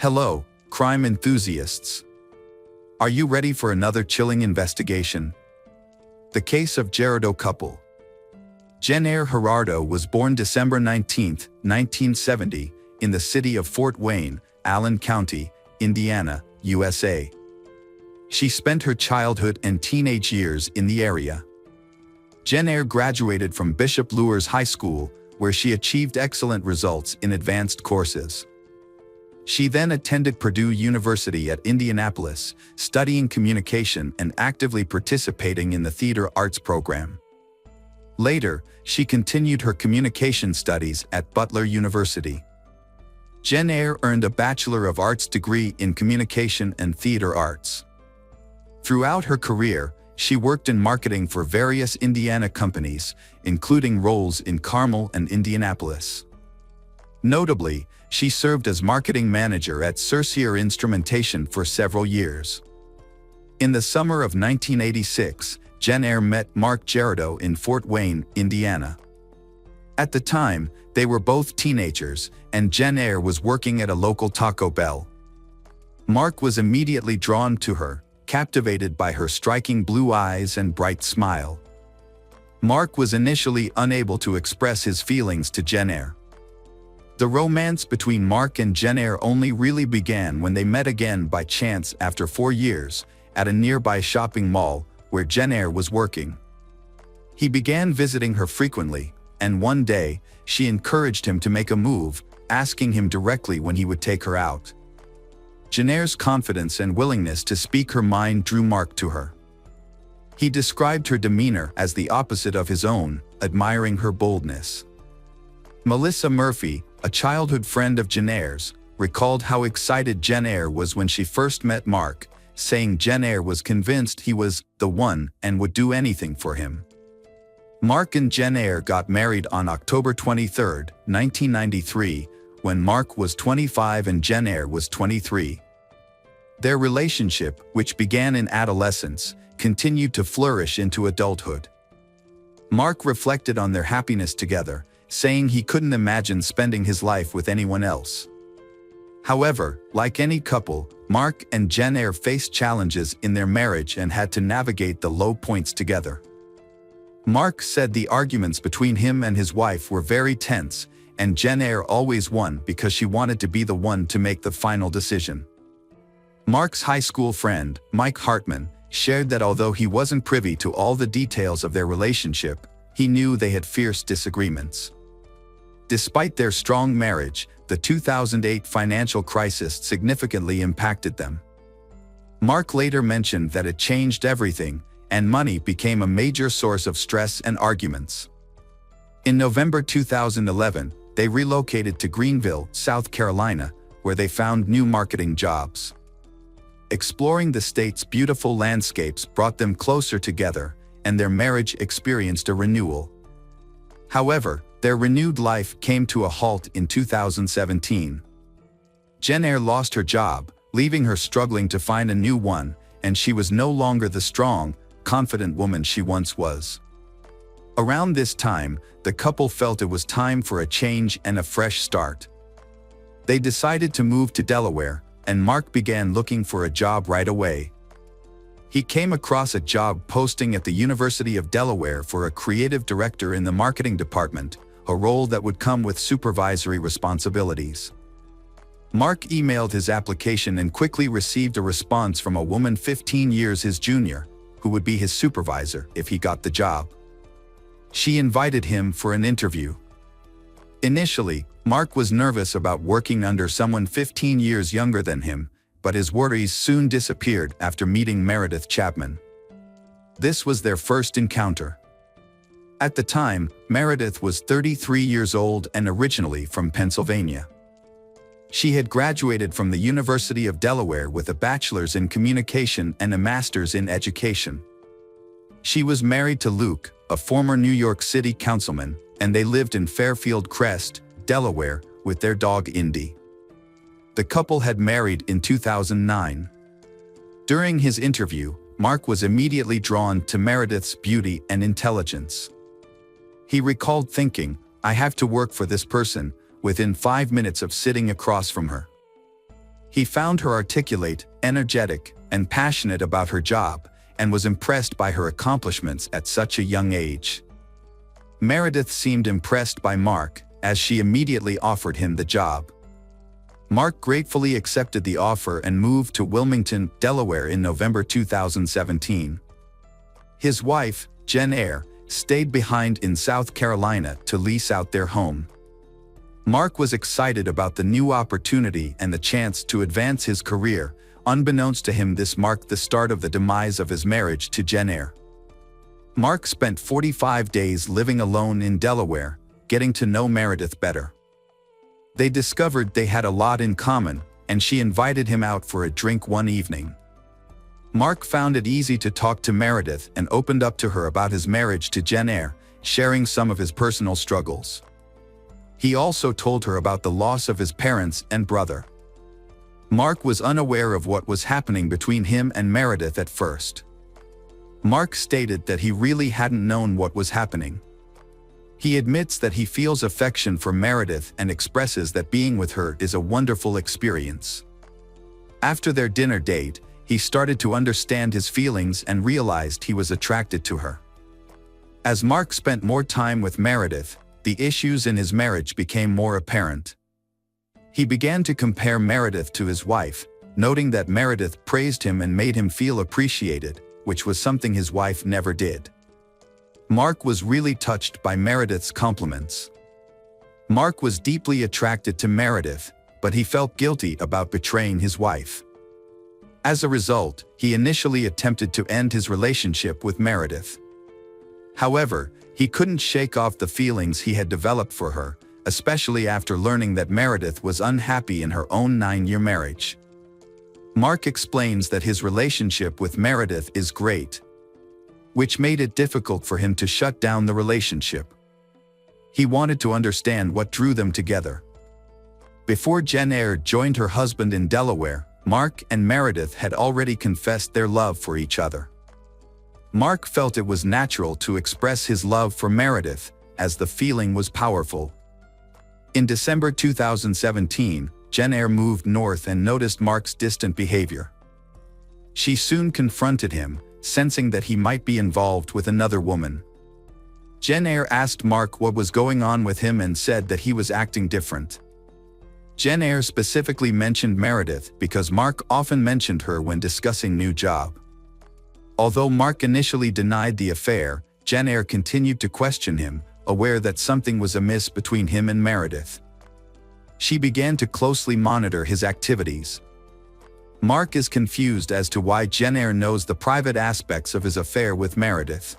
Hello, crime enthusiasts. Are you ready for another chilling investigation? The case of Gerardo couple. Jennifer Gerardo was born December 19, 1970, in the city of Fort Wayne, Allen County, Indiana, USA. She spent her childhood and teenage years in the area. Jennifer graduated from Bishop Luers High School, where she achieved excellent results in advanced courses. She then attended Purdue University at Indianapolis, studying communication and actively participating in the theater arts program. Later, she continued her communication studies at Butler University. Jennifer earned a Bachelor of Arts degree in Communication and Theater Arts. Throughout her career, she worked in marketing for various Indiana companies, including roles in Carmel and Indianapolis. Notably, she served as marketing manager at Cercier Instrumentation for several years. In the summer of 1986, Jennifer met Mark Gerardo in Fort Wayne, Indiana. At the time, they were both teenagers, and Jennifer was working at a local Taco Bell. Mark was immediately drawn to her, captivated by her striking blue eyes and bright smile. Mark was initially unable to express his feelings to Jennifer. The romance between Mark and Jennifer only really began when they met again by chance after 4 years, at a nearby shopping mall where Jennifer was working. He began visiting her frequently, and one day, she encouraged him to make a move, asking him directly when he would take her out. Jennifer's confidence and willingness to speak her mind drew Mark to her. He described her demeanor as the opposite of his own, admiring her boldness. Melissa Murphy, a childhood friend of Jennifer's, recalled how excited Jennifer was when she first met Mark, saying Jennifer was convinced he was the one and would do anything for him. Mark and Jennifer got married on October 23, 1993, when Mark was 25 and Jennifer was 23. Their relationship, which began in adolescence, continued to flourish into adulthood. Mark reflected on their happiness together, saying he couldn't imagine spending his life with anyone else. However, like any couple, Mark and Jennifer faced challenges in their marriage and had to navigate the low points together. Mark said the arguments between him and his wife were very tense, and Jennifer always won because she wanted to be the one to make the final decision. Mark's high school friend, Mike Hartman, shared that although he wasn't privy to all the details of their relationship, he knew they had fierce disagreements. Despite their strong marriage, the 2008 financial crisis significantly impacted them. Mark later mentioned that it changed everything, and money became a major source of stress and arguments. In November 2011, they relocated to Greenville, South Carolina, where they found new marketing jobs. Exploring the state's beautiful landscapes brought them closer together, and their marriage experienced a renewal. However, their renewed life came to a halt in 2017. Jennifer lost her job, leaving her struggling to find a new one, and she was no longer the strong, confident woman she once was. Around this time, the couple felt it was time for a change and a fresh start. They decided to move to Delaware, and Mark began looking for a job right away. He came across a job posting at the University of Delaware for a creative director in the marketing department, a role that would come with supervisory responsibilities. Mark emailed his application and quickly received a response from a woman 15 years his junior, who would be his supervisor if he got the job. She invited him for an interview. Initially, Mark was nervous about working under someone 15 years younger than him, but his worries soon disappeared after meeting Meredith Chapman. This was their first encounter. At the time, Meredith was 33 years old and originally from Pennsylvania. She had graduated from the University of Delaware with a bachelor's in communication and a master's in education. She was married to Luke, a former New York City councilman, and they lived in Fairfield Crest, Delaware, with their dog Indy. The couple had married in 2009. During his interview, Mark was immediately drawn to Meredith's beauty and intelligence. He recalled thinking, "I have to work for this person," within 5 minutes of sitting across from her. He found her articulate, energetic, and passionate about her job, and was impressed by her accomplishments at such a young age. Meredith seemed impressed by Mark, as she immediately offered him the job. Mark gratefully accepted the offer and moved to Wilmington, Delaware in November 2017. His wife, Jen Eyre, stayed behind in South Carolina to lease out their home. Mark was excited about the new opportunity and the chance to advance his career. Unbeknownst to him, this marked the start of the demise of his marriage to Jen Eyre. Mark spent 45 days living alone in Delaware, getting to know Meredith better. They discovered they had a lot in common, and she invited him out for a drink one evening. Mark found it easy to talk to Meredith and opened up to her about his marriage to Jen Eyre, sharing some of his personal struggles. He also told her about the loss of his parents and brother. Mark was unaware of what was happening between him and Meredith at first. Mark stated that he really hadn't known what was happening. He admits that he feels affection for Meredith and expresses that being with her is a wonderful experience. After their dinner date, he started to understand his feelings and realized he was attracted to her. As Mark spent more time with Meredith, the issues in his marriage became more apparent. He began to compare Meredith to his wife, noting that Meredith praised him and made him feel appreciated, which was something his wife never did. Mark was really touched by Meredith's compliments. Mark was deeply attracted to Meredith, but he felt guilty about betraying his wife. As a result, he initially attempted to end his relationship with Meredith. However, he couldn't shake off the feelings he had developed for her, especially after learning that Meredith was unhappy in her own 9-year marriage. Mark explains that his relationship with Meredith is great, which made it difficult for him to shut down the relationship. He wanted to understand what drew them together. Before Jen Eyre joined her husband in Delaware, Mark and Meredith had already confessed their love for each other. Mark felt it was natural to express his love for Meredith, as the feeling was powerful. In December 2017, Jen Eyre moved north and noticed Mark's distant behavior. She soon confronted him, sensing that he might be involved with another woman. Jen Eyre asked Mark what was going on with him and said that he was acting different. Jen Eyre specifically mentioned Meredith because Mark often mentioned her when discussing new job. Although Mark initially denied the affair, Jen Eyre continued to question him, aware that something was amiss between him and Meredith. She began to closely monitor his activities. Mark is confused as to why Jen Eyre knows the private aspects of his affair with Meredith.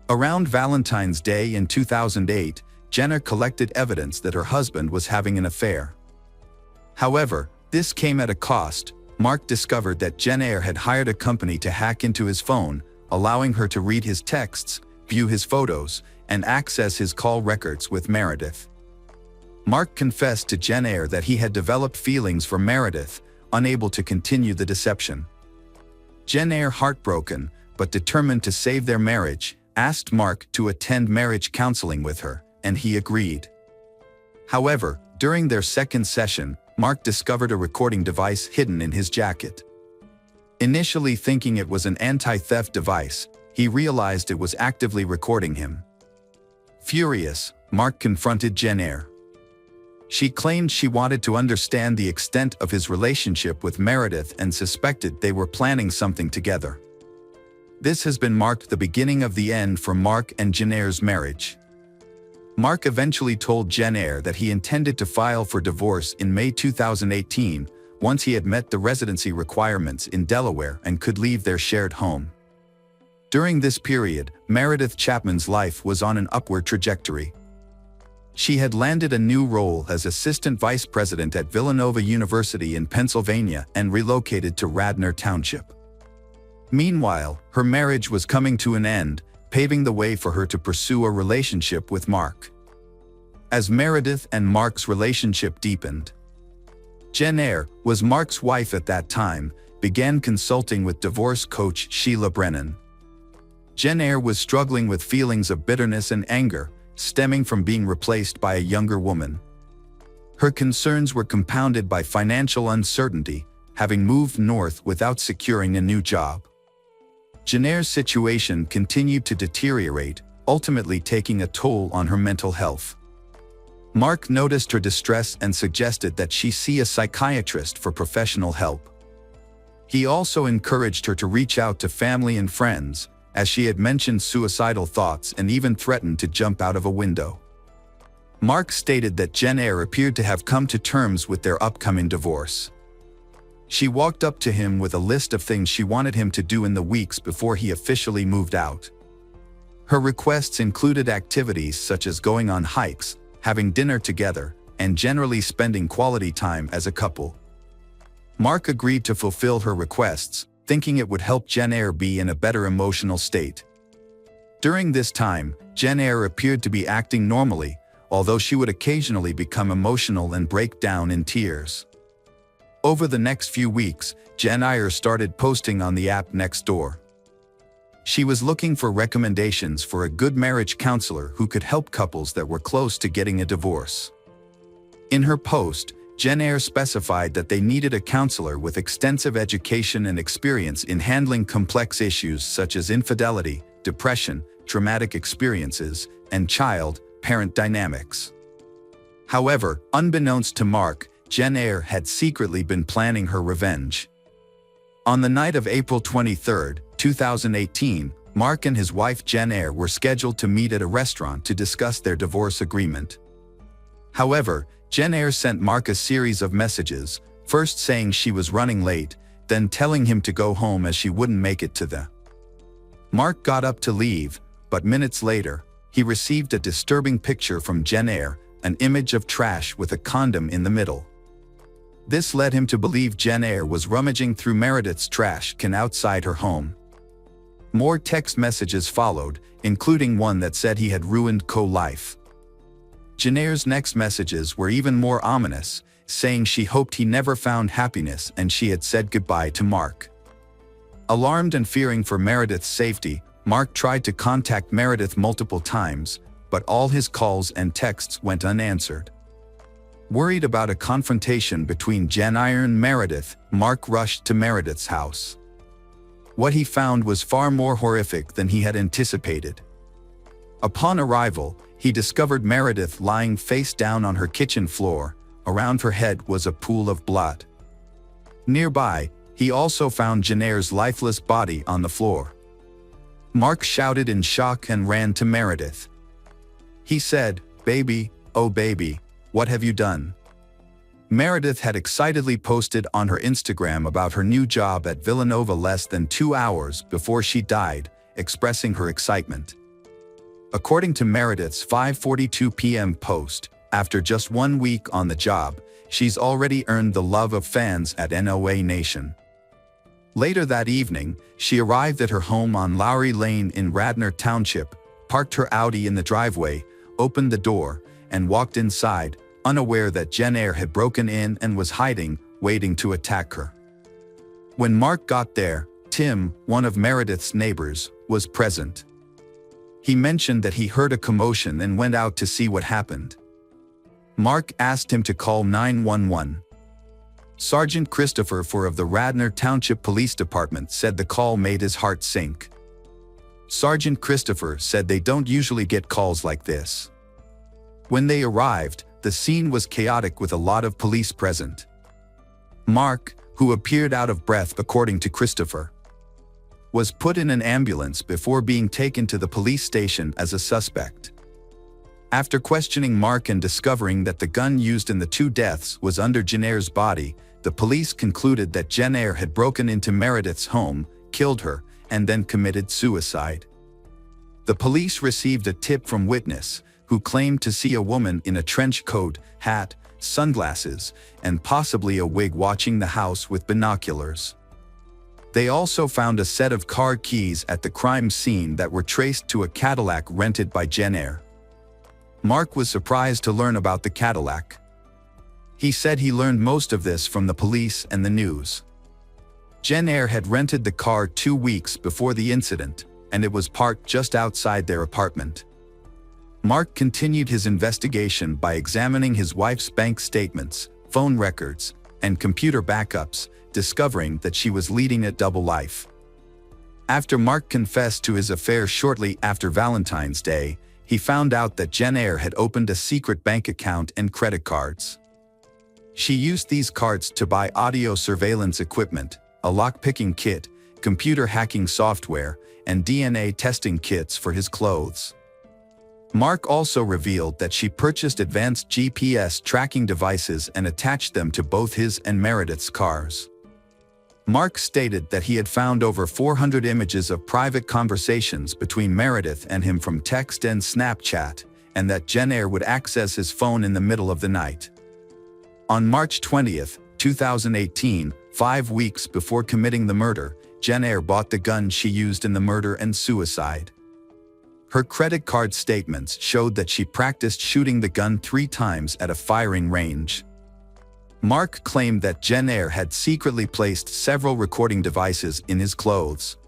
Around Valentine's Day in 2008, Jen Eyre collected evidence that her husband was having an affair. However, this came at a cost. Mark discovered that Jen Eyre had hired a company to hack into his phone, allowing her to read his texts, view his photos, and access his call records with Meredith. Mark confessed to Jen Eyre that he had developed feelings for Meredith, unable to continue the deception. Jen Eyre, heartbroken but determined to save their marriage, asked Mark to attend marriage counseling with her, and he agreed. However, during their second session, Mark discovered a recording device hidden in his jacket. Initially thinking it was an anti-theft device, he realized it was actively recording him. Furious, Mark confronted Jen Eyre. She claimed she wanted to understand the extent of his relationship with Meredith and suspected they were planning something together. This has been marked the beginning of the end for Mark and Jen Eyre's marriage. Mark eventually told Jen Eyre that he intended to file for divorce in May 2018, once he had met the residency requirements in Delaware and could leave their shared home. During this period, Meredith Chapman's life was on an upward trajectory. She had landed a new role as assistant vice president at Villanova University in Pennsylvania and relocated to Radnor Township. Meanwhile, her marriage was coming to an end, paving the way for her to pursue a relationship with Mark. As Meredith and Mark's relationship deepened, Jen Eyre, was Mark's wife at that time, began consulting with divorce coach Sheila Brennan. Jen Eyre was struggling with feelings of bitterness and anger, stemming from being replaced by a younger woman. Her concerns were compounded by financial uncertainty, having moved north without securing a new job. Jen Eyre's situation continued to deteriorate, ultimately taking a toll on her mental health. Mark noticed her distress and suggested that she see a psychiatrist for professional help. He also encouraged her to reach out to family and friends, as she had mentioned suicidal thoughts and even threatened to jump out of a window. Mark stated that Jen Eyre appeared to have come to terms with their upcoming divorce. She walked up to him with a list of things she wanted him to do in the weeks before he officially moved out. Her requests included activities such as going on hikes, having dinner together, and generally spending quality time as a couple. Mark agreed to fulfill her requests, thinking it would help Jen Eyre be in a better emotional state. During this time, Jen Eyre appeared to be acting normally, although she would occasionally become emotional and break down in tears. Over the next few weeks, Jen Eyre started posting on the app Nextdoor. She was looking for recommendations for a good marriage counselor who could help couples that were close to getting a divorce. In her post, Jen Eyre specified that they needed a counselor with extensive education and experience in handling complex issues such as infidelity, depression, traumatic experiences, and child-parent dynamics. However, unbeknownst to Mark, Jen Eyre had secretly been planning her revenge. On the night of April 23, 2018, Mark and his wife Jen Eyre were scheduled to meet at a restaurant to discuss their divorce agreement. However, Jen Eyre sent Mark a series of messages, first saying she was running late, then telling him to go home as she wouldn't make it to the. Mark got up to leave, but minutes later, he received a disturbing picture from Jen Eyre, an image of trash with a condom in the middle. This led him to believe Jen Eyre was rummaging through Meredith's trash can outside her home. More text messages followed, including one that said he had ruined co-life. Jen Eyre's next messages were even more ominous, saying she hoped he never found happiness and she had said goodbye to Mark. Alarmed and fearing for Meredith's safety, Mark tried to contact Meredith multiple times, but all his calls and texts went unanswered. Worried about a confrontation between Jen Eyre and Meredith, Mark rushed to Meredith's house. What he found was far more horrific than he had anticipated. Upon arrival, he discovered Meredith lying face down on her kitchen floor. Around her head was a pool of blood. Nearby, he also found Jen Eyre's lifeless body on the floor. Mark shouted in shock and ran to Meredith. He said, "Baby, oh baby, what have you done?" Meredith had excitedly posted on her Instagram about her new job at Villanova less than 2 hours before she died, expressing her excitement. According to Meredith's 5:42 p.m. post, after just 1 week on the job, she's already earned the love of fans at NOA Nation. Later that evening, she arrived at her home on Lowry Lane in Radnor Township, parked her Audi in the driveway, opened the door, and walked inside, unaware that Jen Eyre had broken in and was hiding, waiting to attack her. When Mark got there, Tim, one of Meredith's neighbors, was present. He mentioned that he heard a commotion and went out to see what happened. Mark asked him to call 911. Sergeant Christopher Four of the Radnor Township Police Department said the call made his heart sink. Sergeant Christopher said they don't usually get calls like this. When they arrived, the scene was chaotic with a lot of police present. Mark, who appeared out of breath according to Christopher, was put in an ambulance before being taken to the police station as a suspect. After questioning Mark and discovering that the gun used in the 2 deaths was under Jen Eyre's body, the police concluded that Jen Eyre had broken into Meredith's home, killed her, and then committed suicide. The police received a tip from witness, who claimed to see a woman in a trench coat, hat, sunglasses, and possibly a wig watching the house with binoculars. They also found a set of car keys at the crime scene that were traced to a Cadillac rented by Jen Eyre. Mark was surprised to learn about the Cadillac. He said he learned most of this from the police and the news. Jen Eyre had rented the car 2 weeks before the incident, and it was parked just outside their apartment. Mark continued his investigation by examining his wife's bank statements, phone records, and computer backups, discovering that she was leading a double life. After Mark confessed to his affair shortly after Valentine's Day, he found out that Jen Eyre had opened a secret bank account and credit cards. She used these cards to buy audio surveillance equipment, a lock-picking kit, computer hacking software, and DNA testing kits for his clothes. Mark also revealed that she purchased advanced GPS tracking devices and attached them to both his and Meredith's cars. Mark stated that he had found over 400 images of private conversations between Meredith and him from text and Snapchat, and that Jen Eyre would access his phone in the middle of the night. On March 20, 2018, 5 weeks before committing the murder, Jen Eyre bought the gun she used in the murder and suicide. Her credit card statements showed that she practiced shooting the gun 3 times at a firing range. Mark claimed that Jen Eyre had secretly placed several recording devices in his clothes.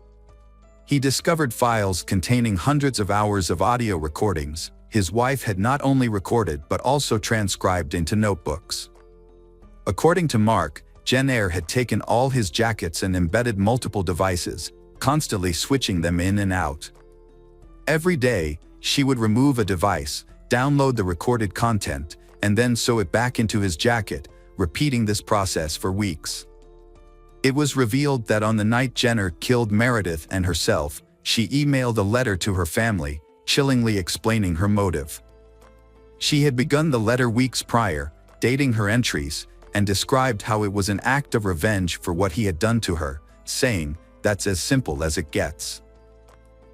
He discovered files containing hundreds of hours of audio recordings his wife had not only recorded but also transcribed into notebooks. According to Mark, Jen Eyre had taken all his jackets and embedded multiple devices, constantly switching them in and out. Every day, she would remove a device, download the recorded content, and then sew it back into his jacket, repeating this process for weeks. It was revealed that on the night Jenner killed Meredith and herself, she emailed a letter to her family, chillingly explaining her motive. She had begun the letter weeks prior, dating her entries, and described how it was an act of revenge for what he had done to her, saying, "That's as simple as it gets."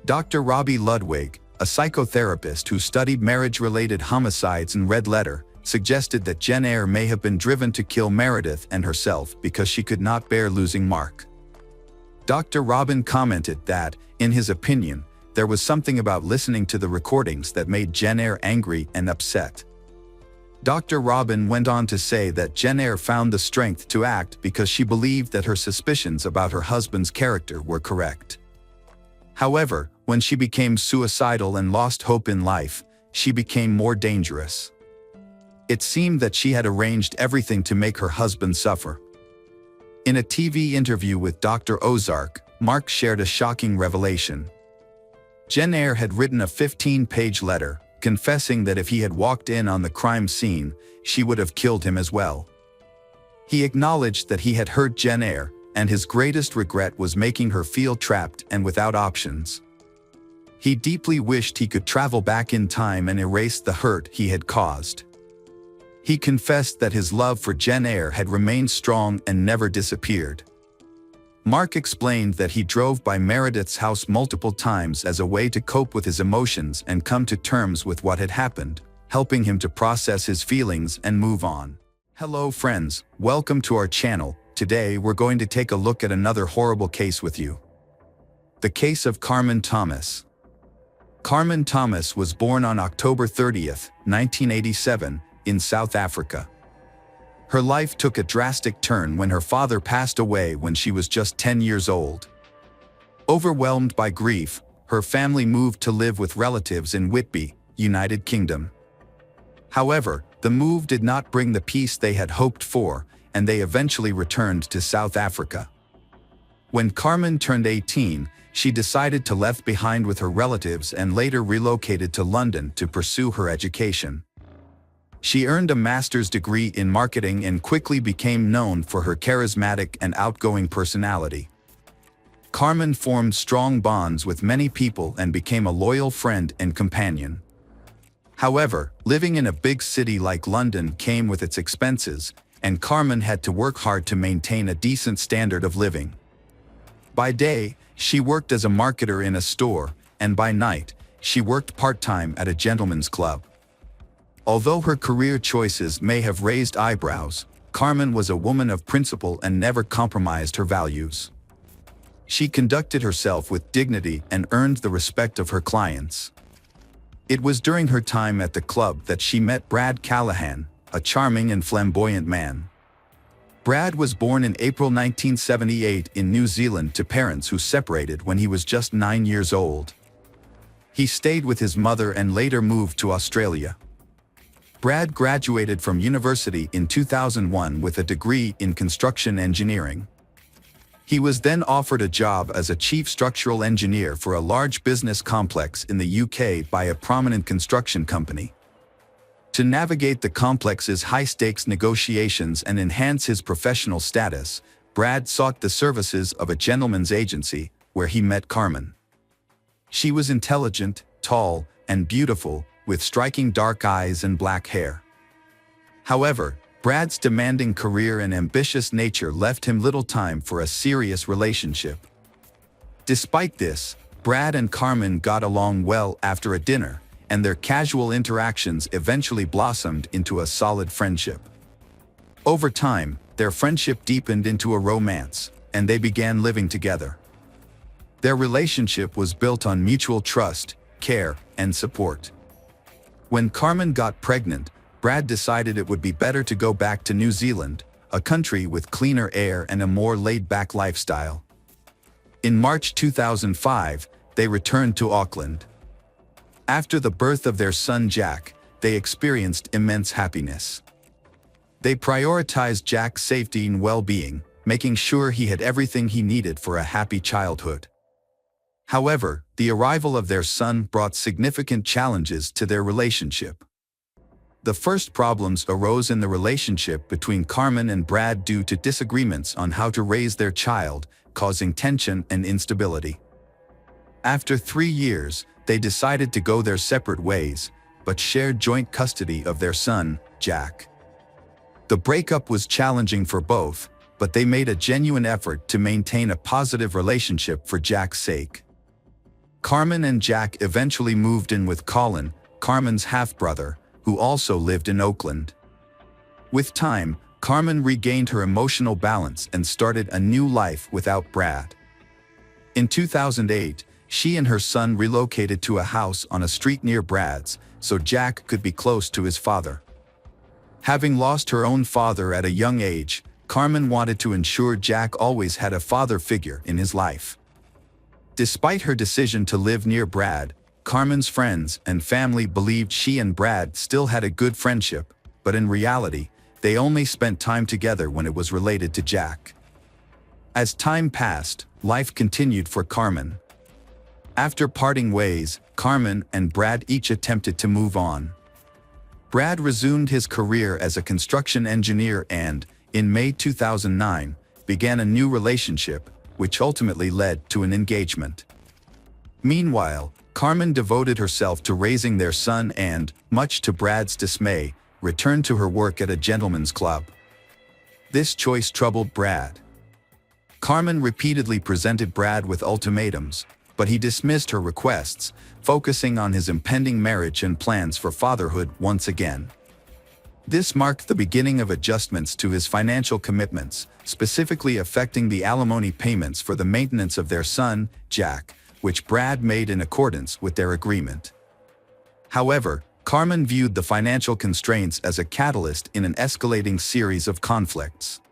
Dr. Robbie Ludwig, a psychotherapist who studied marriage-related homicides and Red Letter, suggested that Jen Eyre may have been driven to kill Meredith and herself because she could not bear losing Mark. Dr. Robin commented that, in his opinion, there was something about listening to the recordings that made Jen Eyre angry and upset. Dr. Robin went on to say that Jen Eyre found the strength to act because she believed that her suspicions about her husband's character were correct. However, when she became suicidal and lost hope in life, she became more dangerous. It seemed that she had arranged everything to make her husband suffer. In a TV interview with Dr. Ozark, Mark shared a shocking revelation. Jen Eyre had written a 15-page letter, confessing that if he had walked in on the crime scene, she would have killed him as well. He acknowledged that he had hurt Jen Eyre, and his greatest regret was making her feel trapped and without options. He deeply wished he could travel back in time and erase the hurt he had caused. He confessed that his love for Jen Eyre had remained strong and never disappeared. Mark explained that he drove by Meredith's house multiple times as a way to cope with his emotions and come to terms with what had happened, helping him to process his feelings and move on. Hello friends, welcome to our channel. Today we're going to take a look at another horrible case with you. The case of Carmen Thomas. Carmen Thomas was born on October 30th, 1987, in South Africa. Her life took a drastic turn when her father passed away when she was just 10 years old. Overwhelmed by grief, her family moved to live with relatives in Whitby, United Kingdom. However, the move did not bring the peace they had hoped for, and they eventually returned to South Africa. When Carmen turned 18, she decided to leave behind with her relatives and later relocated to London to pursue her education. She earned a master's degree in marketing and quickly became known for her charismatic and outgoing personality. Carmen formed strong bonds with many people and became a loyal friend and companion. However, living in a big city like London came with its expenses, and Carmen had to work hard to maintain a decent standard of living. By day, she worked as a marketer in a store, and by night, she worked part-time at a gentleman's club. Although her career choices may have raised eyebrows, Carmen was a woman of principle and never compromised her values. She conducted herself with dignity and earned the respect of her clients. It was during her time at the club that she met Brad Callahan, a charming and flamboyant man. Brad was born in April 1978 in New Zealand to parents who separated when he was just 9 years old. He stayed with his mother and later moved to Australia. Brad graduated from university in 2001 with a degree in construction engineering. He was then offered a job as a chief structural engineer for a large business complex in the UK by a prominent construction company. To navigate the complex's high-stakes negotiations and enhance his professional status, Brad sought the services of a gentleman's agency, where he met Carmen. She was intelligent, tall, and beautiful, with striking dark eyes and black hair. However, Brad's demanding career and ambitious nature left him little time for a serious relationship. Despite this, Brad and Carmen got along well after a dinner, and their casual interactions eventually blossomed into a solid friendship. Over time, their friendship deepened into a romance, and they began living together. Their relationship was built on mutual trust, care, and support. When Carmen got pregnant, Brad decided it would be better to go back to New Zealand, a country with cleaner air and a more laid-back lifestyle. In March 2005, they returned to Auckland. After the birth of their son Jack, they experienced immense happiness. They prioritized Jack's safety and well-being, making sure he had everything he needed for a happy childhood. However, the arrival of their son brought significant challenges to their relationship. The first problems arose in the relationship between Carmen and Brad due to disagreements on how to raise their child, causing tension and instability. After 3 years, they decided to go their separate ways, but shared joint custody of their son, Jack. The breakup was challenging for both, but they made a genuine effort to maintain a positive relationship for Jack's sake. Carmen and Jack eventually moved in with Colin, Carmen's half-brother, who also lived in Oakland. With time, Carmen regained her emotional balance and started a new life without Brad. In 2008, she and her son relocated to a house on a street near Brad's, so Jack could be close to his father. Having lost her own father at a young age, Carmen wanted to ensure Jack always had a father figure in his life. Despite her decision to live near Brad, Carmen's friends and family believed she and Brad still had a good friendship, but in reality, they only spent time together when it was related to Jack. As time passed, life continued for Carmen. After parting ways, Carmen and Brad each attempted to move on. Brad resumed his career as a construction engineer and, in May 2009, began a new relationship, which ultimately led to an engagement. Meanwhile, Carmen devoted herself to raising their son and, much to Brad's dismay, returned to her work at a gentleman's club. This choice troubled Brad. Carmen repeatedly presented Brad with ultimatums, but he dismissed her requests, focusing on his impending marriage and plans for fatherhood once again. This marked the beginning of adjustments to his financial commitments, specifically affecting the alimony payments for the maintenance of their son, Jack, which Brad made in accordance with their agreement. However, Carmen viewed the financial constraints as a catalyst in an escalating series of conflicts.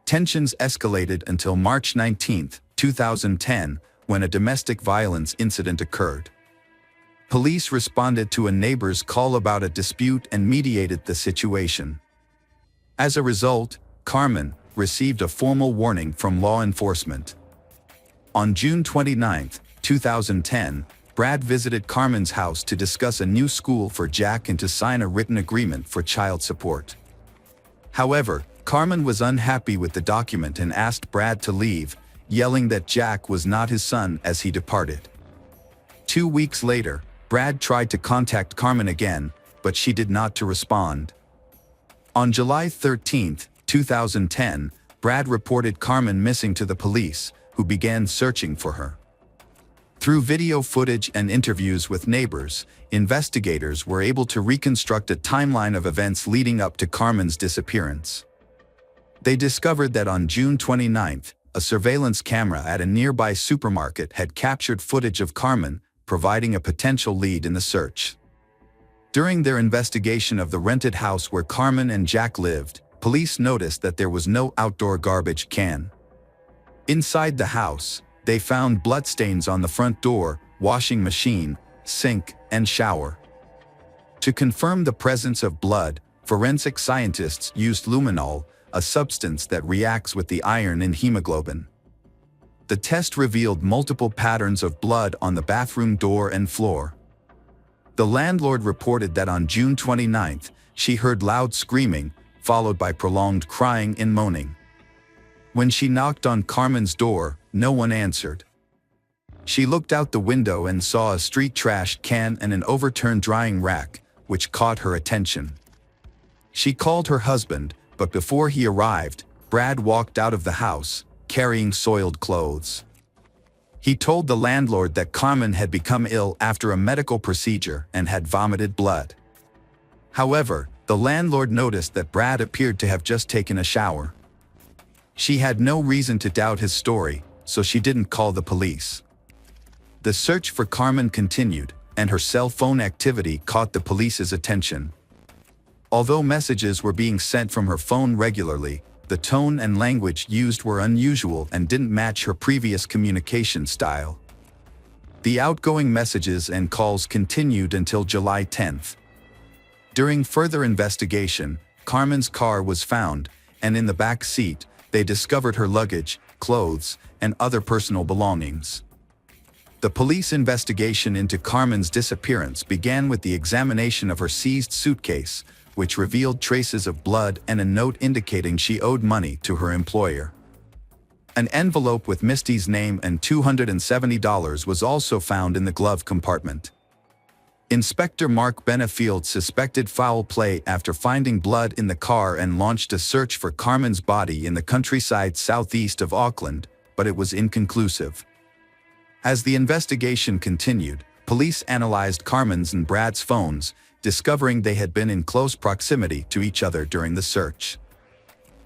Tensions escalated until March 19, 2010, when a domestic violence incident occurred. Police responded to a neighbor's call about a dispute and mediated the situation. As a result, Carmen received a formal warning from law enforcement. On June 29, 2010, Brad visited Carmen's house to discuss a new school for Jack and to sign a written agreement for child support. However, Carmen was unhappy with the document and asked Brad to leave, yelling that Jack was not his son as he departed. 2 weeks later, Brad tried to contact Carmen again, but she did not respond. On July 13, 2010, Brad reported Carmen missing to the police, who began searching for her. Through video footage and interviews with neighbors, investigators were able to reconstruct a timeline of events leading up to Carmen's disappearance. They discovered that on June 29, a surveillance camera at a nearby supermarket had captured footage of Carmen, providing a potential lead in the search. During their investigation of the rented house where Carmen and Jack lived, police noticed that there was no outdoor garbage can. Inside the house, they found bloodstains on the front door, washing machine, sink, and shower. To confirm the presence of blood, forensic scientists used luminol, a substance that reacts with the iron in hemoglobin. The test revealed multiple patterns of blood on the bathroom door and floor. The landlord reported that on June 29, she heard loud screaming, followed by prolonged crying and moaning. When she knocked on Carmen's door, no one answered. She looked out the window and saw a street trash can and an overturned drying rack, which caught her attention. She called her husband, but before he arrived, Brad walked out of the house, carrying soiled clothes. He told the landlord that Carmen had become ill after a medical procedure and had vomited blood. However, the landlord noticed that Brad appeared to have just taken a shower. She had no reason to doubt his story, so she didn't call the police. The search for Carmen continued, and her cell phone activity caught the police's attention. Although messages were being sent from her phone regularly, the tone and language used were unusual and didn't match her previous communication style. The outgoing messages and calls continued until July 10th. During further investigation, Carmen's car was found, and in the back seat, they discovered her luggage, clothes, and other personal belongings. The police investigation into Carmen's disappearance began with the examination of her seized suitcase, which revealed traces of blood and a note indicating she owed money to her employer. An envelope with Misty's name and $270 was also found in the glove compartment. Inspector Mark Benefield suspected foul play after finding blood in the car and launched a search for Carmen's body in the countryside southeast of Auckland, but it was inconclusive. As the investigation continued, police analyzed Carmen's and Brad's phones, discovering they had been in close proximity to each other during the search.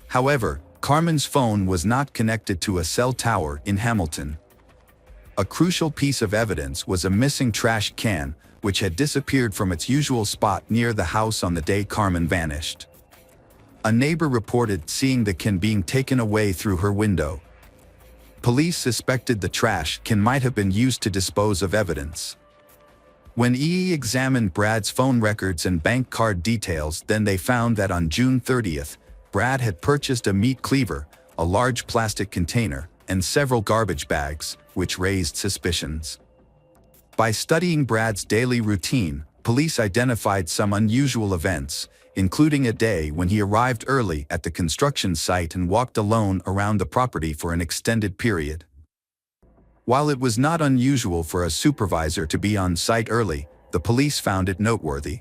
However, Carmen's phone was not connected to a cell tower in Hamilton. A crucial piece of evidence was a missing trash can, which had disappeared from its usual spot near the house on the day Carmen vanished. A neighbor reported seeing the can being taken away through her window. Police suspected the trash can might have been used to dispose of evidence. When EE examined Brad's phone records and bank card details, then they found that on June 30th, Brad had purchased a meat cleaver, a large plastic container, and several garbage bags, which raised suspicions. By studying Brad's daily routine, police identified some unusual events, including a day when he arrived early at the construction site and walked alone around the property for an extended period. While it was not unusual for a supervisor to be on site early, the police found it noteworthy.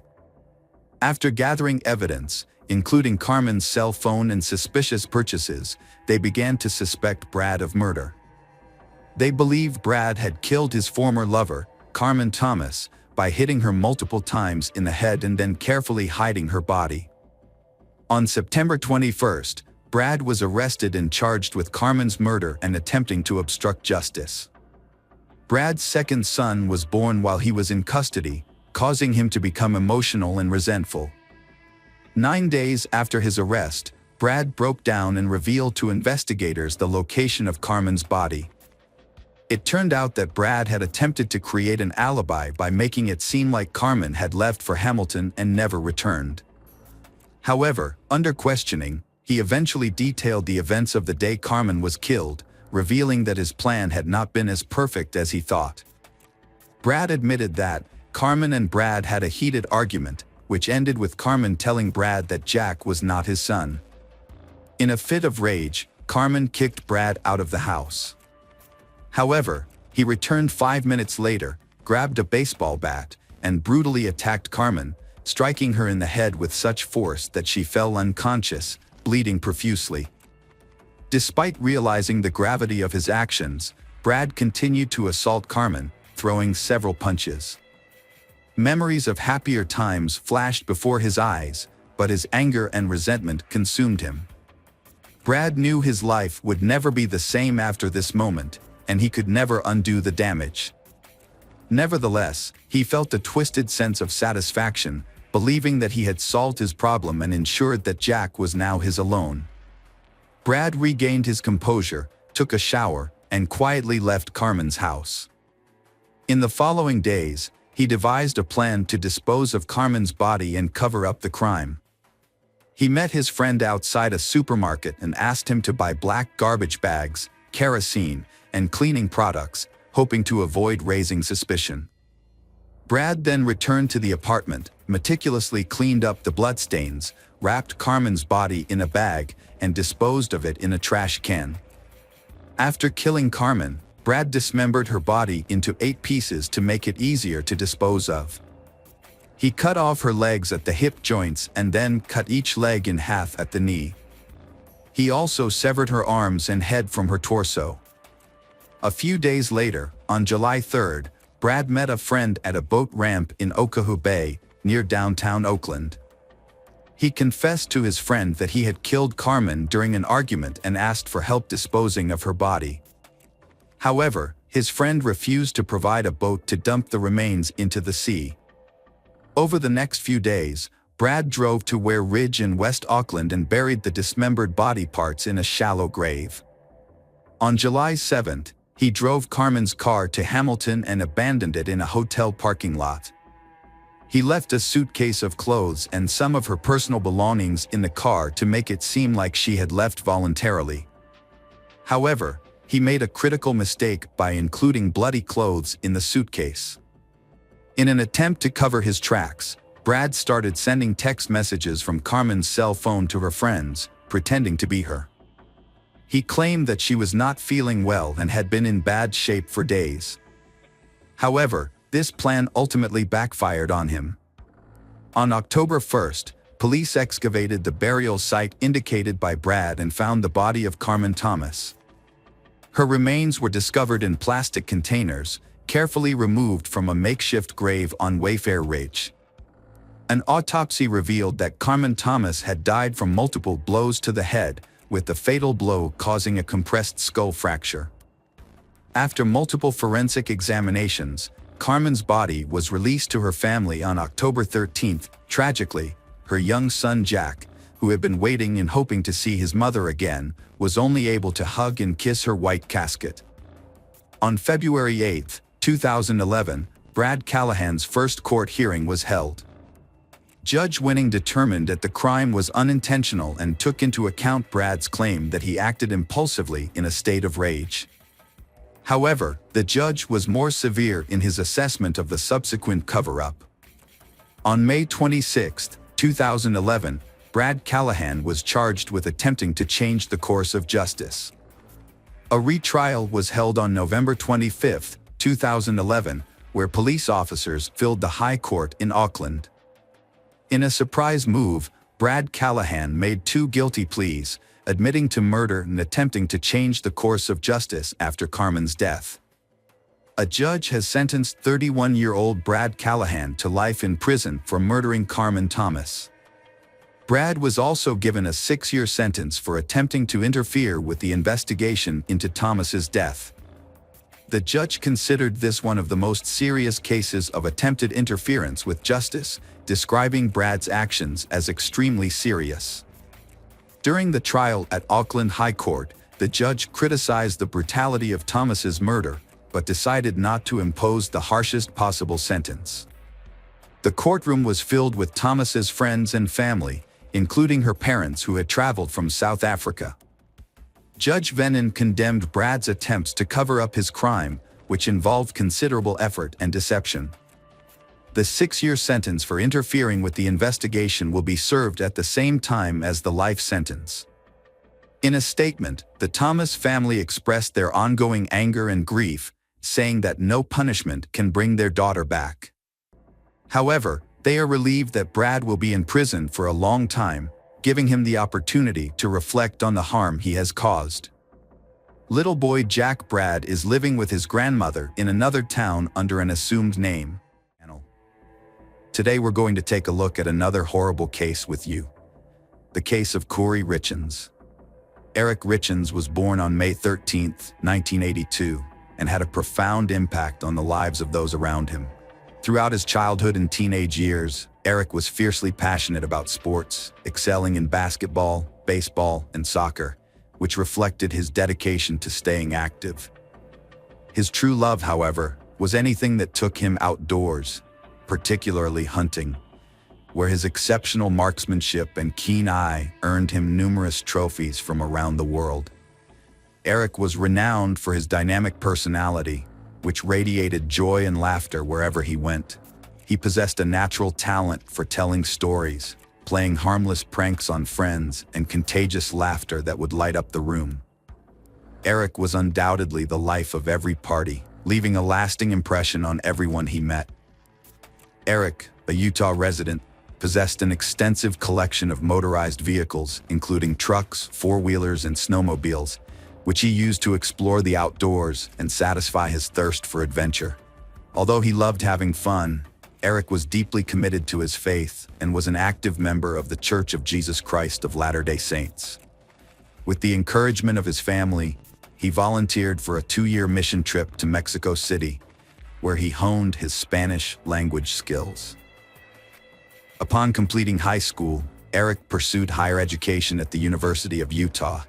After gathering evidence, including Carmen's cell phone and suspicious purchases, they began to suspect Brad of murder. They believed Brad had killed his former lover, Carmen Thomas, by hitting her multiple times in the head and then carefully hiding her body. On September 21st, Brad was arrested and charged with Carmen's murder and attempting to obstruct justice. Brad's second son was born while he was in custody, causing him to become emotional and resentful. 9 days after his arrest, Brad broke down and revealed to investigators the location of Carmen's body. It turned out that Brad had attempted to create an alibi by making it seem like Carmen had left for Hamilton and never returned. However, under questioning, he eventually detailed the events of the day Carmen was killed, revealing that his plan had not been as perfect as he thought. Brad admitted that Carmen and Brad had a heated argument, which ended with Carmen telling Brad that Jack was not his son. In a fit of rage, Carmen kicked Brad out of the house. However, he returned 5 minutes later, grabbed a baseball bat, and brutally attacked Carmen, striking her in the head with such force that she fell unconscious, bleeding profusely. Despite realizing the gravity of his actions, Brad continued to assault Carmen, throwing several punches. Memories of happier times flashed before his eyes, but his anger and resentment consumed him. Brad knew his life would never be the same after this moment, and he could never undo the damage. Nevertheless, he felt a twisted sense of satisfaction, believing that he had solved his problem and ensured that Jack was now his alone. Brad regained his composure, took a shower, and quietly left Carmen's house. In the following days, he devised a plan to dispose of Carmen's body and cover up the crime. He met his friend outside a supermarket and asked him to buy black garbage bags, kerosene, and cleaning products, hoping to avoid raising suspicion. Brad then returned to the apartment, meticulously cleaned up the bloodstains, wrapped Carmen's body in a bag, and disposed of it in a trash can. After killing Carmen, Brad dismembered her body into 8 pieces to make it easier to dispose of. He cut off her legs at the hip joints and then cut each leg in half at the knee. He also severed her arms and head from her torso. A few days later, on July 3rd, Brad met a friend at a boat ramp in Oahu Bay, near downtown Oakland. He confessed to his friend that he had killed Carmen during an argument and asked for help disposing of her body. However, his friend refused to provide a boat to dump the remains into the sea. Over the next few days, Brad drove to Ware Ridge in West Auckland and buried the dismembered body parts in a shallow grave. On July 7th, he drove Carmen's car to Hamilton and abandoned it in a hotel parking lot. He left a suitcase of clothes and some of her personal belongings in the car to make it seem like she had left voluntarily. However, he made a critical mistake by including bloody clothes in the suitcase. In an attempt to cover his tracks, Brad started sending text messages from Carmen's cell phone to her friends, pretending to be her. He claimed that she was not feeling well and had been in bad shape for days. However, this plan ultimately backfired on him. On October 1st, police excavated the burial site indicated by Brad and found the body of Carmen Thomas. Her remains were discovered in plastic containers, carefully removed from a makeshift grave on Wayfair Ridge. An autopsy revealed that Carmen Thomas had died from multiple blows to the head, with the fatal blow causing a compressed skull fracture. After multiple forensic examinations, Carmen's body was released to her family on October 13th. Tragically, her young son Jack, who had been waiting and hoping to see his mother again, was only able to hug and kiss her white casket. On February 8, 2011, Brad Callahan's first court hearing was held. Judge Winning determined that the crime was unintentional and took into account Brad's claim that he acted impulsively in a state of rage. However, the judge was more severe in his assessment of the subsequent cover-up. On May 26, 2011, Brad Callahan was charged with attempting to change the course of justice. A retrial was held on November 25, 2011, where police officers filled the High Court in Auckland. In a surprise move, Brad Callahan made 2 guilty pleas, admitting to murder and attempting to change the course of justice after Carmen's death. A judge has sentenced 31-year-old Brad Callahan to life in prison for murdering Carmen Thomas. Brad was also given a 6-year sentence for attempting to interfere with the investigation into Thomas's death. The judge considered this one of the most serious cases of attempted interference with justice, describing Brad's actions as extremely serious. During the trial at Auckland High Court, the judge criticized the brutality of Thomas's murder, but decided not to impose the harshest possible sentence. The courtroom was filled with Thomas's friends and family, including her parents who had traveled from South Africa. Judge Venin condemned Brad's attempts to cover up his crime, which involved considerable effort and deception. The 6-year sentence for interfering with the investigation will be served at the same time as the life sentence. In a statement, the Thomas family expressed their ongoing anger and grief, saying that no punishment can bring their daughter back. However, they are relieved that Brad will be in prison for a long time, giving him the opportunity to reflect on the harm he has caused. Little boy Jack Brad is living with his grandmother in another town under an assumed name. Today we're going to take a look at another horrible case with you. The case of Corey Richens. Eric Richens was born on May 13, 1982, and had a profound impact on the lives of those around him. Throughout his childhood and teenage years, Eric was fiercely passionate about sports, excelling in basketball, baseball, and soccer, which reflected his dedication to staying active. His true love, however, was anything that took him outdoors, particularly hunting, where his exceptional marksmanship and keen eye earned him numerous trophies from around the world. Eric was renowned for his dynamic personality, which radiated joy and laughter wherever he went. He possessed a natural talent for telling stories, playing harmless pranks on friends, and contagious laughter that would light up the room. Eric was undoubtedly the life of every party, leaving a lasting impression on everyone he met. Eric, a Utah resident, possessed an extensive collection of motorized vehicles, including trucks, four-wheelers, and snowmobiles, which he used to explore the outdoors and satisfy his thirst for adventure. Although he loved having fun, Eric was deeply committed to his faith and was an active member of the Church of Jesus Christ of Latter-day Saints. With the encouragement of his family, he volunteered for a 2-year mission trip to Mexico City, where he honed his Spanish language skills. Upon completing high school, Eric pursued higher education at the University of Utah,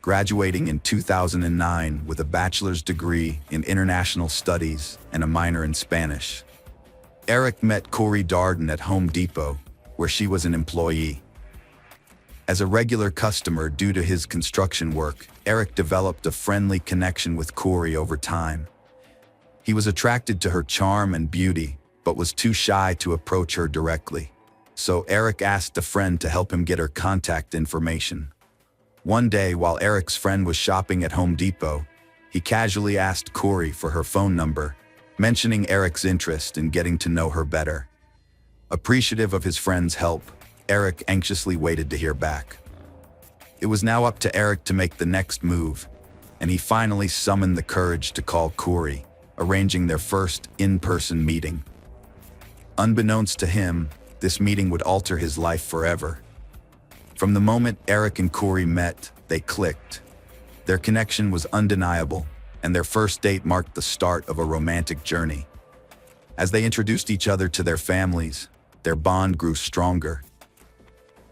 graduating in 2009 with a bachelor's degree in international studies and a minor in Spanish. Eric met Corey Darden at Home Depot, where she was an employee. As a regular customer due to his construction work, Eric developed a friendly connection with Corey over time. He was attracted to her charm and beauty, but was too shy to approach her directly. So Eric asked a friend to help him get her contact information. One day, while Eric's friend was shopping at Home Depot, he casually asked Corey for her phone number, mentioning Eric's interest in getting to know her better. Appreciative of his friend's help, Eric anxiously waited to hear back. It was now up to Eric to make the next move, and he finally summoned the courage to call Corey, arranging their first in-person meeting. Unbeknownst to him, this meeting would alter his life forever. From the moment Eric and Corey met, they clicked. Their connection was undeniable, and their first date marked the start of a romantic journey. As they introduced each other to their families, their bond grew stronger.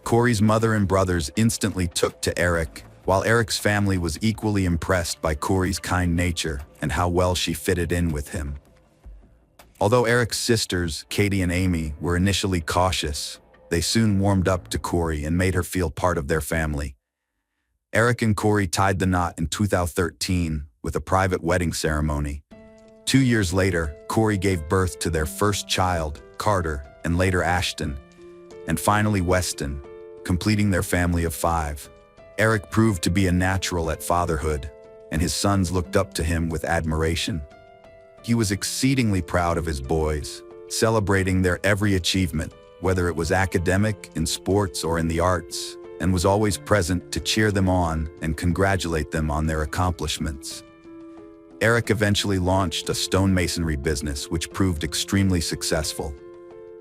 Corey's mother and brothers instantly took to Eric, while Eric's family was equally impressed by Corey's kind nature and how well she fitted in with him. Although Eric's sisters, Katie and Amy, were initially cautious, they soon warmed up to Corey and made her feel part of their family. Eric and Corey tied the knot in 2013 with a private wedding ceremony. 2 years later, Corey gave birth to their first child, Carter, and later Ashton, and finally Weston, completing their family of 5. Eric proved to be a natural at fatherhood, and his sons looked up to him with admiration. He was exceedingly proud of his boys, celebrating their every achievement, whether it was academic, in sports, or in the arts, and was always present to cheer them on and congratulate them on their accomplishments. Eric eventually launched a stonemasonry business which proved extremely successful.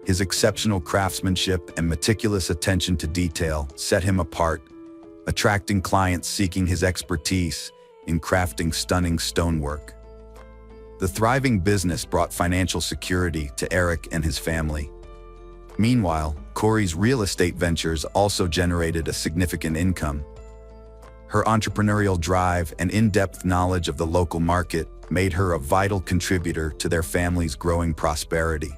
His exceptional craftsmanship and meticulous attention to detail set him apart, attracting clients seeking his expertise in crafting stunning stonework. The thriving business brought financial security to Eric and his family. Meanwhile, Corey's real estate ventures also generated a significant income. Her entrepreneurial drive and in-depth knowledge of the local market made her a vital contributor to their family's growing prosperity.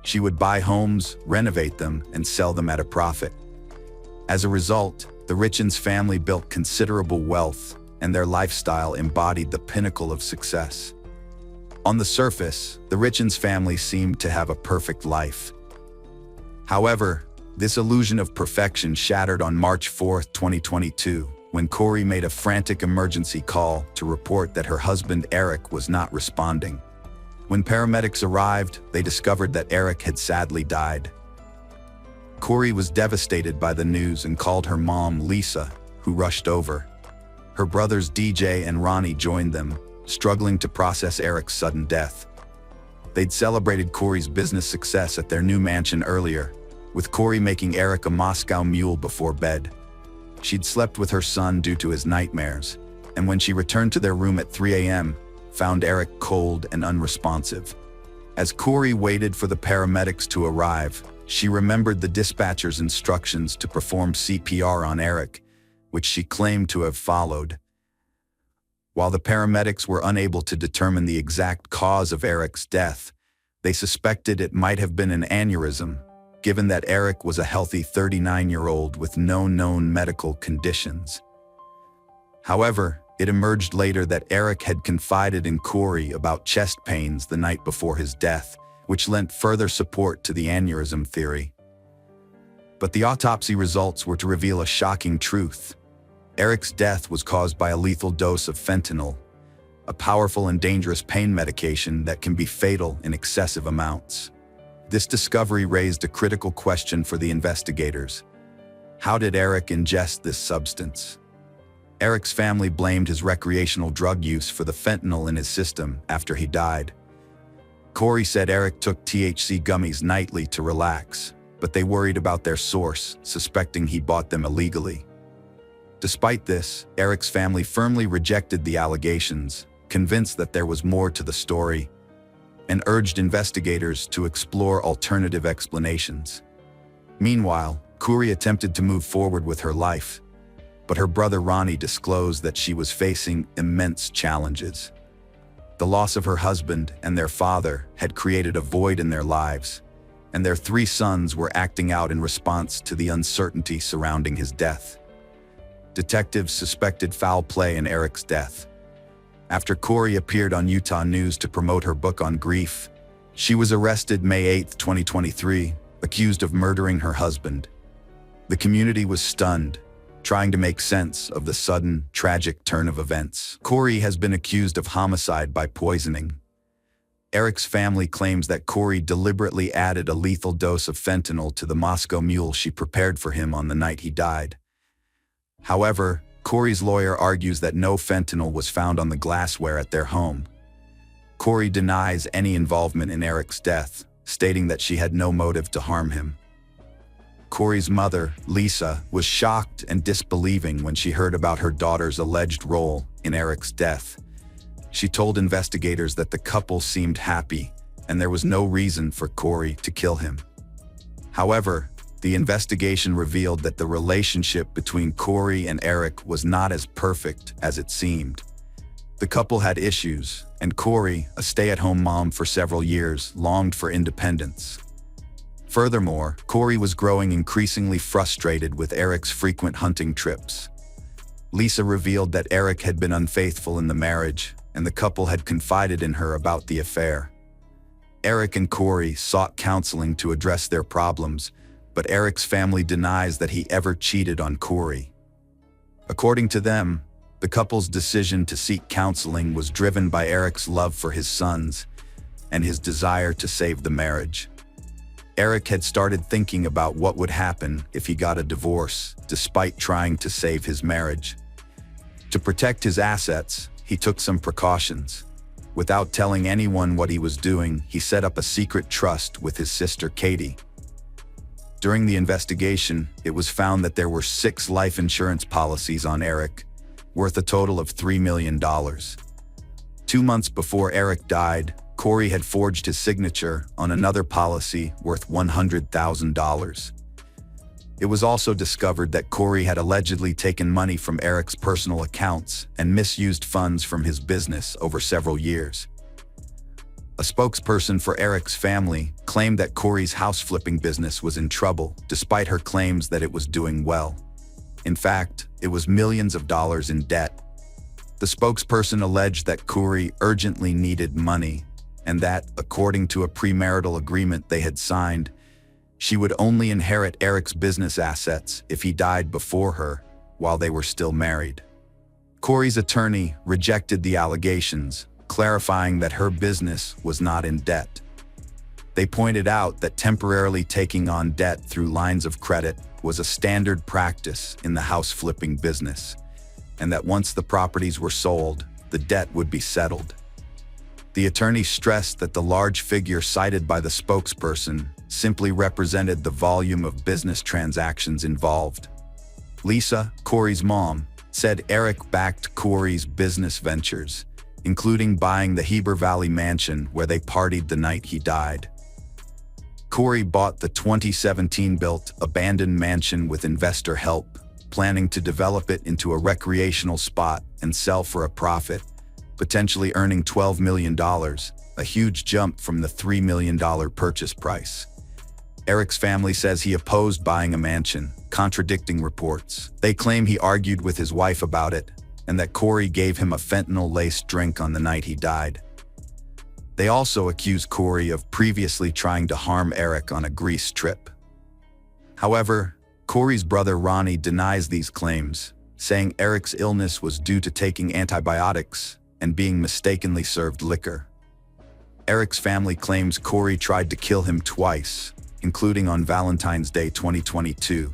She would buy homes, renovate them, and sell them at a profit. As a result, the Richens family built considerable wealth, and their lifestyle embodied the pinnacle of success. On the surface, the Richens family seemed to have a perfect life. However, this illusion of perfection shattered on March 4, 2022, when Corey made a frantic emergency call to report that her husband Eric was not responding. When paramedics arrived, they discovered that Eric had sadly died. Corey was devastated by the news and called her mom, Lisa, who rushed over. Her brothers DJ and Ronnie joined them, struggling to process Eric's sudden death. They'd celebrated Corey's business success at their new mansion earlier, with Corey making Eric a Moscow Mule before bed. She'd slept with her son due to his nightmares, and when she returned to their room at 3 a.m., found Eric cold and unresponsive. As Corey waited for the paramedics to arrive, she remembered the dispatcher's instructions to perform CPR on Eric, which she claimed to have followed. While the paramedics were unable to determine the exact cause of Eric's death, They suspected it might have been an aneurysm, given that Eric was a healthy 39-year-old with no known medical conditions. However, it emerged later that Eric had confided in Corey about chest pains the night before his death, which lent further support to the aneurysm theory. But the autopsy results were to reveal a shocking truth. Eric's death was caused by a lethal dose of fentanyl, a powerful and dangerous pain medication that can be fatal in excessive amounts. This discovery raised a critical question for the investigators. How did Eric ingest this substance? Eric's family blamed his recreational drug use for the fentanyl in his system after he died. Corey said Eric took THC gummies nightly to relax, but they worried about their source, suspecting he bought them illegally. Despite this, Eric's family firmly rejected the allegations, convinced that there was more to the story, and urged investigators to explore alternative explanations. Meanwhile, Corey attempted to move forward with her life, but her brother Ronnie disclosed that she was facing immense challenges. The loss of her husband and their father had created a void in their lives, and their 3 sons were acting out in response to the uncertainty surrounding his death. Detectives suspected foul play in Eric's death. After Corey appeared on Utah News to promote her book on grief, she was arrested May 8, 2023, accused of murdering her husband. The community was stunned, trying to make sense of the sudden, tragic turn of events. Corey has been accused of homicide by poisoning. Eric's family claims that Corey deliberately added a lethal dose of fentanyl to the Moscow Mule she prepared for him on the night he died. However, Corey's lawyer argues that no fentanyl was found on the glassware at their home. Corey denies any involvement in Eric's death, stating that she had no motive to harm him. Corey's mother, Lisa, was shocked and disbelieving when she heard about her daughter's alleged role in Eric's death. She told investigators that the couple seemed happy and there was no reason for Corey to kill him. However, the investigation revealed that the relationship between Corey and Eric was not as perfect as it seemed. The couple had issues, and Corey, a stay-at-home mom for several years, longed for independence. Furthermore, Corey was growing increasingly frustrated with Eric's frequent hunting trips. Lisa revealed that Eric had been unfaithful in the marriage, and the couple had confided in her about the affair. Eric and Corey sought counseling to address their problems, but Eric's family denies that he ever cheated on Corey. According to them, the couple's decision to seek counseling was driven by Eric's love for his sons and his desire to save the marriage. Eric had started thinking about what would happen if he got a divorce, despite trying to save his marriage. To protect his assets, he took some precautions. Without telling anyone what he was doing, he set up a secret trust with his sister Katie. During the investigation, it was found that there were 6 life insurance policies on Eric, worth a total of $3 million. 2 months before Eric died, Corey had forged his signature on another policy worth $100,000. It was also discovered that Corey had allegedly taken money from Eric's personal accounts and misused funds from his business over several years. A spokesperson for Eric's family claimed that Corey's house-flipping business was in trouble, despite her claims that it was doing well. In fact, it was millions of dollars in debt. The spokesperson alleged that Corey urgently needed money, and that, according to a premarital agreement they had signed, she would only inherit Eric's business assets if he died before her, while they were still married. Corey's attorney rejected the allegations, clarifying that her business was not in debt. They pointed out that temporarily taking on debt through lines of credit was a standard practice in the house-flipping business, and that once the properties were sold, the debt would be settled. The attorney stressed that the large figure cited by the spokesperson simply represented the volume of business transactions involved. Lisa, Corey's mom, said Eric backed Corey's business ventures, including buying the Heber Valley mansion where they partied the night he died. Corey bought the 2017-built abandoned mansion with investor help, planning to develop it into a recreational spot and sell for a profit, potentially earning $12 million, a huge jump from the $3 million purchase price. Eric's family says he opposed buying a mansion, contradicting reports. They claim he argued with his wife about it, and that Corey gave him a fentanyl-laced drink on the night he died. They also accuse Corey of previously trying to harm Eric on a Greece trip. However, Corey's brother Ronnie denies these claims, saying Eric's illness was due to taking antibiotics and being mistakenly served liquor. Eric's family claims Corey tried to kill him twice, including on Valentine's Day 2022,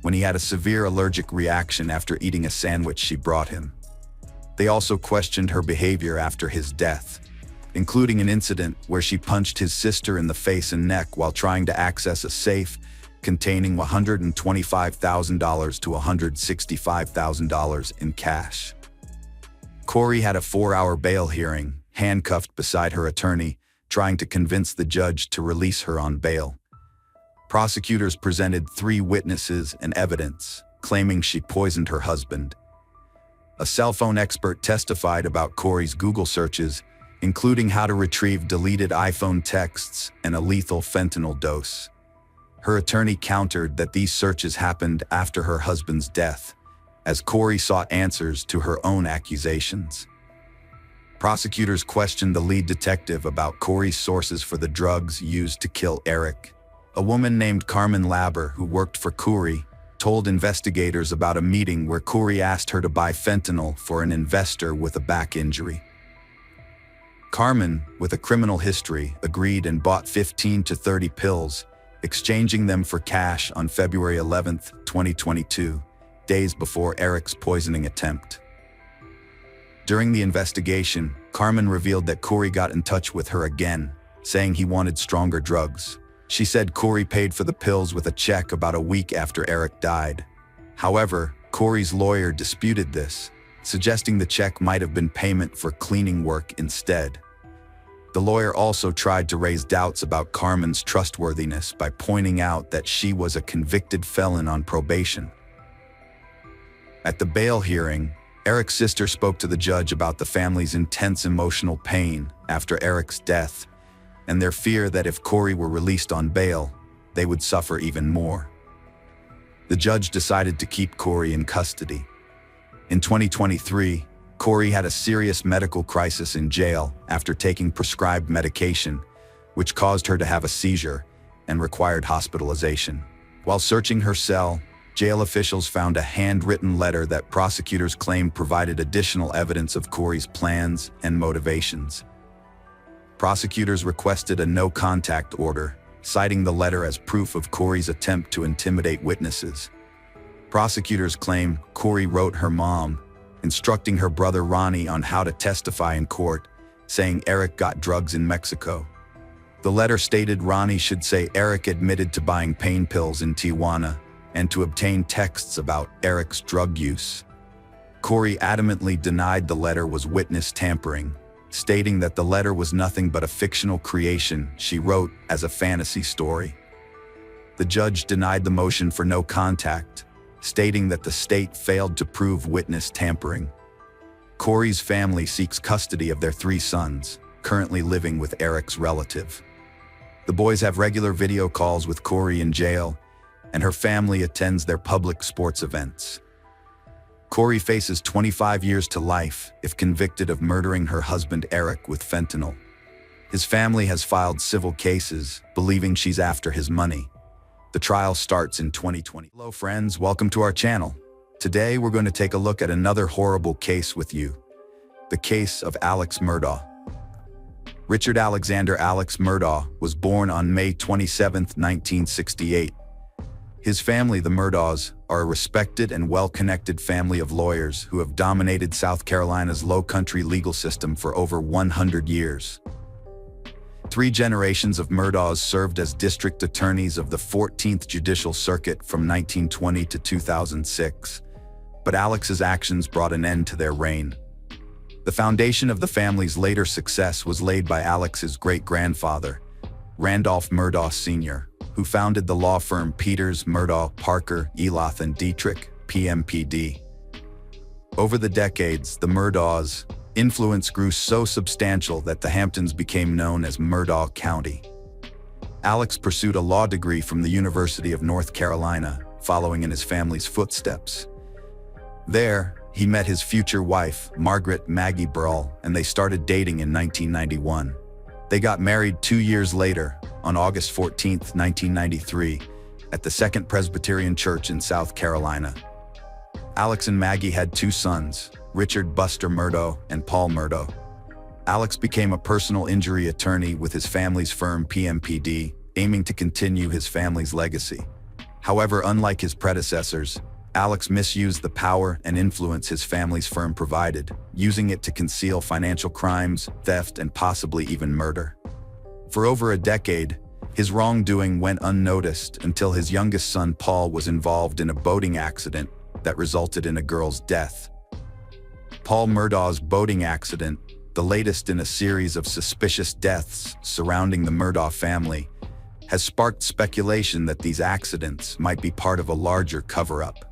when he had a severe allergic reaction after eating a sandwich she brought him. They also questioned her behavior after his death, including an incident where she punched his sister in the face and neck while trying to access a safe containing $125,000 to $165,000 in cash. Corey had a 4-hour bail hearing, handcuffed beside her attorney, trying to convince the judge to release her on bail. Prosecutors presented 3 witnesses and evidence, claiming she poisoned her husband. A cell phone expert testified about Corey's Google searches, including how to retrieve deleted iPhone texts and a lethal fentanyl dose. Her attorney countered that these searches happened after her husband's death, as Corey sought answers to her own accusations. Prosecutors questioned the lead detective about Corey's sources for the drugs used to kill Eric. A woman named Carmen Laber, who worked for Corey, told investigators about a meeting where Corey asked her to buy fentanyl for an investor with a back injury. Carmen, with a criminal history, agreed and bought 15 to 30 pills, exchanging them for cash on February 11, 2022, days before Eric's poisoning attempt. During the investigation, Carmen revealed that Corey got in touch with her again, saying he wanted stronger drugs. She said Corey paid for the pills with a check about a week after Eric died. However, Corey's lawyer disputed this, suggesting the check might have been payment for cleaning work instead. The lawyer also tried to raise doubts about Carmen's trustworthiness by pointing out that she was a convicted felon on probation. At the bail hearing, Eric's sister spoke to the judge about the family's intense emotional pain after Eric's death, and their fear that if Corey were released on bail, they would suffer even more. The judge decided to keep Corey in custody. In 2023, Corey had a serious medical crisis in jail after taking prescribed medication, which caused her to have a seizure and required hospitalization. While searching her cell, jail officials found a handwritten letter that prosecutors claimed provided additional evidence of Corey's plans and motivations. Prosecutors requested a no-contact order, citing the letter as proof of Corey's attempt to intimidate witnesses. Prosecutors claim Corey wrote her mom, instructing her brother Ronnie on how to testify in court, saying Eric got drugs in Mexico. The letter stated Ronnie should say Eric admitted to buying pain pills in Tijuana and to obtain texts about Eric's drug use. Corey adamantly denied the letter was witness tampering, stating that the letter was nothing but a fictional creation she wrote as a fantasy story. The judge denied the motion for no contact, stating that the state failed to prove witness tampering. Corey's family seeks custody of their 3 sons, currently living with Eric's relative. The boys have regular video calls with Corey in jail, and her family attends their public sports events. Corey faces 25 years to life if convicted of murdering her husband Eric with fentanyl. His family has filed civil cases, believing she's after his money. The trial starts in 2020. Hello friends, welcome to our channel. Today we're going to take a look at another horrible case with you. The case of Alex Murdaugh. Richard Alexander Alex Murdaugh was born on May 27, 1968. His family, the Murdaughs, are a respected and well-connected family of lawyers who have dominated South Carolina's low-country legal system for over 100 years. 3 generations of Murdaughs served as district attorneys of the 14th Judicial Circuit from 1920 to 2006, but Alex's actions brought an end to their reign. The foundation of the family's later success was laid by Alex's great-grandfather, Randolph Murdaugh Sr., who founded the law firm Peters, Murdaugh, Parker, Eloth & Dietrich, PMPD. Over the decades, the Murdaughs, influence grew so substantial that the Hamptons became known as Murdaugh County. Alex pursued a law degree from the University of North Carolina, following in his family's footsteps. There, he met his future wife, Margaret Maggie Burrell, and they started dating in 1991. They got married 2 years later, on August 14, 1993, at the Second Presbyterian Church in South Carolina. Alex and Maggie had 2 sons, Richard Buster Murdaugh and Paul Murdaugh. Alex became a personal injury attorney with his family's firm PMPD, aiming to continue his family's legacy. However, unlike his predecessors, Alex misused the power and influence his family's firm provided, using it to conceal financial crimes, theft, and possibly even murder. For over a decade, his wrongdoing went unnoticed until his youngest son Paul was involved in a boating accident that resulted in a girl's death. Paul Murdaugh's boating accident, the latest in a series of suspicious deaths surrounding the Murdaugh family, has sparked speculation that these accidents might be part of a larger cover-up.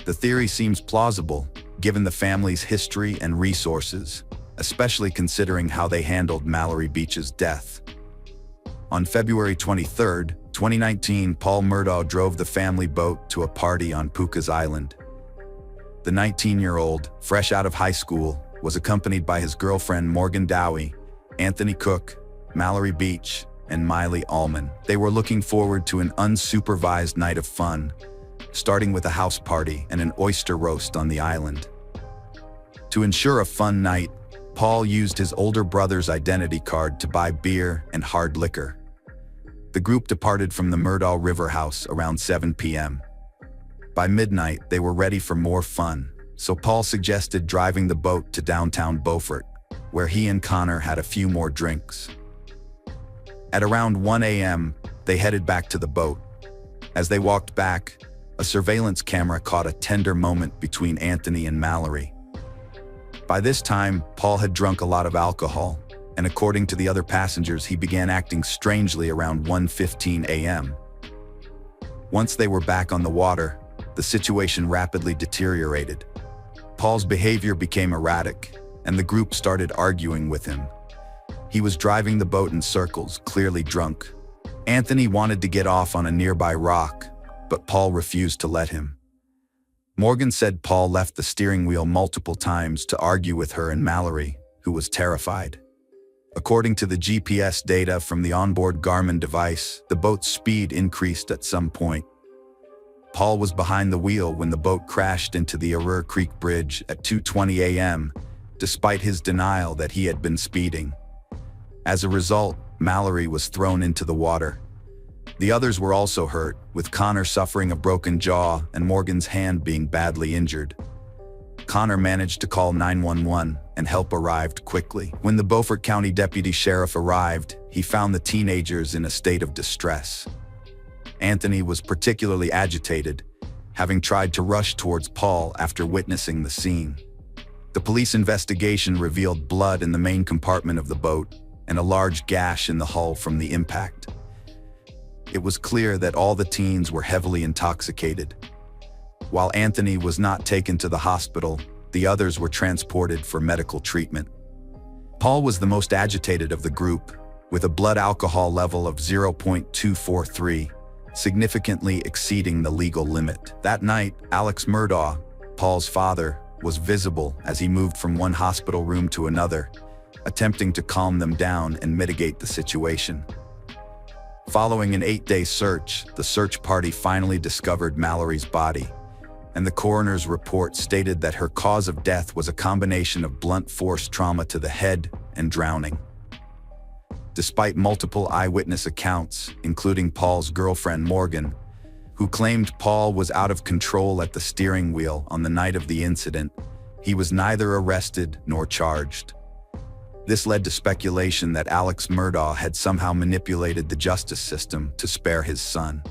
The theory seems plausible, given the family's history and resources, especially considering how they handled Mallory Beach's death. On February 23, 2019, Paul Murdaugh drove the family boat to a party on Puka's Island. The 19-year-old, fresh out of high school, was accompanied by his girlfriend Morgan Dowie, Anthony Cook, Mallory Beach, and Miley Allman. They were looking forward to an unsupervised night of fun, starting with a house party and an oyster roast on the island. To ensure a fun night, Paul used his older brother's identity card to buy beer and hard liquor. The group departed from the Murdaugh River House around 7 p.m. By midnight, they were ready for more fun, so Paul suggested driving the boat to downtown Beaufort, where he and Connor had a few more drinks. At around 1 a.m., they headed back to the boat. As they walked back, a surveillance camera caught a tender moment between Anthony and Mallory. By this time, Paul had drunk a lot of alcohol, and according to the other passengers, he began acting strangely around 1:15 a.m. Once they were back on the water, the situation rapidly deteriorated. Paul's behavior became erratic, and the group started arguing with him. He was driving the boat in circles, clearly drunk. Anthony wanted to get off on a nearby rock, but Paul refused to let him. Morgan said Paul left the steering wheel multiple times to argue with her and Mallory, who was terrified. According to the GPS data from the onboard Garmin device, the boat's speed increased at some point. Paul was behind the wheel when the boat crashed into the Arur Creek Bridge at 2:20 a.m., despite his denial that he had been speeding. As a result, Mallory was thrown into the water. The others were also hurt, with Connor suffering a broken jaw and Morgan's hand being badly injured. Connor managed to call 911, and help arrived quickly. When the Beaufort County Deputy Sheriff arrived, he found the teenagers in a state of distress. Anthony was particularly agitated, having tried to rush towards Paul after witnessing the scene. The police investigation revealed blood in the main compartment of the boat and a large gash in the hull from the impact. It was clear that all the teens were heavily intoxicated. While Anthony was not taken to the hospital, the others were transported for medical treatment. Paul was the most agitated of the group, with a blood alcohol level of 0.243, significantly exceeding the legal limit. That night, Alex Murdaugh, Paul's father, was visible as he moved from one hospital room to another, attempting to calm them down and mitigate the situation. Following an 8-day search, the search party finally discovered Mallory's body, and the coroner's report stated that her cause of death was a combination of blunt force trauma to the head and drowning. Despite multiple eyewitness accounts, including Paul's girlfriend Morgan, who claimed Paul was out of control at the steering wheel on the night of the incident, he was neither arrested nor charged. This led to speculation that Alex Murdaugh had somehow manipulated the justice system to spare his son.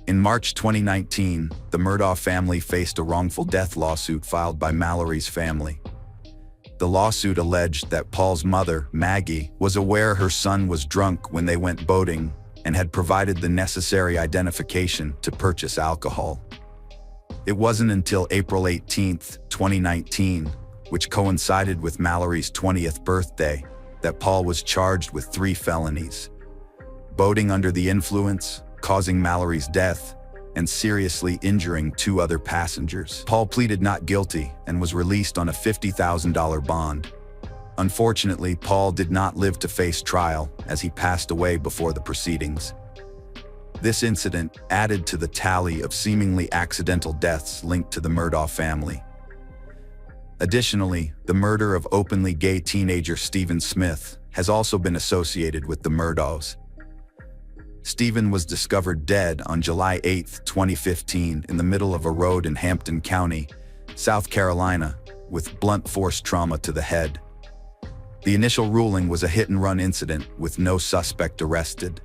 In March 2019, the Murdaugh family faced a wrongful death lawsuit filed by Mallory's family. The lawsuit alleged that Paul's mother, Maggie, was aware her son was drunk when they went boating and had provided the necessary identification to purchase alcohol. It wasn't until April 18, 2019, which coincided with Mallory's 20th birthday, that Paul was charged with 3 felonies: boating under the influence, causing Mallory's death, and seriously injuring 2 other passengers. Paul pleaded not guilty and was released on a $50,000 bond. Unfortunately, Paul did not live to face trial, as he passed away before the proceedings. This incident added to the tally of seemingly accidental deaths linked to the Murdaugh family. Additionally, the murder of openly gay teenager Stephen Smith has also been associated with the Murdaughs. Stephen was discovered dead on July 8, 2015, in the middle of a road in Hampton County, South Carolina, with blunt force trauma to the head. The initial ruling was a hit-and-run incident with no suspect arrested.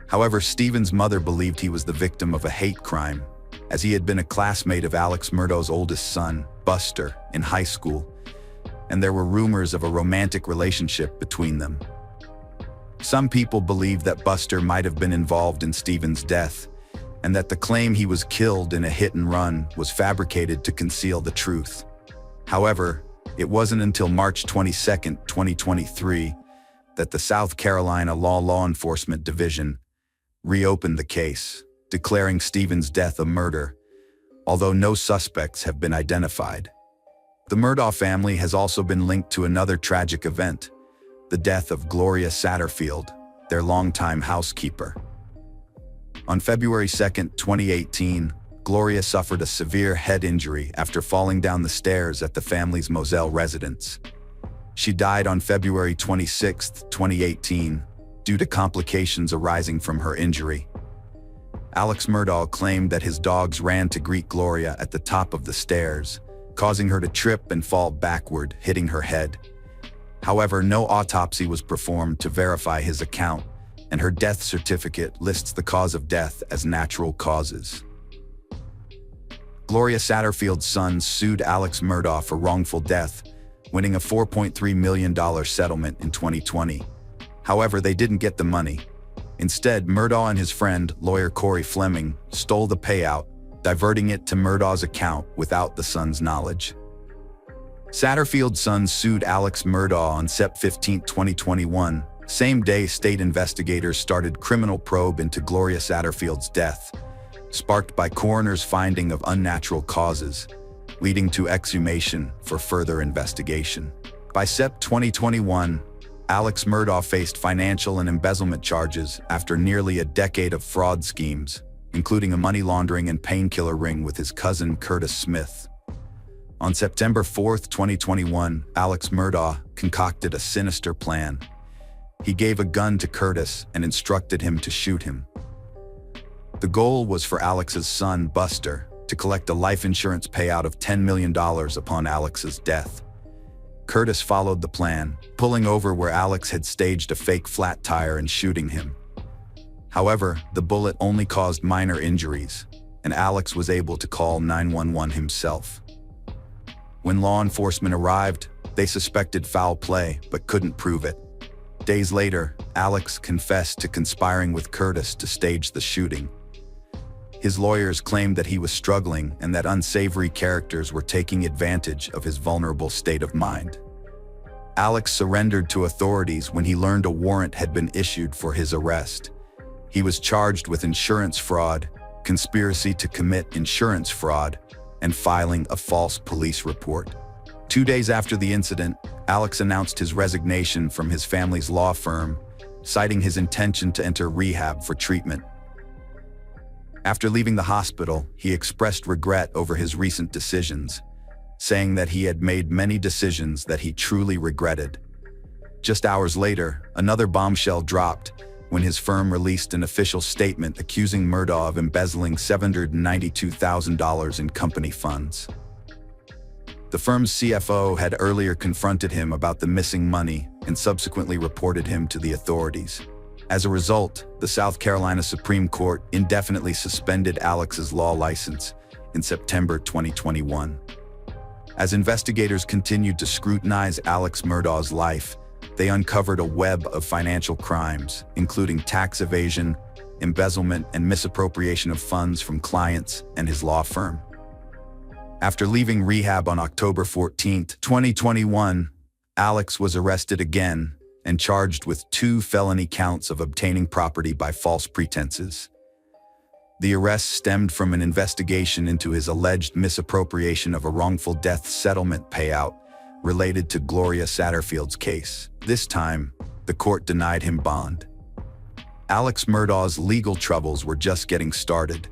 However, Stephen's mother believed he was the victim of a hate crime, as he had been a classmate of Alex Murdaugh's oldest son, Buster, in high school, and there were rumors of a romantic relationship between them. Some people believe that Buster might have been involved in Stephen's death, and that the claim he was killed in a hit-and-run was fabricated to conceal the truth. However, it wasn't until March 22, 2023, that the South Carolina Law Enforcement Division reopened the case, declaring Stephen's death a murder, although no suspects have been identified. The Murdaugh family has also been linked to another tragic event: the death of Gloria Satterfield, their longtime housekeeper. On February 2, 2018, Gloria suffered a severe head injury after falling down the stairs at the family's Moselle residence. She died on February 26, 2018, due to complications arising from her injury. Alex Murdaugh claimed that his dogs ran to greet Gloria at the top of the stairs, causing her to trip and fall backward, hitting her head. However, no autopsy was performed to verify his account, and her death certificate lists the cause of death as natural causes. Gloria Satterfield's sons sued Alex Murdaugh for wrongful death, winning a $4.3 million settlement in 2020. However, they didn't get the money. Instead, Murdaugh and his friend, lawyer Corey Fleming, stole the payout, diverting it to Murdaugh's account without the sons' knowledge. Satterfield's sons sued Alex Murdaugh on Sept 15, 2021, same day state investigators started criminal probe into Gloria Satterfield's death, sparked by coroner's finding of unnatural causes, leading to exhumation for further investigation. By Sept 2021, Alex Murdaugh faced financial and embezzlement charges after nearly a decade of fraud schemes, including a money laundering and painkiller ring with his cousin Curtis Smith. On September 4, 2021, Alex Murdaugh concocted a sinister plan. He gave a gun to Curtis and instructed him to shoot him. The goal was for Alex's son, Buster, to collect a life insurance payout of $10 million upon Alex's death. Curtis followed the plan, pulling over where Alex had staged a fake flat tire and shooting him. However, the bullet only caused minor injuries, and Alex was able to call 911 himself. When law enforcement arrived, they suspected foul play but couldn't prove it. Days later, Alex confessed to conspiring with Curtis to stage the shooting. His lawyers claimed that he was struggling and that unsavory characters were taking advantage of his vulnerable state of mind. Alex surrendered to authorities when he learned a warrant had been issued for his arrest. He was charged with insurance fraud, conspiracy to commit insurance fraud, and filing a false police report. 2 days after the incident, Alex announced his resignation from his family's law firm, citing his intention to enter rehab for treatment. After leaving the hospital, he expressed regret over his recent decisions, saying that he had made many decisions that he truly regretted. Just hours later, another bombshell dropped when his firm released an official statement accusing Murdaugh of embezzling $792,000 in company funds. The firm's CFO had earlier confronted him about the missing money and subsequently reported him to the authorities. As a result, the South Carolina Supreme Court indefinitely suspended Alex's law license in September 2021. As investigators continued to scrutinize Alex Murdaugh's life, they uncovered a web of financial crimes, including tax evasion, embezzlement, and misappropriation of funds from clients and his law firm. After leaving rehab on October 14, 2021, Alex was arrested again and charged with 2 felony counts of obtaining property by false pretenses. The arrest stemmed from an investigation into his alleged misappropriation of a wrongful death settlement payout related to Gloria Satterfield's case. This time, the court denied him bond. Alex Murdaugh's legal troubles were just getting started.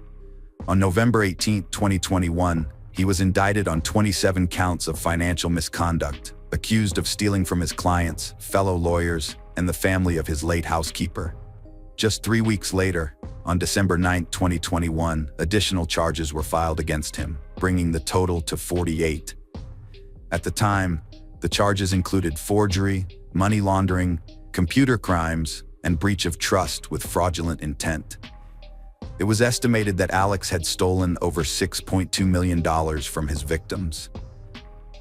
On November 18, 2021, he was indicted on 27 counts of financial misconduct, accused of stealing from his clients, fellow lawyers, and the family of his late housekeeper. Just 3 weeks later, on December 9, 2021, additional charges were filed against him, bringing the total to 48. At the time, the charges included forgery, money laundering, computer crimes, and breach of trust with fraudulent intent. It was estimated that Alex had stolen over $6.2 million from his victims.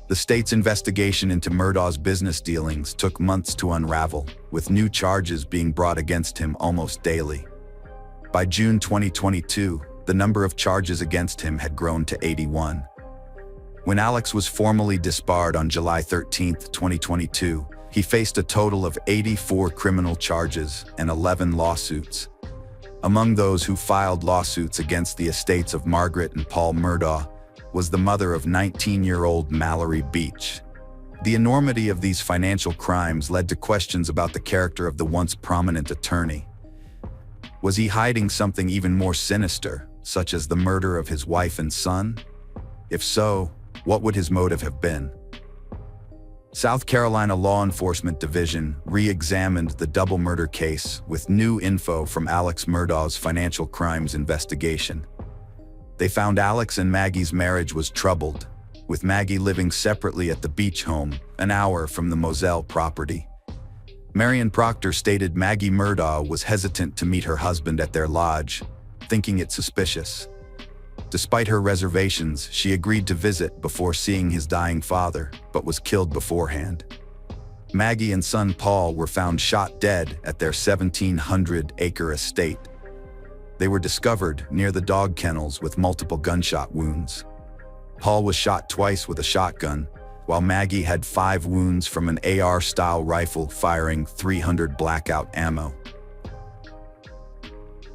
The state's investigation into Murdaugh's business dealings took months to unravel, with new charges being brought against him almost daily. By June 2022, the number of charges against him had grown to 81. When Alex was formally disbarred on July 13, 2022, he faced a total of 84 criminal charges and 11 lawsuits. Among those who filed lawsuits against the estates of Margaret and Paul Murdaugh was the mother of 19-year-old Mallory Beach. The enormity of these financial crimes led to questions about the character of the once prominent attorney. Was he hiding something even more sinister, such as the murder of his wife and son? If so, what would his motive have been? South Carolina Law Enforcement Division re-examined the double murder case with new info from Alex Murdaugh's financial crimes investigation. They found Alex and Maggie's marriage was troubled, with Maggie living separately at the beach home, an hour from the Moselle property. Marion Proctor stated Maggie Murdaugh was hesitant to meet her husband at their lodge, thinking it suspicious. Despite her reservations, she agreed to visit before seeing his dying father, but was killed beforehand. Maggie and son Paul were found shot dead at their 1,700-acre estate. They were discovered near the dog kennels with multiple gunshot wounds. Paul was shot twice with a shotgun, while Maggie had 5 wounds from an AR-style rifle firing .300 blackout ammo.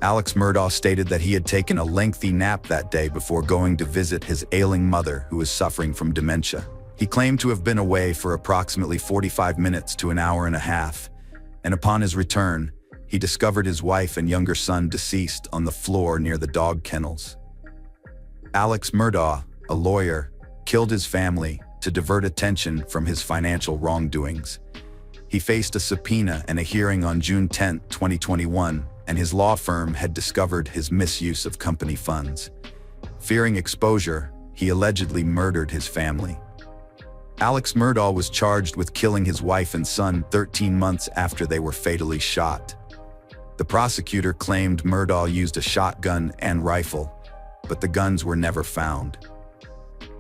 Alex Murdaugh stated that he had taken a lengthy nap that day before going to visit his ailing mother, who was suffering from dementia. He claimed to have been away for approximately 45 minutes to an hour and a half, and upon his return, he discovered his wife and younger son deceased on the floor near the dog kennels. Alex Murdaugh, a lawyer, killed his family to divert attention from his financial wrongdoings. He faced a subpoena and a hearing on June 10, 2021, and his law firm had discovered his misuse of company funds. Fearing exposure, he allegedly murdered his family. Alex Murdaugh was charged with killing his wife and son 13 months after they were fatally shot. The prosecutor claimed Murdaugh used a shotgun and rifle, but the guns were never found.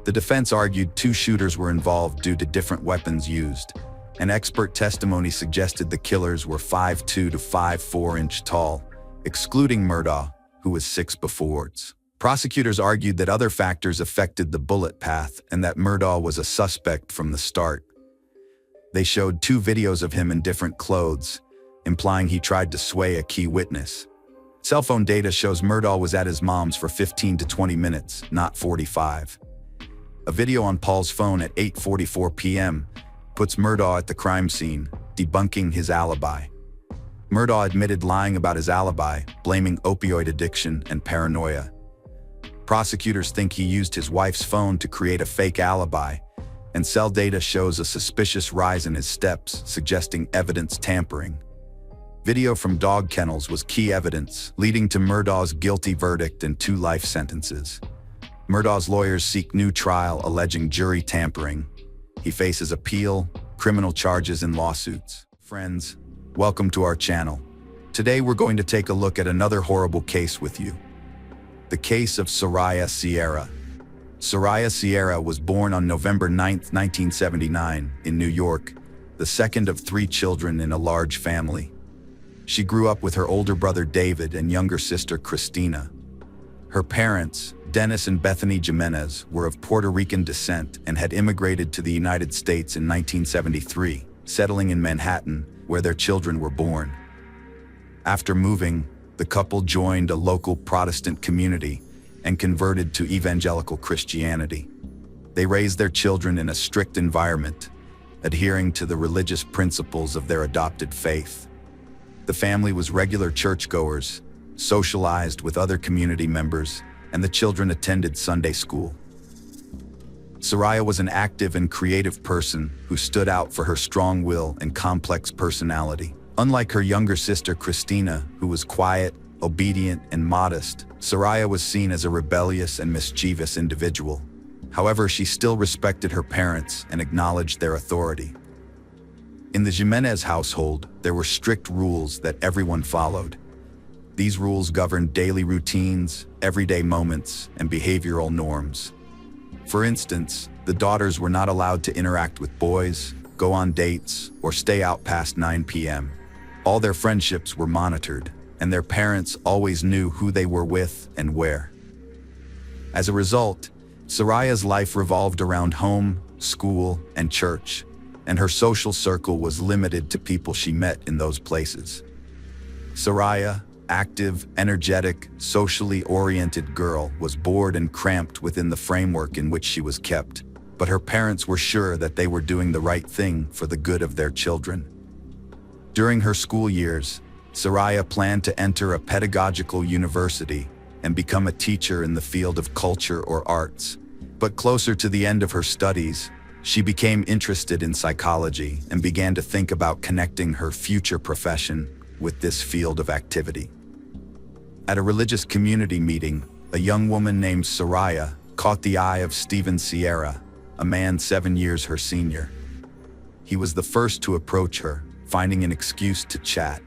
The defense argued 2 shooters were involved due to different weapons used, and expert testimony suggested the killers were 5'2" to 5'4" inch tall, excluding Murdaugh, who was 6'4". Prosecutors argued that other factors affected the bullet path and that Murdaugh was a suspect from the start. They showed 2 videos of him in different clothes, implying he tried to sway a key witness. Cell phone data shows Murdaugh was at his mom's for 15 to 20 minutes, not 45. A video on Paul's phone at 8:44 p.m. puts Murdaugh at the crime scene, debunking his alibi. Murdaugh admitted lying about his alibi, blaming opioid addiction and paranoia. Prosecutors think he used his wife's phone to create a fake alibi, and cell data shows a suspicious rise in his steps, suggesting evidence tampering. Video from dog kennels was key evidence, leading to Murdaugh's guilty verdict and 2 life sentences. Murdaugh's lawyers seek new trial alleging jury tampering. He faces appeal, criminal charges, and lawsuits. Friends, welcome to our channel. Today we're going to take a look at another horrible case with you. The case of Soraya Sierra. Soraya Sierra was born on November 9, 1979, in New York, the second of 3 children in a large family. She grew up with her older brother David and younger sister Christina. Her parents, Dennis and Bethany Jimenez were of Puerto Rican descent and had immigrated to the United States in 1973, settling in Manhattan, where their children were born. After moving, the couple joined a local Protestant community and converted to evangelical Christianity. They raised their children in a strict environment, adhering to the religious principles of their adopted faith. The family was regular churchgoers, socialized with other community members, and the children attended Sunday school. Soraya was an active and creative person who stood out for her strong will and complex personality. Unlike her younger sister Christina, who was quiet, obedient, and modest, Soraya was seen as a rebellious and mischievous individual. However, she still respected her parents and acknowledged their authority. In the Jimenez household, there were strict rules that everyone followed. These rules governed daily routines, everyday moments, and behavioral norms. For instance, the daughters were not allowed to interact with boys, go on dates, or stay out past 9 p.m. All their friendships were monitored, and their parents always knew who they were with and where. As a result, Soraya's life revolved around home, school, and church, and her social circle was limited to people she met in those places. Soraya, active, energetic, socially oriented girl, was bored and cramped within the framework in which she was kept, but her parents were sure that they were doing the right thing for the good of their children. During her school years, Soraya planned to enter a pedagogical university and become a teacher in the field of culture or arts. But closer to the end of her studies, she became interested in psychology and began to think about connecting her future profession with this field of activity. At a religious community meeting, a young woman named Soraya caught the eye of Stephen Sierra, a man 7 years her senior. He was the first to approach her, finding an excuse to chat.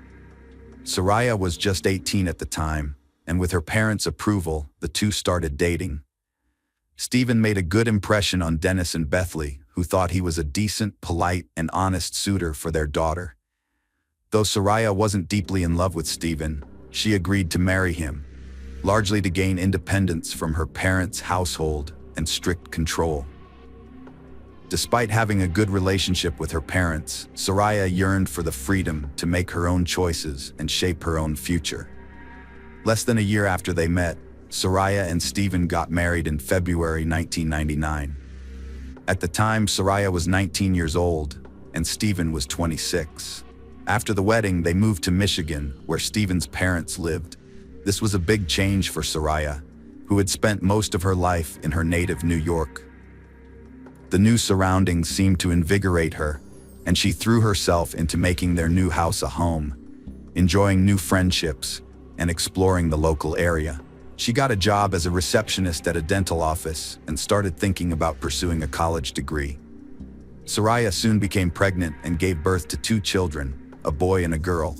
Soraya was just 18 at the time, and with her parents' approval, the two started dating. Stephen made a good impression on Dennis and Bethany, who thought he was a decent, polite, and honest suitor for their daughter. Though Soraya wasn't deeply in love with Stephen, she agreed to marry him, largely to gain independence from her parents' household and strict control. Despite having a good relationship with her parents, Soraya yearned for the freedom to make her own choices and shape her own future. Less than a year after they met, Soraya and Stephen got married in February 1999. At the time, Soraya was 19 years old, and Stephen was 26. After the wedding, they moved to Michigan, where Stephen's parents lived. This was a big change for Soraya, who had spent most of her life in her native New York. The new surroundings seemed to invigorate her, and she threw herself into making their new house a home, enjoying new friendships, and exploring the local area. She got a job as a receptionist at a dental office and started thinking about pursuing a college degree. Soraya soon became pregnant and gave birth to 2 children, a boy and a girl.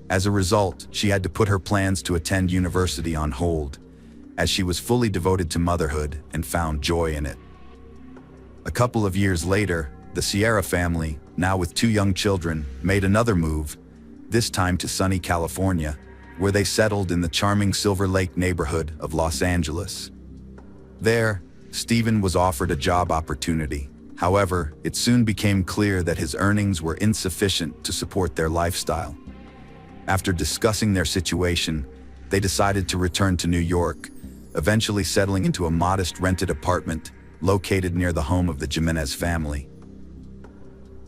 As a result, she had to put her plans to attend university on hold, as she was fully devoted to motherhood and found joy in it. A couple of years later, the Sierra family, now with 2 young children, made another move, this time to sunny California, where they settled in the charming Silver Lake neighborhood of Los Angeles. There, Stephen was offered a job opportunity. However, it soon became clear that his earnings were insufficient to support their lifestyle. After discussing their situation, they decided to return to New York, eventually settling into a modest rented apartment located near the home of the Jimenez family.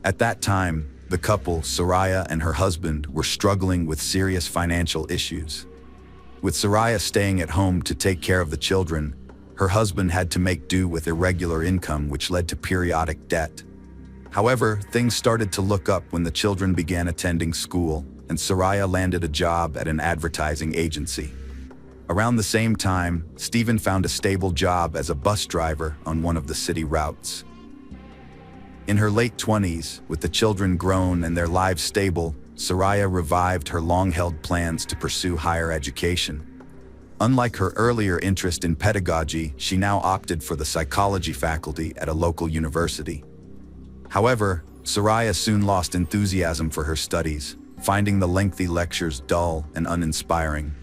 At that time, the couple, Soraya and her husband, were struggling with serious financial issues. With Soraya staying at home to take care of the children, her husband had to make do with irregular income, which led to periodic debt. However, things started to look up when the children began attending school, and Soraya landed a job at an advertising agency. Around the same time, Stephen found a stable job as a bus driver on one of the city routes. In her late 20s, with the children grown and their lives stable, Soraya revived her long-held plans to pursue higher education. Unlike her earlier interest in pedagogy, she now opted for the psychology faculty at a local university. However, Soraya soon lost enthusiasm for her studies, finding the lengthy lectures dull and uninspiring.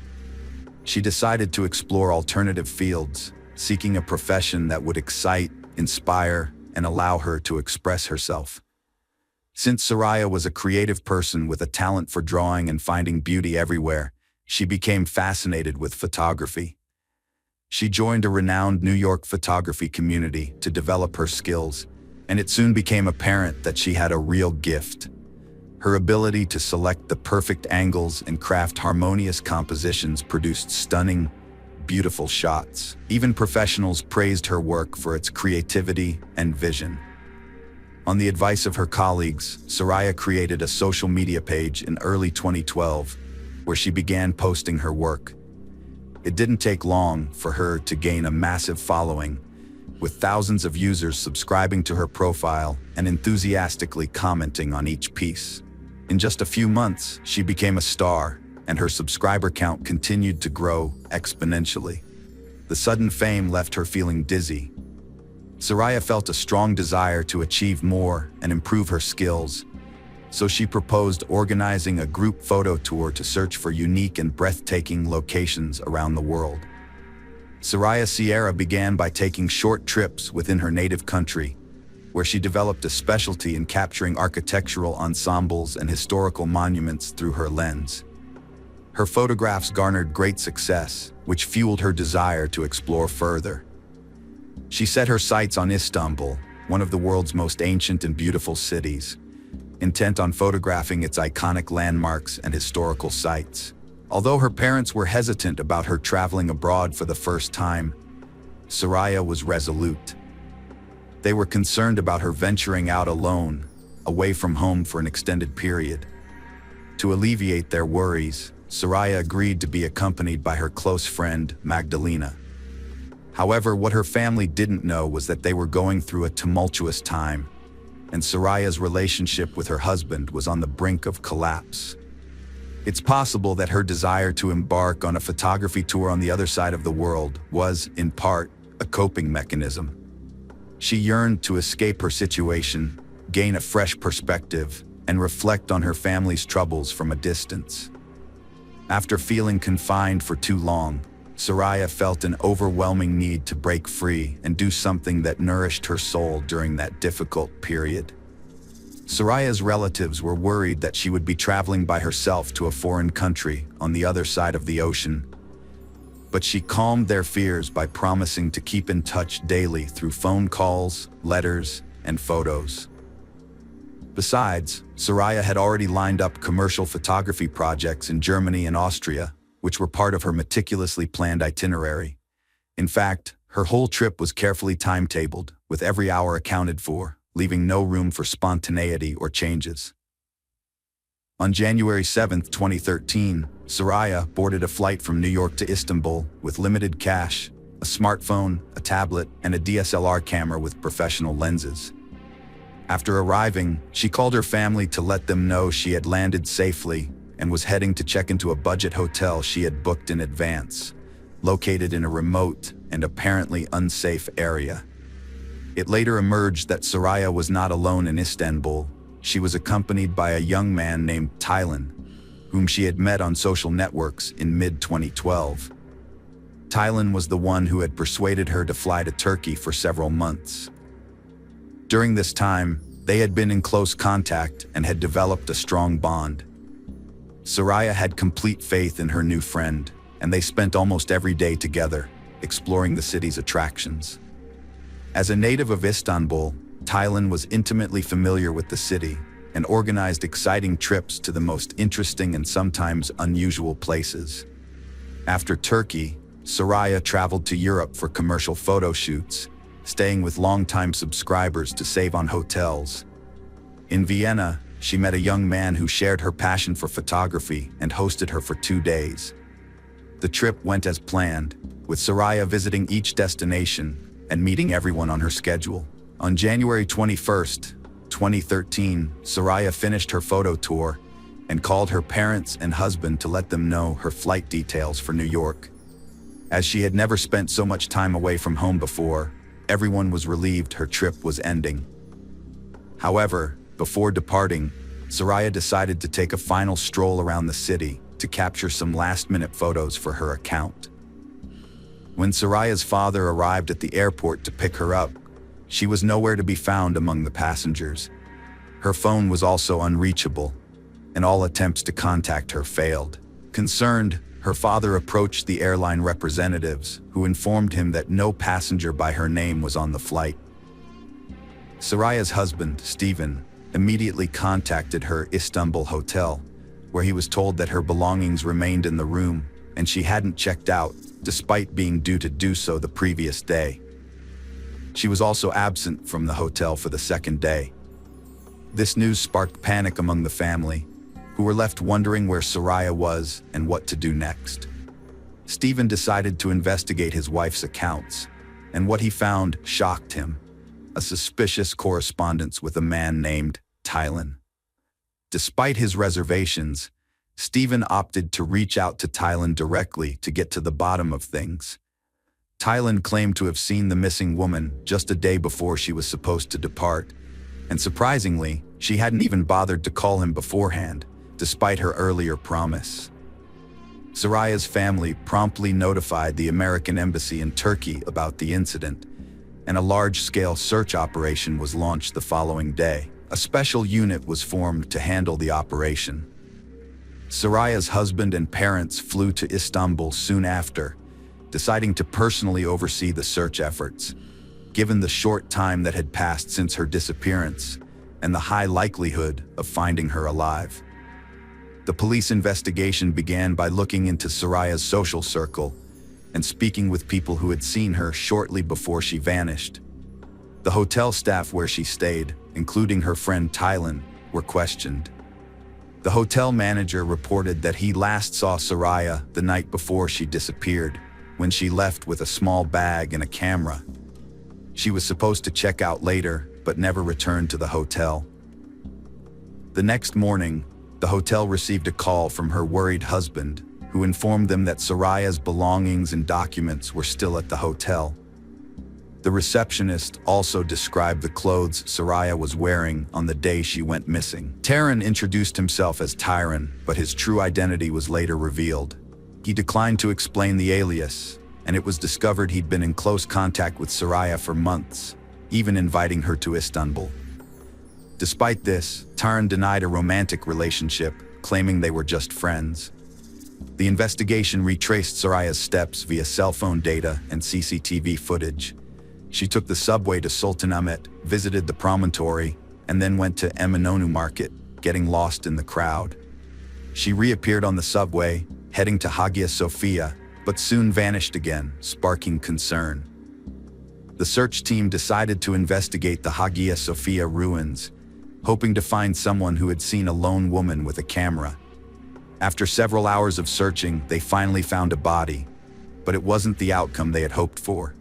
She decided to explore alternative fields, seeking a profession that would excite, inspire, and allow her to express herself. Since Soraya was a creative person with a talent for drawing and finding beauty everywhere, she became fascinated with photography. She joined a renowned New York photography community to develop her skills, and it soon became apparent that she had a real gift. Her ability to select the perfect angles and craft harmonious compositions produced stunning, beautiful shots. Even professionals praised her work for its creativity and vision. On the advice of her colleagues, Soraya created a social media page in early 2012, where she began posting her work. It didn't take long for her to gain a massive following, with thousands of users subscribing to her profile and enthusiastically commenting on each piece. In just a few months, she became a star, and her subscriber count continued to grow exponentially. The sudden fame left her feeling dizzy. Soraya felt a strong desire to achieve more and improve her skills, so she proposed organizing a group photo tour to search for unique and breathtaking locations around the world. Soraya Sierra began by taking short trips within her native country, where she developed a specialty in capturing architectural ensembles and historical monuments through her lens. Her photographs garnered great success, which fueled her desire to explore further. She set her sights on Istanbul, one of the world's most ancient and beautiful cities, intent on photographing its iconic landmarks and historical sites. Although her parents were hesitant about her traveling abroad for the first time, Soraya was resolute. They were concerned about her venturing out alone, away from home for an extended period. To alleviate their worries, Soraya agreed to be accompanied by her close friend, Magdalena. However, what her family didn't know was that they were going through a tumultuous time, and Soraya's relationship with her husband was on the brink of collapse. It's possible that her desire to embark on a photography tour on the other side of the world was, in part, a coping mechanism. She yearned to escape her situation, gain a fresh perspective, and reflect on her family's troubles from a distance. After feeling confined for too long, Soraya felt an overwhelming need to break free and do something that nourished her soul during that difficult period. Soraya's relatives were worried that she would be traveling by herself to a foreign country on the other side of the ocean. But she calmed their fears by promising to keep in touch daily through phone calls, letters, and photos. Besides, Soraya had already lined up commercial photography projects in Germany and Austria, which were part of her meticulously planned itinerary. In fact, her whole trip was carefully timetabled, with every hour accounted for, leaving no room for spontaneity or changes. On January 7, 2013, Soraya boarded a flight from New York to Istanbul with limited cash, a smartphone, a tablet, and a DSLR camera with professional lenses. After arriving, she called her family to let them know she had landed safely and was heading to check into a budget hotel she had booked in advance, located in a remote and apparently unsafe area. It later emerged that Soraya was not alone in Istanbul. She was accompanied by a young man named Tylan, whom she had met on social networks in mid-2012. Tylan was the one who had persuaded her to fly to Turkey for several months. During this time, they had been in close contact and had developed a strong bond. Soraya had complete faith in her new friend, and they spent almost every day together, exploring the city's attractions. As a native of Istanbul, Tylan was intimately familiar with the city and organized exciting trips to the most interesting and sometimes unusual places. After Turkey, Soraya traveled to Europe for commercial photo shoots, staying with longtime subscribers to save on hotels. In Vienna, she met a young man who shared her passion for photography and hosted her for 2 days. The trip went as planned, with Soraya visiting each destination and meeting everyone on her schedule. On January 21, 2013, Soraya finished her photo tour and called her parents and husband to let them know her flight details for New York. As she had never spent so much time away from home before, everyone was relieved her trip was ending. However, before departing, Soraya decided to take a final stroll around the city to capture some last-minute photos for her account. When Soraya's father arrived at the airport to pick her up, she was nowhere to be found among the passengers. Her phone was also unreachable, and all attempts to contact her failed. Concerned, her father approached the airline representatives, who informed him that no passenger by her name was on the flight. Soraya's husband, Stephen, immediately contacted her Istanbul hotel, where he was told that her belongings remained in the room and she hadn't checked out, despite being due to do so the previous day. She was also absent from the hotel for the second day. This news sparked panic among the family, who were left wondering where Soraya was and what to do next. Stephen decided to investigate his wife's accounts, and what he found shocked him: a suspicious correspondence with a man named Tylen. Despite his reservations, Stephen opted to reach out to Tylen directly to get to the bottom of things. Tylen claimed to have seen the missing woman just a day before she was supposed to depart, and surprisingly, she hadn't even bothered to call him beforehand, despite her earlier promise. Soraya's family promptly notified the American embassy in Turkey about the incident, and a large-scale search operation was launched the following day. A special unit was formed to handle the operation. Soraya's husband and parents flew to Istanbul soon after, deciding to personally oversee the search efforts, given the short time that had passed since her disappearance and the high likelihood of finding her alive. The police investigation began by looking into Soraya's social circle and speaking with people who had seen her shortly before she vanished. The hotel staff where she stayed, including her friend Tylen, were questioned. The hotel manager reported that he last saw Soraya the night before she disappeared, when she left with a small bag and a camera. She was supposed to check out later, but never returned to the hotel. The next morning, the hotel received a call from her worried husband, who informed them that Soraya's belongings and documents were still at the hotel. The receptionist also described the clothes Soraya was wearing on the day she went missing. Taran introduced himself as Tyran, but his true identity was later revealed. He declined to explain the alias, and it was discovered he'd been in close contact with Soraya for months, even inviting her to Istanbul. Despite this, Taran denied a romantic relationship, claiming they were just friends. The investigation retraced Soraya's steps via cell phone data and CCTV footage. She took the subway to Sultanahmet, visited the promontory, and then went to Eminönü Market, getting lost in the crowd. She reappeared on the subway, heading to Hagia Sophia, but soon vanished again, sparking concern. The search team decided to investigate the Hagia Sophia ruins, hoping to find someone who had seen a lone woman with a camera. After several hours of searching, they finally found a body, but it wasn't the outcome they had hoped for.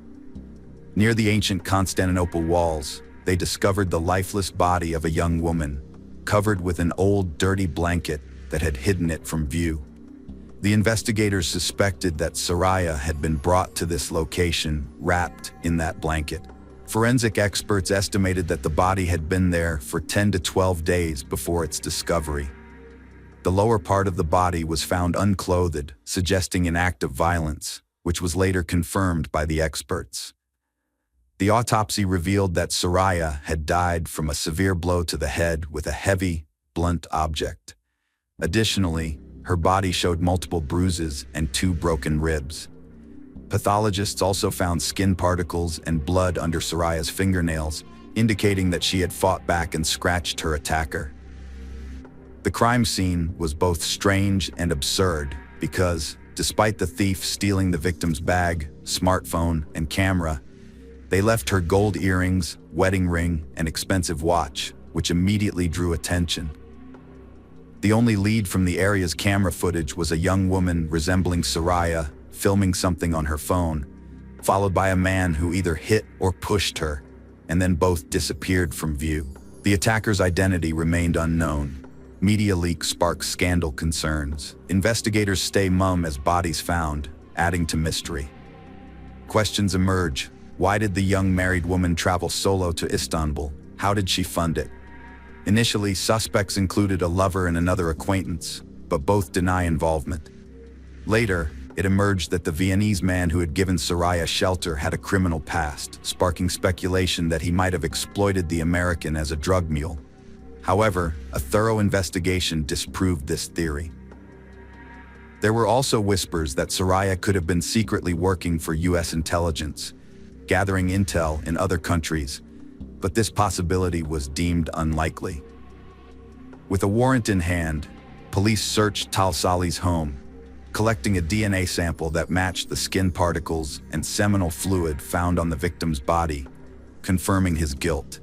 Near the ancient Constantinople walls, they discovered the lifeless body of a young woman, covered with an old, dirty blanket that had hidden it from view. The investigators suspected that Soraya had been brought to this location, wrapped in that blanket. Forensic experts estimated that the body had been there for 10 to 12 days before its discovery. The lower part of the body was found unclothed, suggesting an act of violence, which was later confirmed by the experts. The autopsy revealed that Soraya had died from a severe blow to the head with a heavy, blunt object. Additionally, her body showed multiple bruises and 2 broken ribs. Pathologists also found skin particles and blood under Soraya's fingernails, indicating that she had fought back and scratched her attacker. The crime scene was both strange and absurd because, despite the thief stealing the victim's bag, smartphone, and camera, they left her gold earrings, wedding ring, and expensive watch, which immediately drew attention. The only lead from the area's camera footage was a young woman resembling Soraya filming something on her phone, followed by a man who either hit or pushed her, and then both disappeared from view. The attacker's identity remained unknown. Media leaks spark scandal concerns. Investigators stay mum as bodies found, adding to mystery. Questions emerge. Why did the young married woman travel solo to Istanbul? How did she fund it? Initially, suspects included a lover and another acquaintance, but both deny involvement. Later, It emerged that the Viennese man who had given Soraya shelter had a criminal past, sparking speculation that he might have exploited the American as a drug mule. However, a thorough investigation disproved this theory. There were also whispers that Soraya could have been secretly working for US intelligence, gathering intel in other countries, but this possibility was deemed unlikely. With a warrant in hand, police searched Talsali's home, collecting a DNA sample that matched the skin particles and seminal fluid found on the victim's body, confirming his guilt.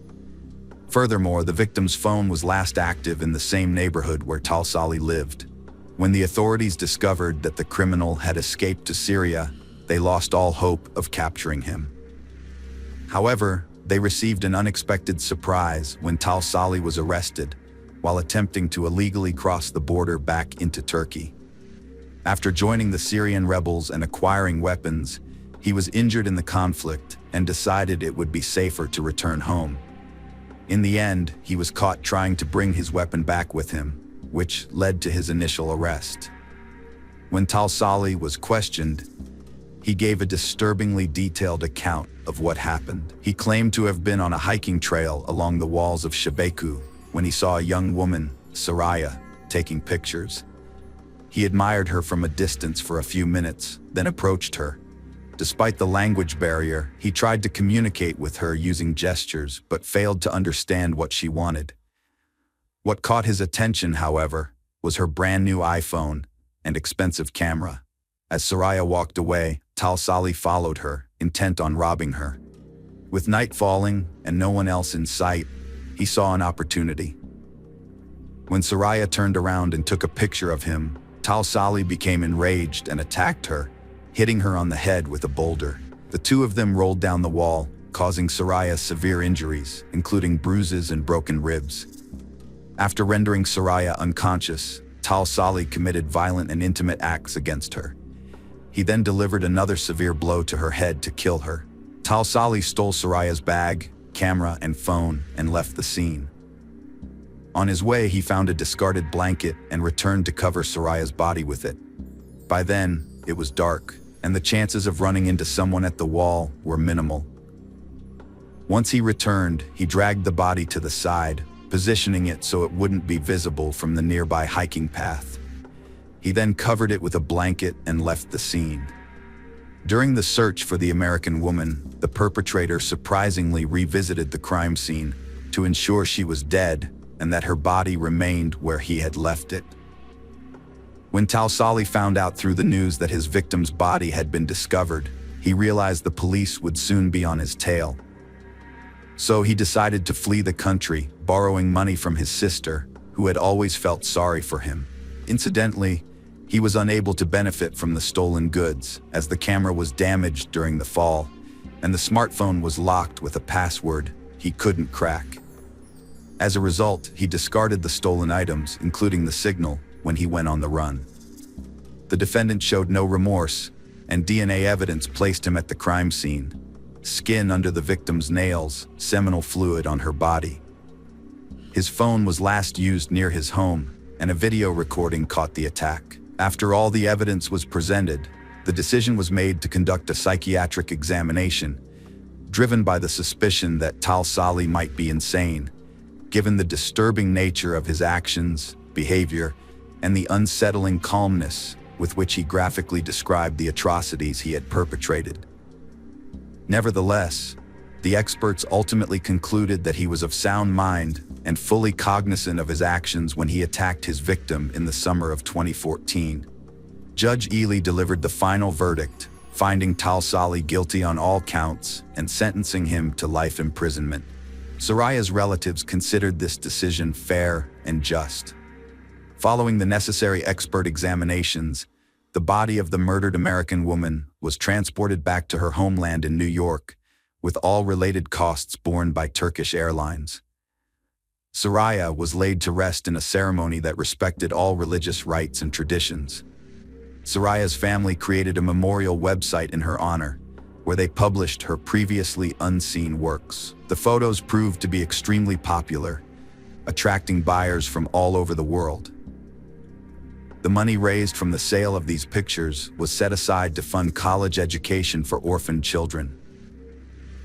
Furthermore, the victim's phone was last active in the same neighborhood where Talsali lived. When the authorities discovered that the criminal had escaped to Syria, they lost all hope of capturing him. However, they received an unexpected surprise when Talsali was arrested while attempting to illegally cross the border back into Turkey. After joining the Syrian rebels and acquiring weapons, he was injured in the conflict and decided it would be safer to return home. In the end, he was caught trying to bring his weapon back with him, which led to his initial arrest. When Talsali was questioned, he gave a disturbingly detailed account of what happened. He claimed to have been on a hiking trail along the walls of Shebeku when he saw a young woman, Soraya, taking pictures. He admired her from a distance for a few minutes, then approached her. Despite the language barrier, he tried to communicate with her using gestures, but failed to understand what she wanted. What caught his attention, however, was her brand new iPhone and expensive camera. As Soraya walked away, Talsali followed her, intent on robbing her. With night falling and no one else in sight, he saw an opportunity. When Soraya turned around and took a picture of him, Talsali became enraged and attacked her, hitting her on the head with a boulder. The two of them rolled down the wall, causing Soraya severe injuries, including bruises and broken ribs. After rendering Soraya unconscious, Talsali committed violent and intimate acts against her. He then delivered another severe blow to her head to kill her. Talsali stole Soraya's bag, camera, and phone and left the scene. On his way, he found a discarded blanket and returned to cover Soraya's body with it. By then, it was dark, and the chances of running into someone at the wall were minimal. Once he returned, he dragged the body to the side, positioning it so it wouldn't be visible from the nearby hiking path. He then covered it with a blanket and left the scene. During the search for the American woman, the perpetrator surprisingly revisited the crime scene to ensure she was dead and that her body remained where he had left it. When Talsali found out through the news that his victim's body had been discovered, he realized the police would soon be on his tail. So he decided to flee the country, borrowing money from his sister, who had always felt sorry for him. Incidentally, he was unable to benefit from the stolen goods, as the camera was damaged during the fall, and the smartphone was locked with a password he couldn't crack. As a result, he discarded the stolen items, including the signal, when he went on the run. The defendant showed no remorse, and DNA evidence placed him at the crime scene. Skin under the victim's nails, seminal fluid on her body. His phone was last used near his home, and a video recording caught the attack. After all the evidence was presented, the decision was made to conduct a psychiatric examination, driven by the suspicion that Talsali might be insane, given the disturbing nature of his actions, behavior, and the unsettling calmness with which he graphically described the atrocities he had perpetrated. Nevertheless, the experts ultimately concluded that he was of sound mind and fully cognizant of his actions when he attacked his victim in the summer of 2014. Judge Ely delivered the final verdict, finding Talsali guilty on all counts and sentencing him to life imprisonment. Soraya's relatives considered this decision fair and just. Following the necessary expert examinations, the body of the murdered American woman was transported back to her homeland in New York, with all related costs borne by Turkish Airlines. Soraya was laid to rest in a ceremony that respected all religious rites and traditions. Soraya's family created a memorial website in her honor, where they published her previously unseen works. The photos proved to be extremely popular, attracting buyers from all over the world. The money raised from the sale of these pictures was set aside to fund college education for orphaned children.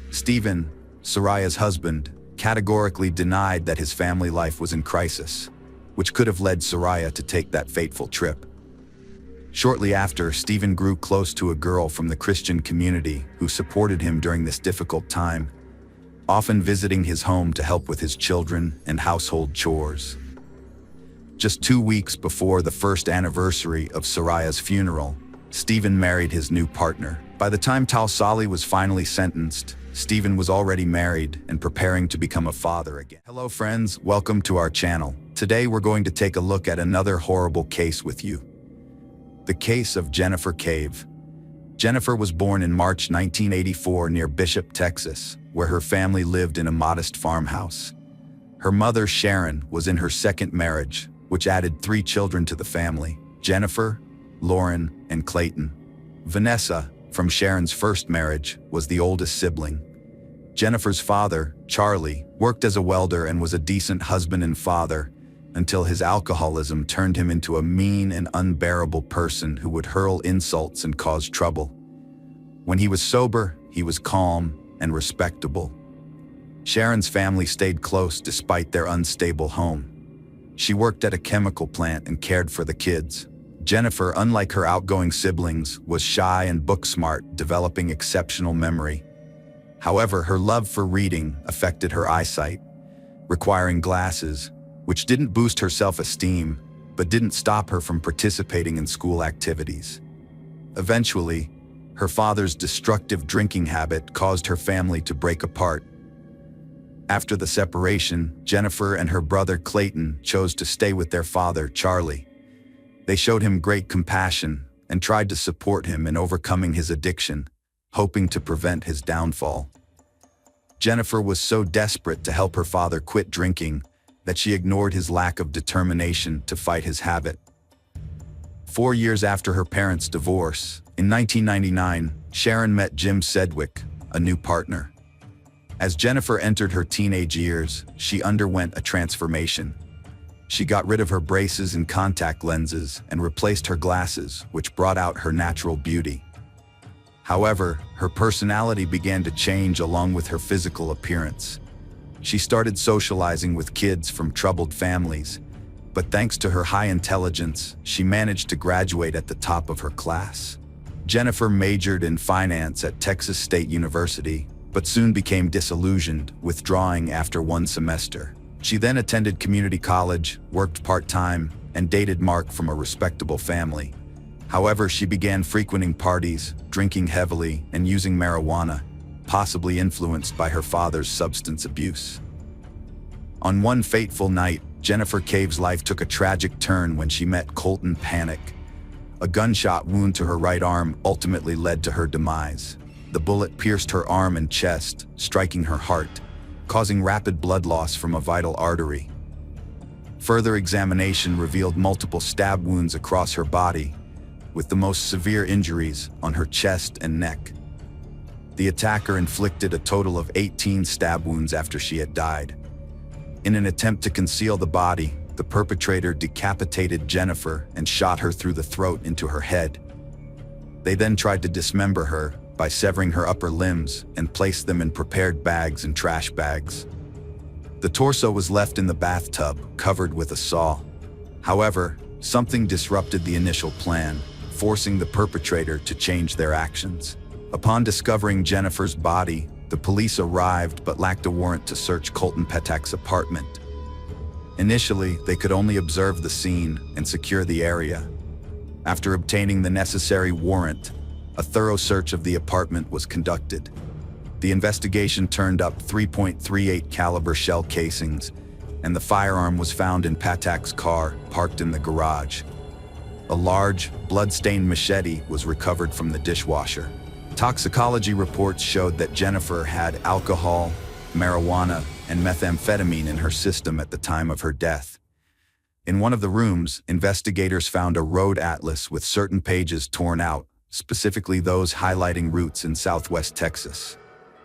Stephen, Soraya's husband, categorically denied that his family life was in crisis, which could have led Soraya to take that fateful trip. Shortly after, Stephen grew close to a girl from the Christian community who supported him during this difficult time, often visiting his home to help with his children and household chores. Just 2 weeks before the first anniversary of Soraya's funeral, Stephen married his new partner. By the time Tausali was finally sentenced, Stephen was already married and preparing to become a father again. Hello friends, welcome to our channel. Today we're going to take a look at another horrible case with you. The case of Jennifer Cave. Jennifer was born in March 1984 near Bishop, Texas, where her family lived in a modest farmhouse. Her mother, Sharon, was in her second marriage, which added 3 children to the family: Jennifer, Lauren, and Clayton. Vanessa, from Sharon's first marriage, was the oldest sibling. Jennifer's father, Charlie, worked as a welder and was a decent husband and father, until his alcoholism turned him into a mean and unbearable person who would hurl insults and cause trouble. When he was sober, he was calm and respectable. Sharon's family stayed close despite their unstable home. She worked at a chemical plant and cared for the kids. Jennifer, unlike her outgoing siblings, was shy and book-smart, developing exceptional memory. However, her love for reading affected her eyesight, requiring glasses, which didn't boost her self-esteem, but didn't stop her from participating in school activities. Eventually, her father's destructive drinking habit caused her family to break apart. After the separation, Jennifer and her brother Clayton chose to stay with their father, Charlie. They showed him great compassion and tried to support him in overcoming his addiction, hoping to prevent his downfall. Jennifer was so desperate to help her father quit drinking that she ignored his lack of determination to fight his habit. 4 years after her parents' divorce, in 1999, Sharon met Jim Sedgwick, a new partner. As Jennifer entered her teenage years, she underwent a transformation. She got rid of her braces and contact lenses and replaced her glasses, which brought out her natural beauty. However, her personality began to change along with her physical appearance. She started socializing with kids from troubled families, but thanks to her high intelligence, she managed to graduate at the top of her class. Jennifer majored in finance at Texas State University, but soon became disillusioned, withdrawing after 1 semester. She then attended community college, worked part-time, and dated Mark from a respectable family. However, she began frequenting parties, drinking heavily, and using marijuana, possibly influenced by her father's substance abuse. On one fateful night, Jennifer Cave's life took a tragic turn when she met Colton Panic. A gunshot wound to her right arm ultimately led to her demise. The bullet pierced her arm and chest, striking her heart, causing rapid blood loss from a vital artery. Further examination revealed multiple stab wounds across her body, with the most severe injuries on her chest and neck. The attacker inflicted a total of 18 stab wounds after she had died. In an attempt to conceal the body, the perpetrator decapitated Jennifer and shot her through the throat into her head. They then tried to dismember her by severing her upper limbs and placed them in prepared bags and trash bags. The torso was left in the bathtub, covered with a saw. However, something disrupted the initial plan, forcing the perpetrator to change their actions. Upon discovering Jennifer's body, the police arrived but lacked a warrant to search Colton Patak's apartment. Initially, they could only observe the scene and secure the area. After obtaining the necessary warrant, a thorough search of the apartment was conducted. The investigation turned up 3.38 caliber shell casings, and the firearm was found in Patak's car, parked in the garage. A large, blood-stained machete was recovered from the dishwasher. Toxicology reports showed that Jennifer had alcohol, marijuana, and methamphetamine in her system at the time of her death. In one of the rooms, investigators found a road atlas with certain pages torn out, specifically those highlighting routes in southwest Texas.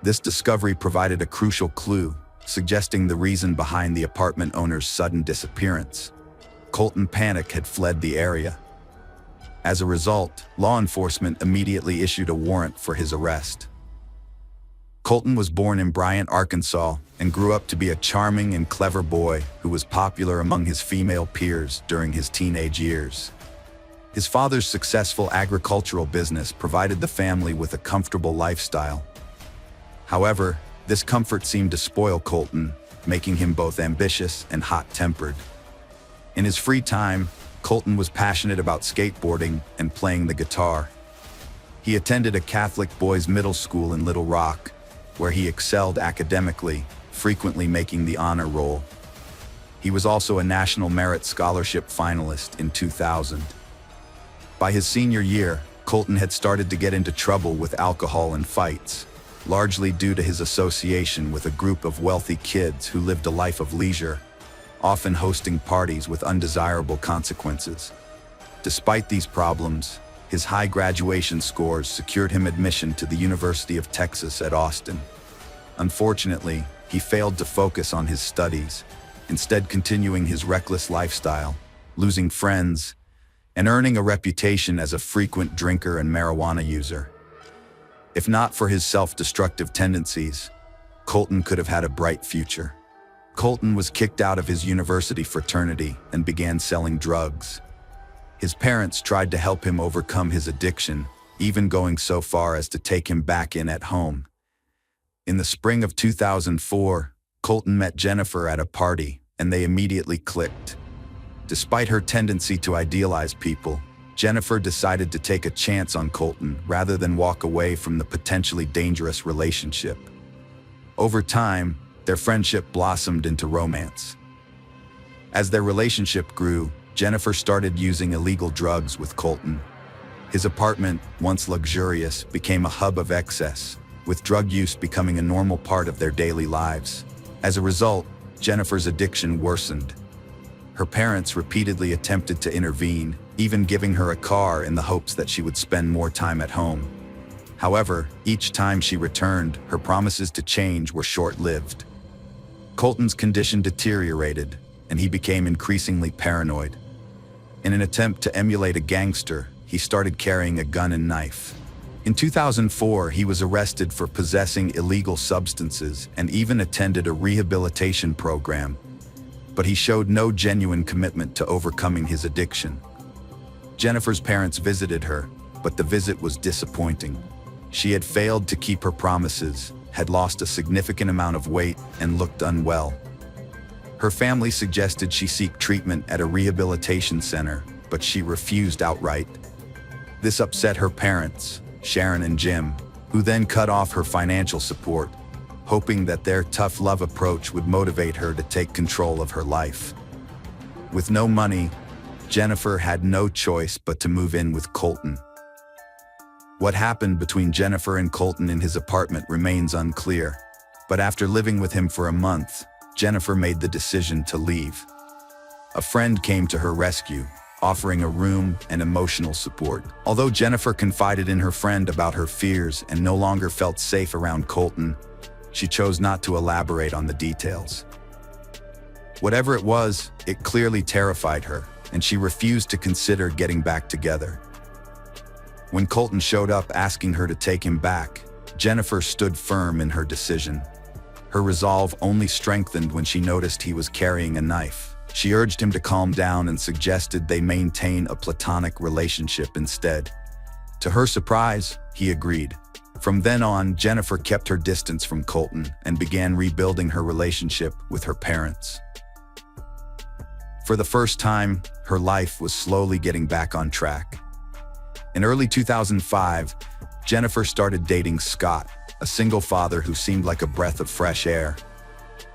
This discovery provided a crucial clue, suggesting the reason behind the apartment owner's sudden disappearance. Colton Panic had fled the area. As a result, law enforcement immediately issued a warrant for his arrest. Colton was born in Bryant, Arkansas, and grew up to be a charming and clever boy who was popular among his female peers during his teenage years. His father's successful agricultural business provided the family with a comfortable lifestyle. However, this comfort seemed to spoil Colton, making him both ambitious and hot-tempered. In his free time, Colton was passionate about skateboarding and playing the guitar. He attended a Catholic boys' middle school in Little Rock, where he excelled academically, frequently making the honor roll. He was also a National Merit Scholarship finalist in 2000. By his senior year, Colton had started to get into trouble with alcohol and fights, largely due to his association with a group of wealthy kids who lived a life of leisure, often hosting parties with undesirable consequences. Despite these problems, his high graduation scores secured him admission to the University of Texas at Austin. Unfortunately, he failed to focus on his studies, instead continuing his reckless lifestyle, losing friends, and earning a reputation as a frequent drinker and marijuana user. If not for his self-destructive tendencies, Colton could have had a bright future. Colton was kicked out of his university fraternity and began selling drugs. His parents tried to help him overcome his addiction, even going so far as to take him back in at home. In the spring of 2004, Colton met Jennifer at a party, and they immediately clicked. Despite her tendency to idealize people, Jennifer decided to take a chance on Colton rather than walk away from the potentially dangerous relationship. Over time, their friendship blossomed into romance. As their relationship grew, Jennifer started using illegal drugs with Colton. His apartment, once luxurious, became a hub of excess, with drug use becoming a normal part of their daily lives. As a result, Jennifer's addiction worsened. Her parents repeatedly attempted to intervene, even giving her a car in the hopes that she would spend more time at home. However, each time she returned, her promises to change were short-lived. Colton's condition deteriorated, and he became increasingly paranoid. In an attempt to emulate a gangster, he started carrying a gun and knife. In 2004, he was arrested for possessing illegal substances and even attended a rehabilitation program, but he showed no genuine commitment to overcoming his addiction. Jennifer's parents visited her, but the visit was disappointing. She had failed to keep her promises, had lost a significant amount of weight, and looked unwell. Her family suggested she seek treatment at a rehabilitation center, but she refused outright. This upset her parents, Sharon and Jim, who then cut off her financial support, hoping that their tough love approach would motivate her to take control of her life. With no money, Jennifer had no choice but to move in with Colton. What happened between Jennifer and Colton in his apartment remains unclear, but after living with him for a month, Jennifer made the decision to leave. A friend came to her rescue, offering a room and emotional support. Although Jennifer confided in her friend about her fears and no longer felt safe around Colton, she chose not to elaborate on the details. Whatever it was, it clearly terrified her, and she refused to consider getting back together. When Colton showed up asking her to take him back, Jennifer stood firm in her decision. Her resolve only strengthened when she noticed he was carrying a knife. She urged him to calm down and suggested they maintain a platonic relationship instead. To her surprise, he agreed. From then on, Jennifer kept her distance from Colton and began rebuilding her relationship with her parents. For the first time, her life was slowly getting back on track. In early 2005, Jennifer started dating Scott, a single father who seemed like a breath of fresh air.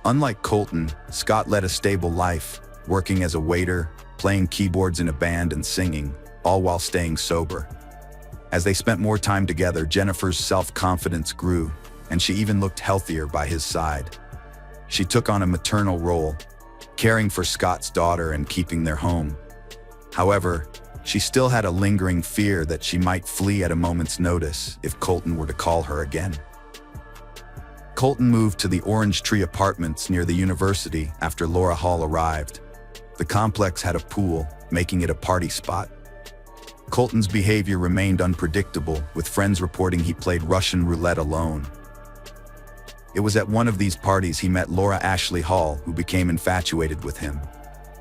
Unlike Colton, Scott led a stable life, working as a waiter, playing keyboards in a band and singing, all while staying sober. As they spent more time together, Jennifer's self-confidence grew, and she even looked healthier by his side. She took on a maternal role, caring for Scott's daughter and keeping their home. However, she still had a lingering fear that she might flee at a moment's notice if Colton were to call her again. Colton moved to the Orange Tree Apartments near the university after Laura Hall arrived. The complex had a pool, making it a party spot. Colton's behavior remained unpredictable, with friends reporting he played Russian roulette alone. It was at one of these parties he met Laura Ashley Hall, who became infatuated with him.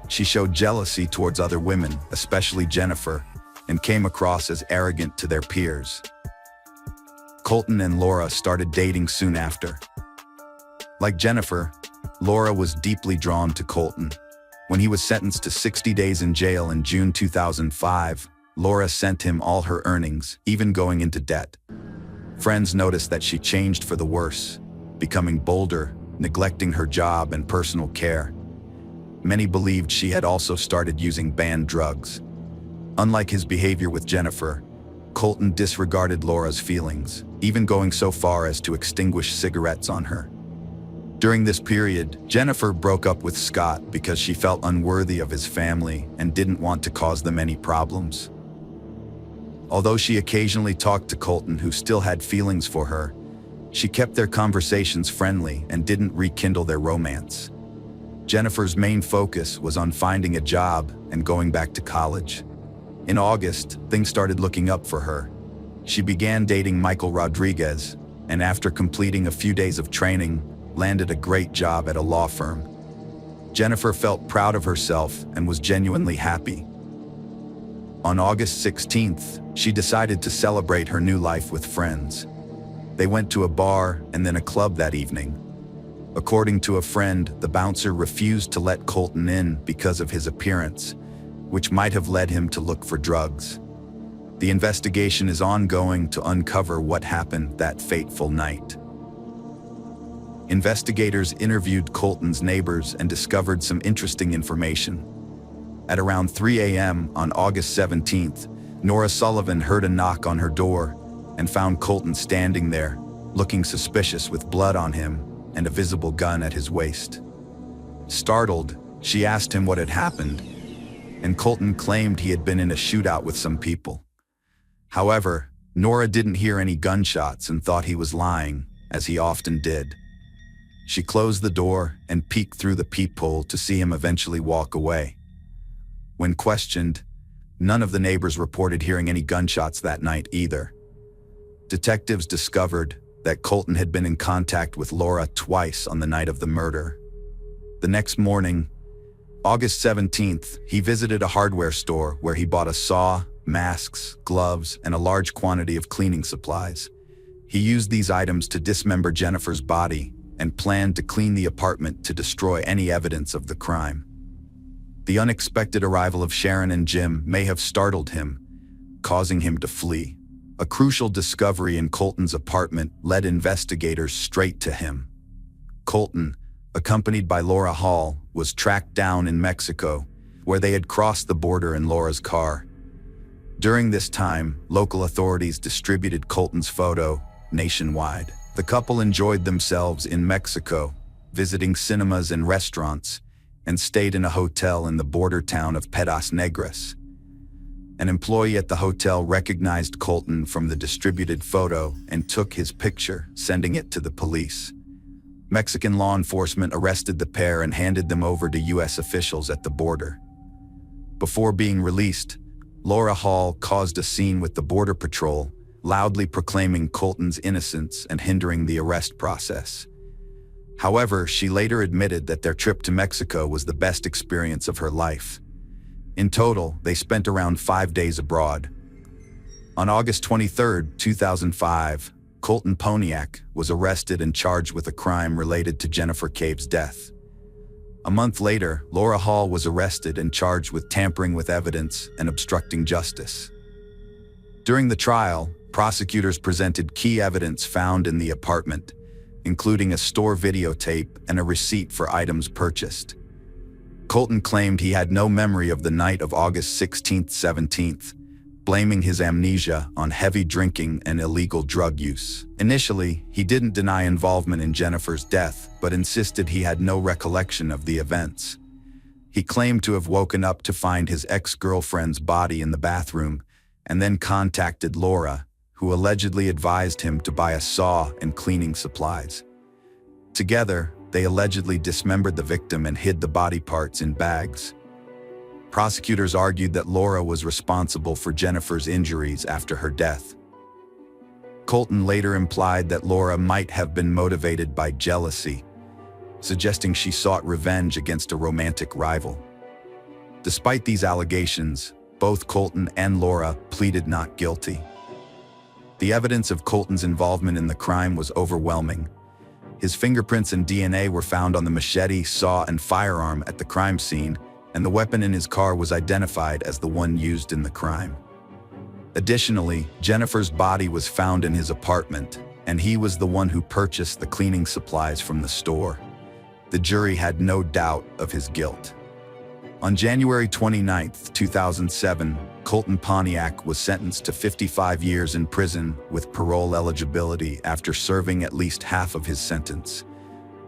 She showed jealousy towards other women, especially Jennifer, and came across as arrogant to their peers. Colton and Laura started dating soon after. Like Jennifer, Laura was deeply drawn to Colton. When he was sentenced to 60 days in jail in June 2005, Laura sent him all her earnings, even going into debt. Friends noticed that she changed for the worse, becoming bolder, neglecting her job and personal care. Many believed she had also started using banned drugs. Unlike his behavior with Jennifer, Colton disregarded Laura's feelings, even going so far as to extinguish cigarettes on her. During this period, Jennifer broke up with Scott because she felt unworthy of his family and didn't want to cause them any problems. Although she occasionally talked to Colton, who still had feelings for her, she kept their conversations friendly and didn't rekindle their romance. Jennifer's main focus was on finding a job and going back to college. In August, things started looking up for her. She began dating Michael Rodriguez, and after completing a few days of training, landed a great job at a law firm. Jennifer felt proud of herself and was genuinely happy. On August 16th, she decided to celebrate her new life with friends. They went to a bar and then a club that evening. According to a friend, the bouncer refused to let Colton in because of his appearance, which might have led him to look for drugs. The investigation is ongoing to uncover what happened that fateful night. Investigators interviewed Colton's neighbors and discovered some interesting information. At around 3 a.m. on August 17th, Nora Sullivan heard a knock on her door and found Colton standing there, looking suspicious with blood on him and a visible gun at his waist. Startled, she asked him what had happened, and Colton claimed he had been in a shootout with some people. However, Nora didn't hear any gunshots and thought he was lying, as he often did. She closed the door and peeked through the peephole to see him eventually walk away. When questioned, none of the neighbors reported hearing any gunshots that night either. Detectives discovered that Colton had been in contact with Laura twice on the night of the murder. The next morning, August 17th, he visited a hardware store where he bought a saw, masks, gloves, and a large quantity of cleaning supplies. He used these items to dismember Jennifer's body and planned to clean the apartment to destroy any evidence of the crime. The unexpected arrival of Sharon and Jim may have startled him, causing him to flee. A crucial discovery in Colton's apartment led investigators straight to him. Colton, accompanied by Laura Hall, was tracked down in Mexico, where they had crossed the border in Laura's car. During this time, local authorities distributed Colton's photo nationwide. The couple enjoyed themselves in Mexico, visiting cinemas and restaurants, and stayed in a hotel in the border town of Pedas Negras. An employee at the hotel recognized Colton from the distributed photo and took his picture, sending it to the police. Mexican law enforcement arrested the pair and handed them over to U.S. officials at the border. Before being released, Laura Hall caused a scene with the Border Patrol, loudly proclaiming Colton's innocence and hindering the arrest process. However, she later admitted that their trip to Mexico was the best experience of her life. In total, they spent around 5 days abroad. On August 23, 2005, Colton Poniak was arrested and charged with a crime related to Jennifer Cave's death. A month later, Laura Hall was arrested and charged with tampering with evidence and obstructing justice. During the trial, prosecutors presented key evidence found in the apartment, including a store videotape and a receipt for items purchased. Colton claimed he had no memory of the night of August 16th-17th, blaming his amnesia on heavy drinking and illegal drug use. Initially, he didn't deny involvement in Jennifer's death, but insisted he had no recollection of the events. He claimed to have woken up to find his ex-girlfriend's body in the bathroom, and then contacted Laura, who allegedly advised him to buy a saw and cleaning supplies. Together, they allegedly dismembered the victim and hid the body parts in bags. Prosecutors argued that Laura was responsible for Jennifer's injuries after her death. Colton later implied that Laura might have been motivated by jealousy, suggesting she sought revenge against a romantic rival. Despite these allegations, both Colton and Laura pleaded not guilty. The evidence of Colton's involvement in the crime was overwhelming. His fingerprints and DNA were found on the machete, saw, and firearm at the crime scene, and the weapon in his car was identified as the one used in the crime. Additionally, Jennifer's body was found in his apartment, and he was the one who purchased the cleaning supplies from the store. The jury had no doubt of his guilt. On January 29, 2007, Colton Pontiac was sentenced to 55 years in prison with parole eligibility after serving at least half of his sentence,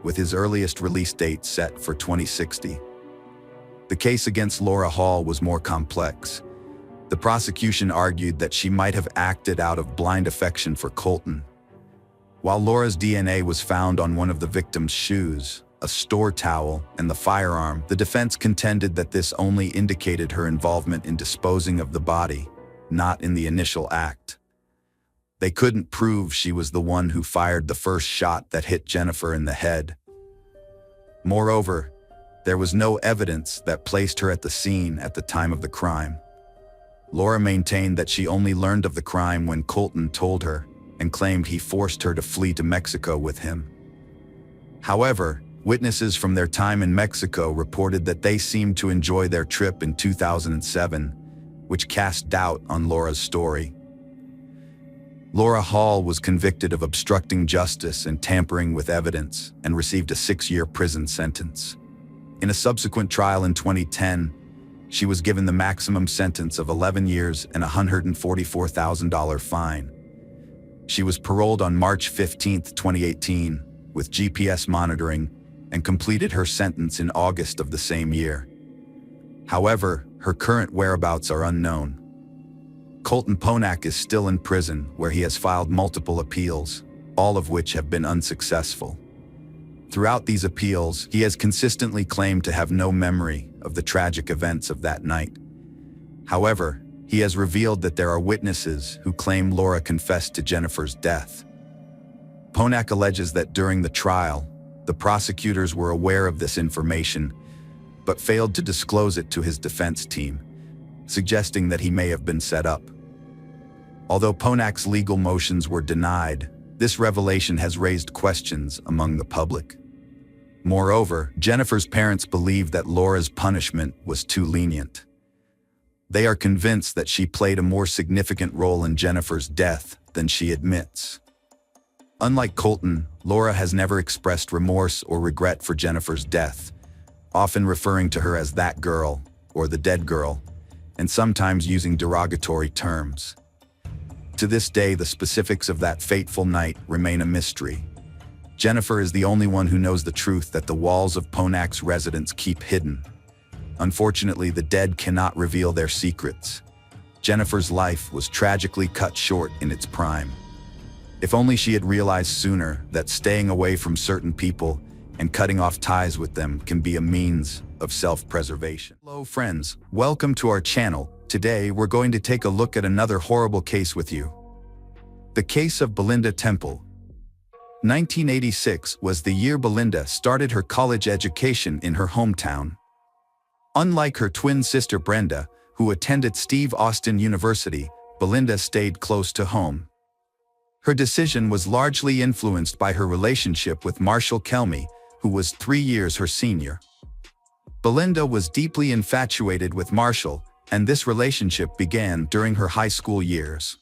with his earliest release date set for 2060. The case against Laura Hall was more complex. The prosecution argued that she might have acted out of blind affection for Colton. While Laura's DNA was found on one of the victim's shoes, a store towel, and the firearm, the defense contended that this only indicated her involvement in disposing of the body, not in the initial act. They couldn't prove she was the one who fired the first shot that hit Jennifer in the head. Moreover, there was no evidence that placed her at the scene at the time of the crime. Laura maintained that she only learned of the crime when Colton told her, and claimed he forced her to flee to Mexico with him. However, witnesses from their time in Mexico reported that they seemed to enjoy their trip in 2007, which cast doubt on Laura's story. Laura Hall was convicted of obstructing justice and tampering with evidence and received a 6-year prison sentence. In a subsequent trial in 2010, she was given the maximum sentence of 11 years and a $144,000 fine. She was paroled on March 15, 2018, with GPS monitoring, and completed her sentence in August of the same year. However, her current whereabouts are unknown. Colton Pontiac is still in prison, where he has filed multiple appeals, all of which have been unsuccessful. Throughout these appeals, he has consistently claimed to have no memory of the tragic events of that night. However, he has revealed that there are witnesses who claim Laura confessed to Jennifer's death. Pontiac alleges that during the trial, the prosecutors were aware of this information, but failed to disclose it to his defense team, suggesting that he may have been set up. Although Pontiac's legal motions were denied, this revelation has raised questions among the public. Moreover, Jennifer's parents believe that Laura's punishment was too lenient. They are convinced that she played a more significant role in Jennifer's death than she admits. Unlike Colton, Laura has never expressed remorse or regret for Jennifer's death, often referring to her as that girl or the dead girl, and sometimes using derogatory terms. To this day, the specifics of that fateful night remain a mystery. Jennifer is the only one who knows the truth that the walls of Pontiac's residence keep hidden. Unfortunately, the dead cannot reveal their secrets. Jennifer's life was tragically cut short in its prime. If only she had realized sooner that staying away from certain people and cutting off ties with them can be a means of self-preservation. Hello friends, welcome to our channel. Today we're going to take a look at another horrible case with you. The case of Belinda Temple. 1986 was the year Belinda started her college education in her hometown. Unlike her twin sister Brenda, who attended Steve Austin University, Belinda stayed close to home. Her decision was largely influenced by her relationship with Marshall Kelmy, who was 3 years her senior. Belinda was deeply infatuated with Marshall, and this relationship began during her high school years.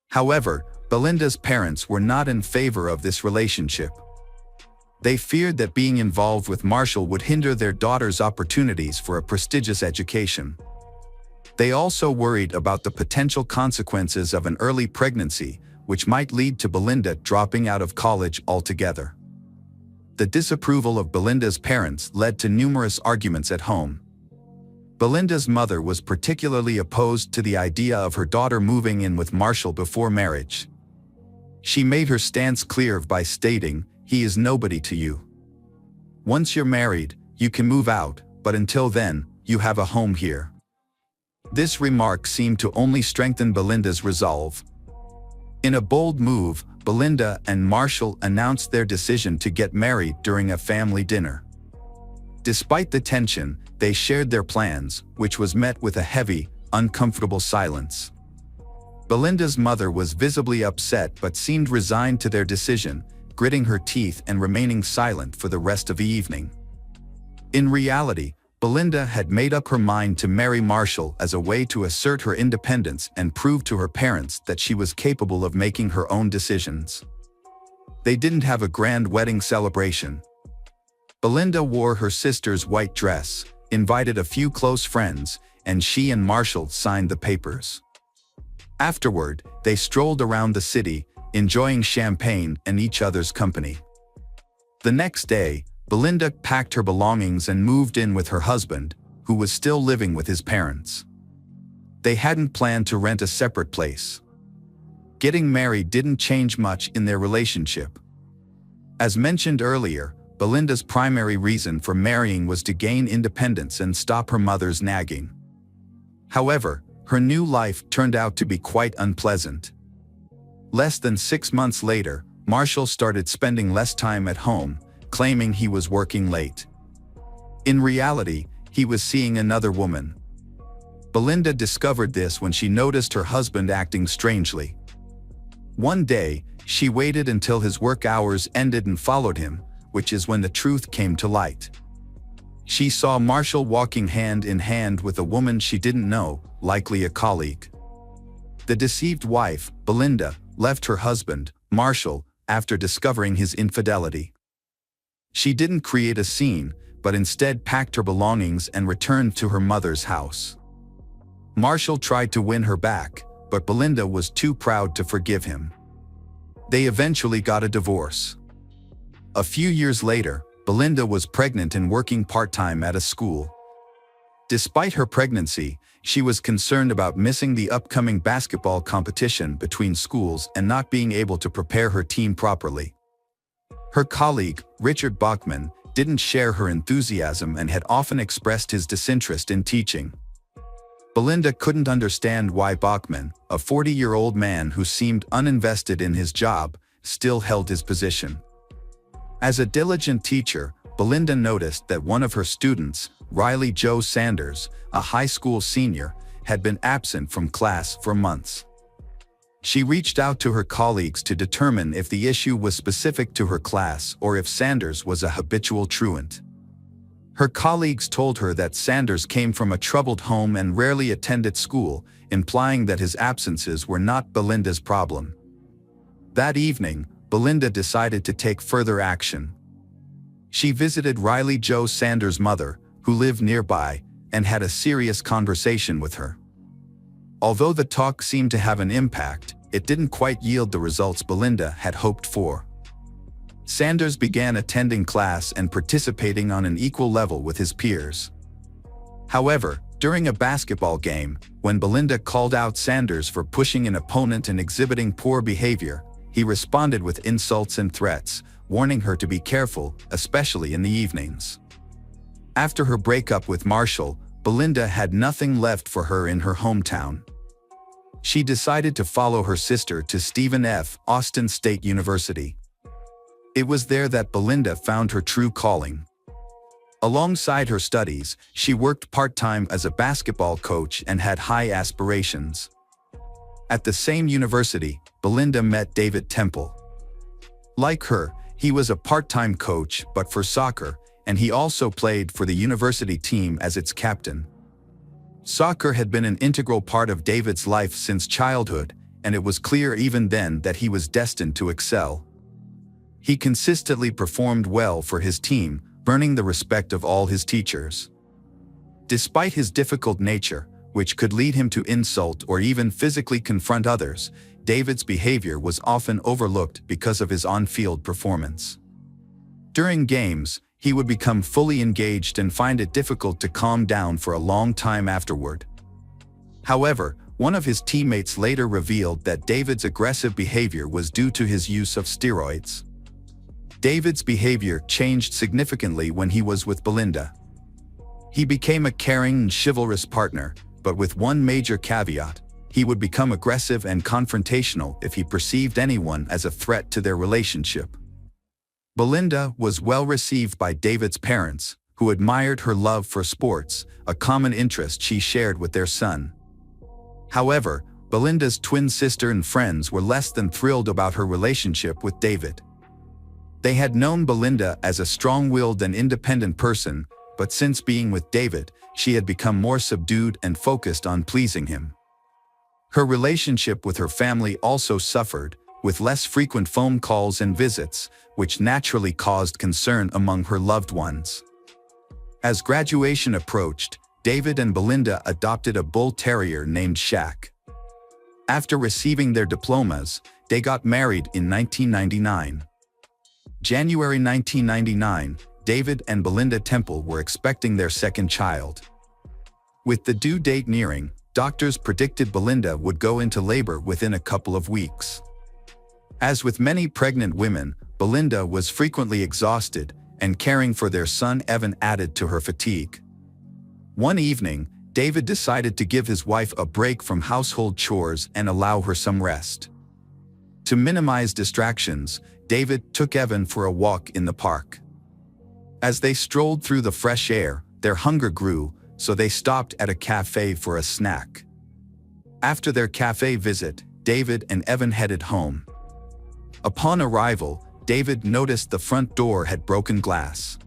However, Belinda's parents were not in favor of this relationship. They feared that being involved with Marshall would hinder their daughter's opportunities for a prestigious education. They also worried about the potential consequences of an early pregnancy, which might lead to Belinda dropping out of college altogether. The disapproval of Belinda's parents led to numerous arguments at home. Belinda's mother was particularly opposed to the idea of her daughter moving in with Marshall before marriage. She made her stance clear by stating, "He is nobody to you. Once you're married, you can move out, but until then, you have a home here." This remark seemed to only strengthen Belinda's resolve. In a bold move, Belinda and Marshall announced their decision to get married during a family dinner. Despite the tension, they shared their plans, which was met with a heavy, uncomfortable silence. Belinda's mother was visibly upset but seemed resigned to their decision, gritting her teeth and remaining silent for the rest of the evening. In reality, Belinda had made up her mind to marry Marshall as a way to assert her independence and prove to her parents that she was capable of making her own decisions. They didn't have a grand wedding celebration. Belinda wore her sister's white dress, invited a few close friends, and she and Marshall signed the papers. Afterward, they strolled around the city, enjoying champagne and each other's company. The next day, Belinda packed her belongings and moved in with her husband, who was still living with his parents. They hadn't planned to rent a separate place. Getting married didn't change much in their relationship. As mentioned earlier, Belinda's primary reason for marrying was to gain independence and stop her mother's nagging. However, her new life turned out to be quite unpleasant. Less than 6 months later, Marshall started spending less time at home, claiming he was working late. In reality, he was seeing another woman. Belinda discovered this when she noticed her husband acting strangely. One day, she waited until his work hours ended and followed him, which is when the truth came to light. She saw Marshall walking hand in hand with a woman she didn't know, likely a colleague. The deceived wife, Belinda, left her husband, Marshall, after discovering his infidelity. She didn't create a scene, but instead packed her belongings and returned to her mother's house. Marshall tried to win her back, but Belinda was too proud to forgive him. They eventually got a divorce. A few years later, Belinda was pregnant and working part-time at a school. Despite her pregnancy, she was concerned about missing the upcoming basketball competition between schools and not being able to prepare her team properly. Her colleague, Richard Bachman, didn't share her enthusiasm and had often expressed his disinterest in teaching. Belinda couldn't understand why Bachman, a 40-year-old man who seemed uninvested in his job, still held his position. As a diligent teacher, Belinda noticed that one of her students, Riley Joe Sanders, a high school senior, had been absent from class for months. She reached out to her colleagues to determine if the issue was specific to her class or if Sanders was a habitual truant. Her colleagues told her that Sanders came from a troubled home and rarely attended school, implying that his absences were not Belinda's problem. That evening, Belinda decided to take further action. She visited Riley Joe Sanders' mother, who lived nearby, and had a serious conversation with her. Although the talk seemed to have an impact, it didn't quite yield the results Belinda had hoped for. Sanders began attending class and participating on an equal level with his peers. However, during a basketball game, when Belinda called out Sanders for pushing an opponent and exhibiting poor behavior, he responded with insults and threats, warning her to be careful, especially in the evenings. After her breakup with Marshall, Belinda had nothing left for her in her hometown. She decided to follow her sister to Stephen F. Austin State University. It was there that Belinda found her true calling. Alongside her studies, she worked part-time as a basketball coach and had high aspirations. At the same university, Belinda met David Temple. Like her, he was a part-time coach but for soccer, and he also played for the university team as its captain. Soccer had been an integral part of David's life since childhood, and it was clear even then that he was destined to excel. He consistently performed well for his team, earning the respect of all his teachers. Despite his difficult nature, which could lead him to insult or even physically confront others, David's behavior was often overlooked because of his on-field performance. During games, he would become fully engaged and find it difficult to calm down for a long time afterward. However, one of his teammates later revealed that David's aggressive behavior was due to his use of steroids. David's behavior changed significantly when he was with Belinda. He became a caring and chivalrous partner, but with one major caveat: he would become aggressive and confrontational if he perceived anyone as a threat to their relationship. Belinda was well received by David's parents, who admired her love for sports, a common interest she shared with their son. However, Belinda's twin sister and friends were less than thrilled about her relationship with David. They had known Belinda as a strong-willed and independent person, but since being with David, she had become more subdued and focused on pleasing him. Her relationship with her family also suffered, with less frequent phone calls and visits, which naturally caused concern among her loved ones. As graduation approached, David and Belinda adopted a bull terrier named Shaq. After receiving their diplomas, they got married in 1999. January 1999, David and Belinda Temple were expecting their second child. With the due date nearing, doctors predicted Belinda would go into labor within a couple of weeks. As with many pregnant women, Belinda was frequently exhausted, and caring for their son Evan added to her fatigue. One evening, David decided to give his wife a break from household chores and allow her some rest. To minimize distractions, David took Evan for a walk in the park. As they strolled through the fresh air, their hunger grew, so they stopped at a cafe for a snack. After their cafe visit, David and Evan headed home. Upon arrival, David noticed the front door had broken glass.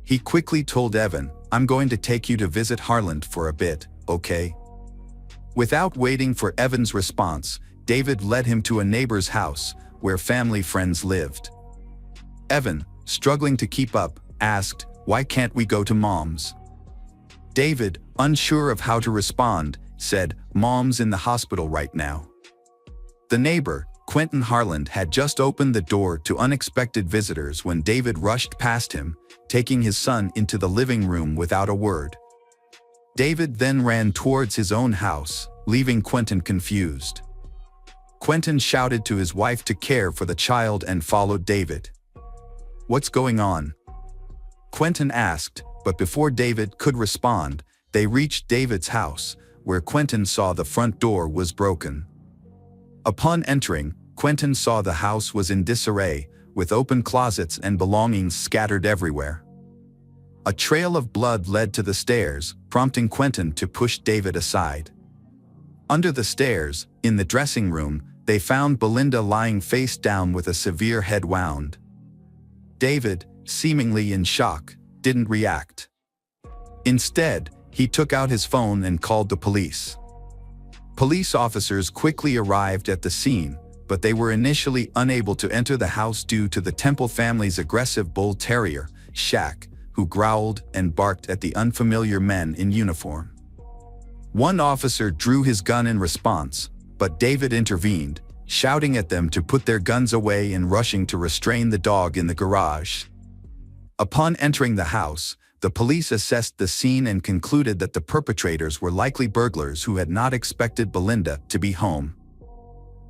He quickly told Evan, "I'm going to take you to visit Harland for a bit, okay?" Without waiting for Evan's response, David led him to a neighbor's house, where family friends lived. Evan, struggling to keep up, asked, "Why can't we go to Mom's?" David, unsure of how to respond, said, "Mom's in the hospital right now." The neighbor, Quentin Harland, had just opened the door to unexpected visitors when David rushed past him, taking his son into the living room without a word. David then ran towards his own house, leaving Quentin confused. Quentin shouted to his wife to care for the child and followed David. "What's going on?" Quentin asked, but before David could respond, they reached David's house, where Quentin saw the front door was broken. Upon entering, Quentin saw the house was in disarray, with open closets and belongings scattered everywhere. A trail of blood led to the stairs, prompting Quentin to push David aside. Under the stairs, in the dressing room, they found Belinda lying face down with a severe head wound. David, seemingly in shock, didn't react. Instead, he took out his phone and called the police. Police officers quickly arrived at the scene, but they were initially unable to enter the house due to the Temple family's aggressive bull terrier, Shaq, who growled and barked at the unfamiliar men in uniform. One officer drew his gun in response, but David intervened, shouting at them to put their guns away and rushing to restrain the dog in the garage. Upon entering the house, the police assessed the scene and concluded that the perpetrators were likely burglars who had not expected Belinda to be home.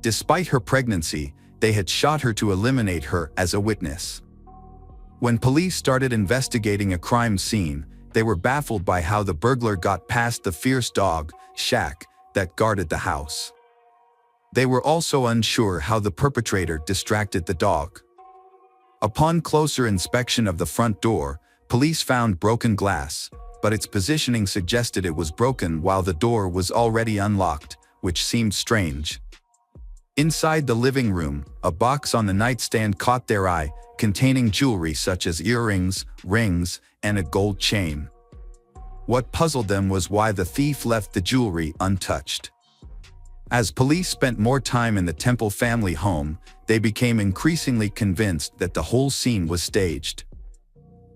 Despite her pregnancy, they had shot her to eliminate her as a witness. When police started investigating a crime scene, they were baffled by how the burglar got past the fierce dog, Shaq, that guarded the house. They were also unsure how the perpetrator distracted the dog. Upon closer inspection of the front door, police found broken glass, but its positioning suggested it was broken while the door was already unlocked, which seemed strange. Inside the living room, a box on the nightstand caught their eye, containing jewelry such as earrings, rings, and a gold chain. What puzzled them was why the thief left the jewelry untouched. As police spent more time in the Temple family home, they became increasingly convinced that the whole scene was staged.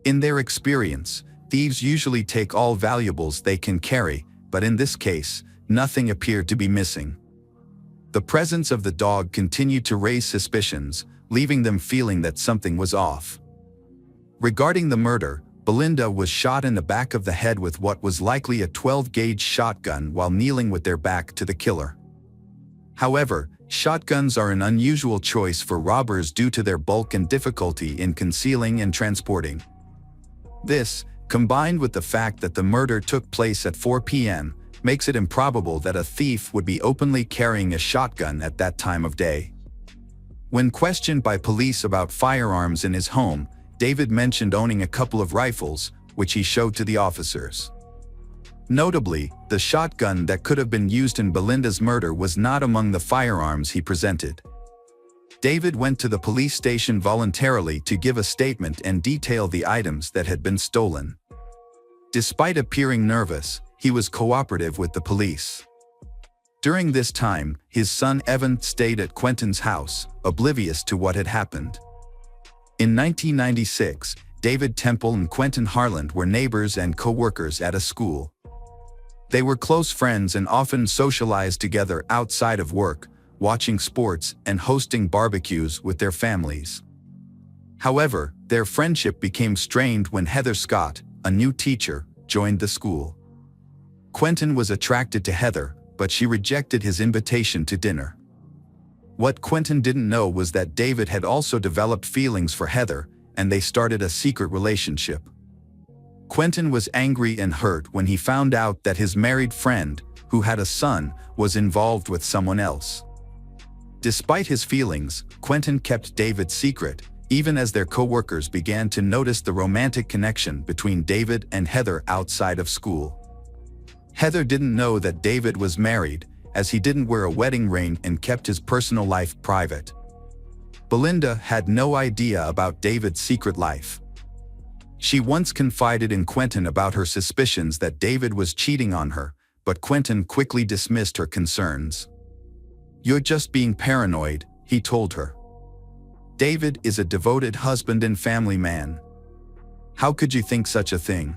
In their experience, thieves usually take all valuables they can carry, but in this case, nothing appeared to be missing. The presence of the dog continued to raise suspicions, leaving them feeling that something was off. Regarding the murder, Belinda was shot in the back of the head with what was likely a 12-gauge shotgun while kneeling with their back to the killer. However, shotguns are an unusual choice for robbers due to their bulk and difficulty in concealing and transporting. This, combined with the fact that the murder took place at 4 p.m., makes it improbable that a thief would be openly carrying a shotgun at that time of day. When questioned by police about firearms in his home, David mentioned owning a couple of rifles, which he showed to the officers. Notably, the shotgun that could have been used in Belinda's murder was not among the firearms he presented. David went to the police station voluntarily to give a statement and detail the items that had been stolen. Despite appearing nervous, he was cooperative with the police. During this time, his son Evan stayed at Quentin's house, oblivious to what had happened. In 1996, David Temple and Quentin Harland were neighbors and co-workers at a school. They were close friends and often socialized together outside of work, watching sports and hosting barbecues with their families. However, their friendship became strained when Heather Scott, a new teacher, joined the school. Quentin was attracted to Heather, but she rejected his invitation to dinner. What Quentin didn't know was that David had also developed feelings for Heather, and they started a secret relationship. Quentin was angry and hurt when he found out that his married friend, who had a son, was involved with someone else. Despite his feelings, Quentin kept David's secret, even as their co-workers began to notice the romantic connection between David and Heather outside of school. Heather didn't know that David was married, as he didn't wear a wedding ring and kept his personal life private. Belinda had no idea about David's secret life. She once confided in Quentin about her suspicions that David was cheating on her, but Quentin quickly dismissed her concerns. "You're just being paranoid," he told her. "David is a devoted husband and family man. How could you think such a thing?"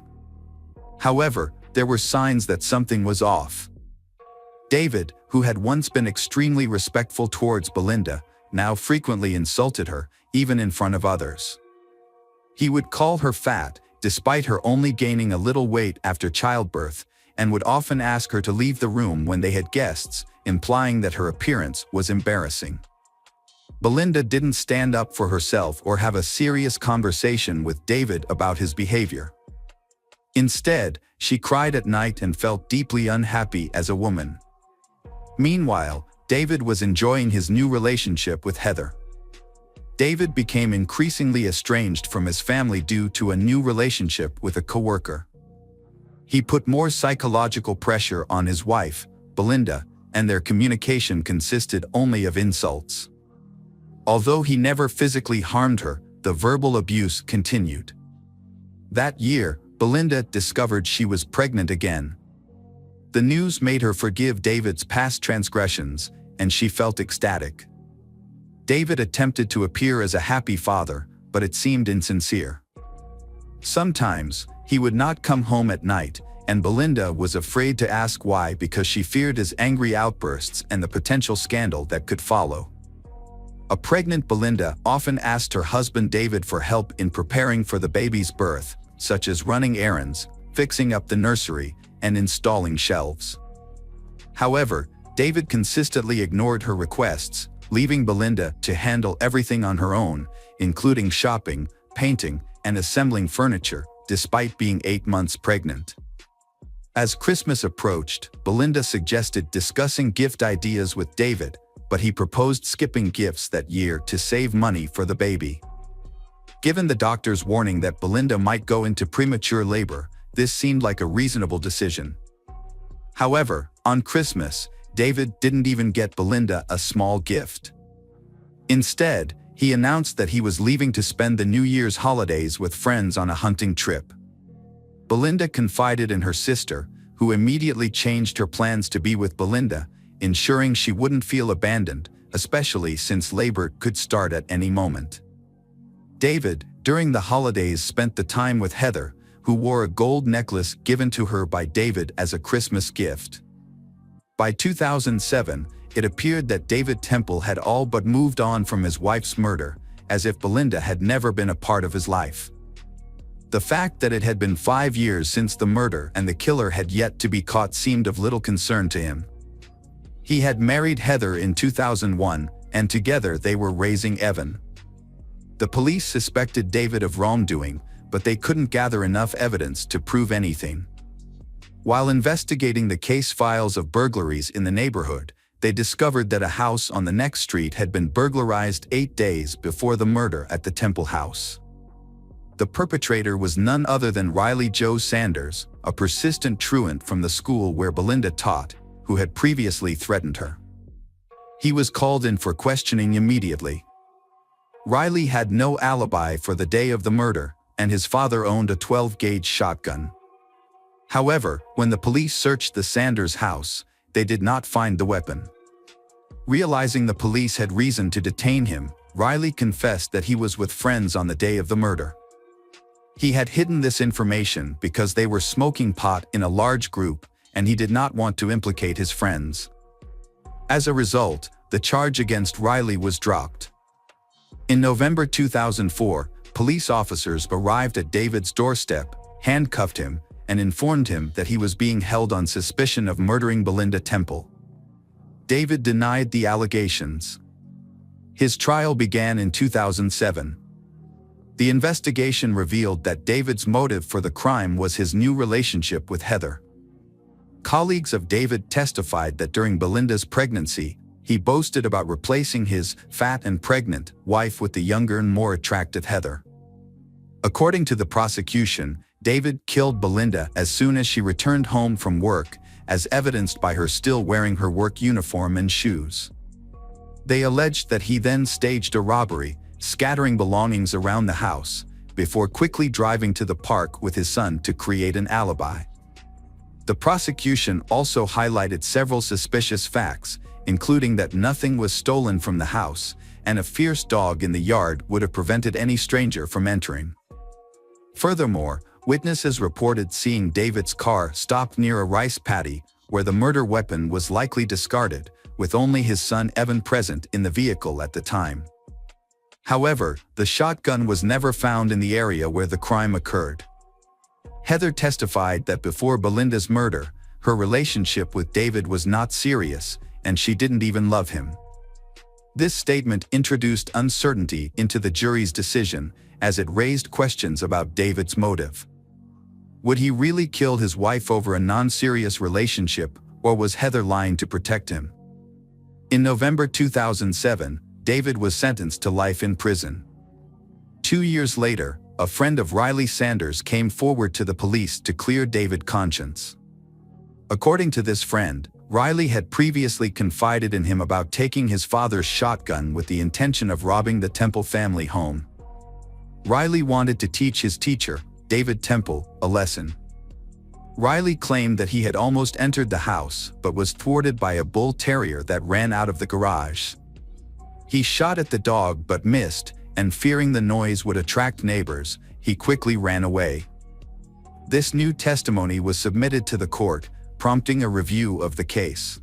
However, there were signs that something was off. David, who had once been extremely respectful towards Belinda, now frequently insulted her, even in front of others. He would call her fat, despite her only gaining a little weight after childbirth, and would often ask her to leave the room when they had guests, implying that her appearance was embarrassing. Belinda didn't stand up for herself or have a serious conversation with David about his behavior. Instead, she cried at night and felt deeply unhappy as a woman. Meanwhile, David was enjoying his new relationship with Heather. David became increasingly estranged from his family due to a new relationship with a coworker. He put more psychological pressure on his wife, Belinda, and their communication consisted only of insults. Although he never physically harmed her, the verbal abuse continued. That year, Belinda discovered she was pregnant again. The news made her forgive David's past transgressions, and she felt ecstatic. David attempted to appear as a happy father, but it seemed insincere. Sometimes, he would not come home at night, and Belinda was afraid to ask why because she feared his angry outbursts and the potential scandal that could follow. A pregnant Belinda often asked her husband David for help in preparing for the baby's birth, such as running errands, fixing up the nursery, and installing shelves. However, David consistently ignored her requests, leaving Belinda to handle everything on her own, including shopping, painting, and assembling furniture, despite being 8 months pregnant. As Christmas approached, Belinda suggested discussing gift ideas with David, but he proposed skipping gifts that year to save money for the baby. Given the doctor's warning that Belinda might go into premature labor, this seemed like a reasonable decision. However, on Christmas, David didn't even get Belinda a small gift. Instead, he announced that he was leaving to spend the New Year's holidays with friends on a hunting trip. Belinda confided in her sister, who immediately changed her plans to be with Belinda, ensuring she wouldn't feel abandoned, especially since labor could start at any moment. David, during the holidays, spent the time with Heather, who wore a gold necklace given to her by David as a Christmas gift. By 2007, it appeared that David Temple had all but moved on from his wife's murder, as if Belinda had never been a part of his life. The fact that it had been 5 years since the murder and the killer had yet to be caught seemed of little concern to him. He had married Heather in 2001, and together they were raising Evan. The police suspected David of wrongdoing, but they couldn't gather enough evidence to prove anything. While investigating the case files of burglaries in the neighborhood, they discovered that a house on the next street had been burglarized 8 days before the murder at the Temple house. The perpetrator was none other than Riley Joe Sanders, a persistent truant from the school where Belinda taught, who had previously threatened her. He was called in for questioning immediately. Riley had no alibi for the day of the murder, and his father owned a 12-gauge shotgun. However, when the police searched the Sanders house, they did not find the weapon. Realizing the police had reason to detain him, Riley confessed that he was with friends on the day of the murder. He had hidden this information because they were smoking pot in a large group, and he did not want to implicate his friends. As a result, the charge against Riley was dropped. In November 2004, police officers arrived at David's doorstep, handcuffed him, and informed him that he was being held on suspicion of murdering Belinda Temple. David denied the allegations. His trial began in 2007. The investigation revealed that David's motive for the crime was his new relationship with Heather. Colleagues of David testified that during Belinda's pregnancy, he boasted about replacing his fat and pregnant wife with the younger and more attractive Heather. According to the prosecution, David killed Belinda as soon as she returned home from work, as evidenced by her still wearing her work uniform and shoes. They alleged that he then staged a robbery, scattering belongings around the house, before quickly driving to the park with his son to create an alibi. The prosecution also highlighted several suspicious facts, including that nothing was stolen from the house, and a fierce dog in the yard would have prevented any stranger from entering. Furthermore, witnesses reported seeing David's car stopped near a rice paddy, where the murder weapon was likely discarded, with only his son Evan present in the vehicle at the time. However, the shotgun was never found in the area where the crime occurred. Heather testified that before Belinda's murder, her relationship with David was not serious, and she didn't even love him. This statement introduced uncertainty into the jury's decision, as it raised questions about David's motive. Would he really kill his wife over a non-serious relationship, or was Heather lying to protect him? In November 2007, David was sentenced to life in prison. 2 years later, a friend of Riley Sanders came forward to the police to clear David's conscience. According to this friend, Riley had previously confided in him about taking his father's shotgun with the intention of robbing the Temple family home. Riley wanted to teach his teacher, David Temple, a lesson. Riley claimed that he had almost entered the house but was thwarted by a bull terrier that ran out of the garage. He shot at the dog but missed, and fearing the noise would attract neighbors, he quickly ran away. This new testimony was submitted to the court, prompting a review of the case.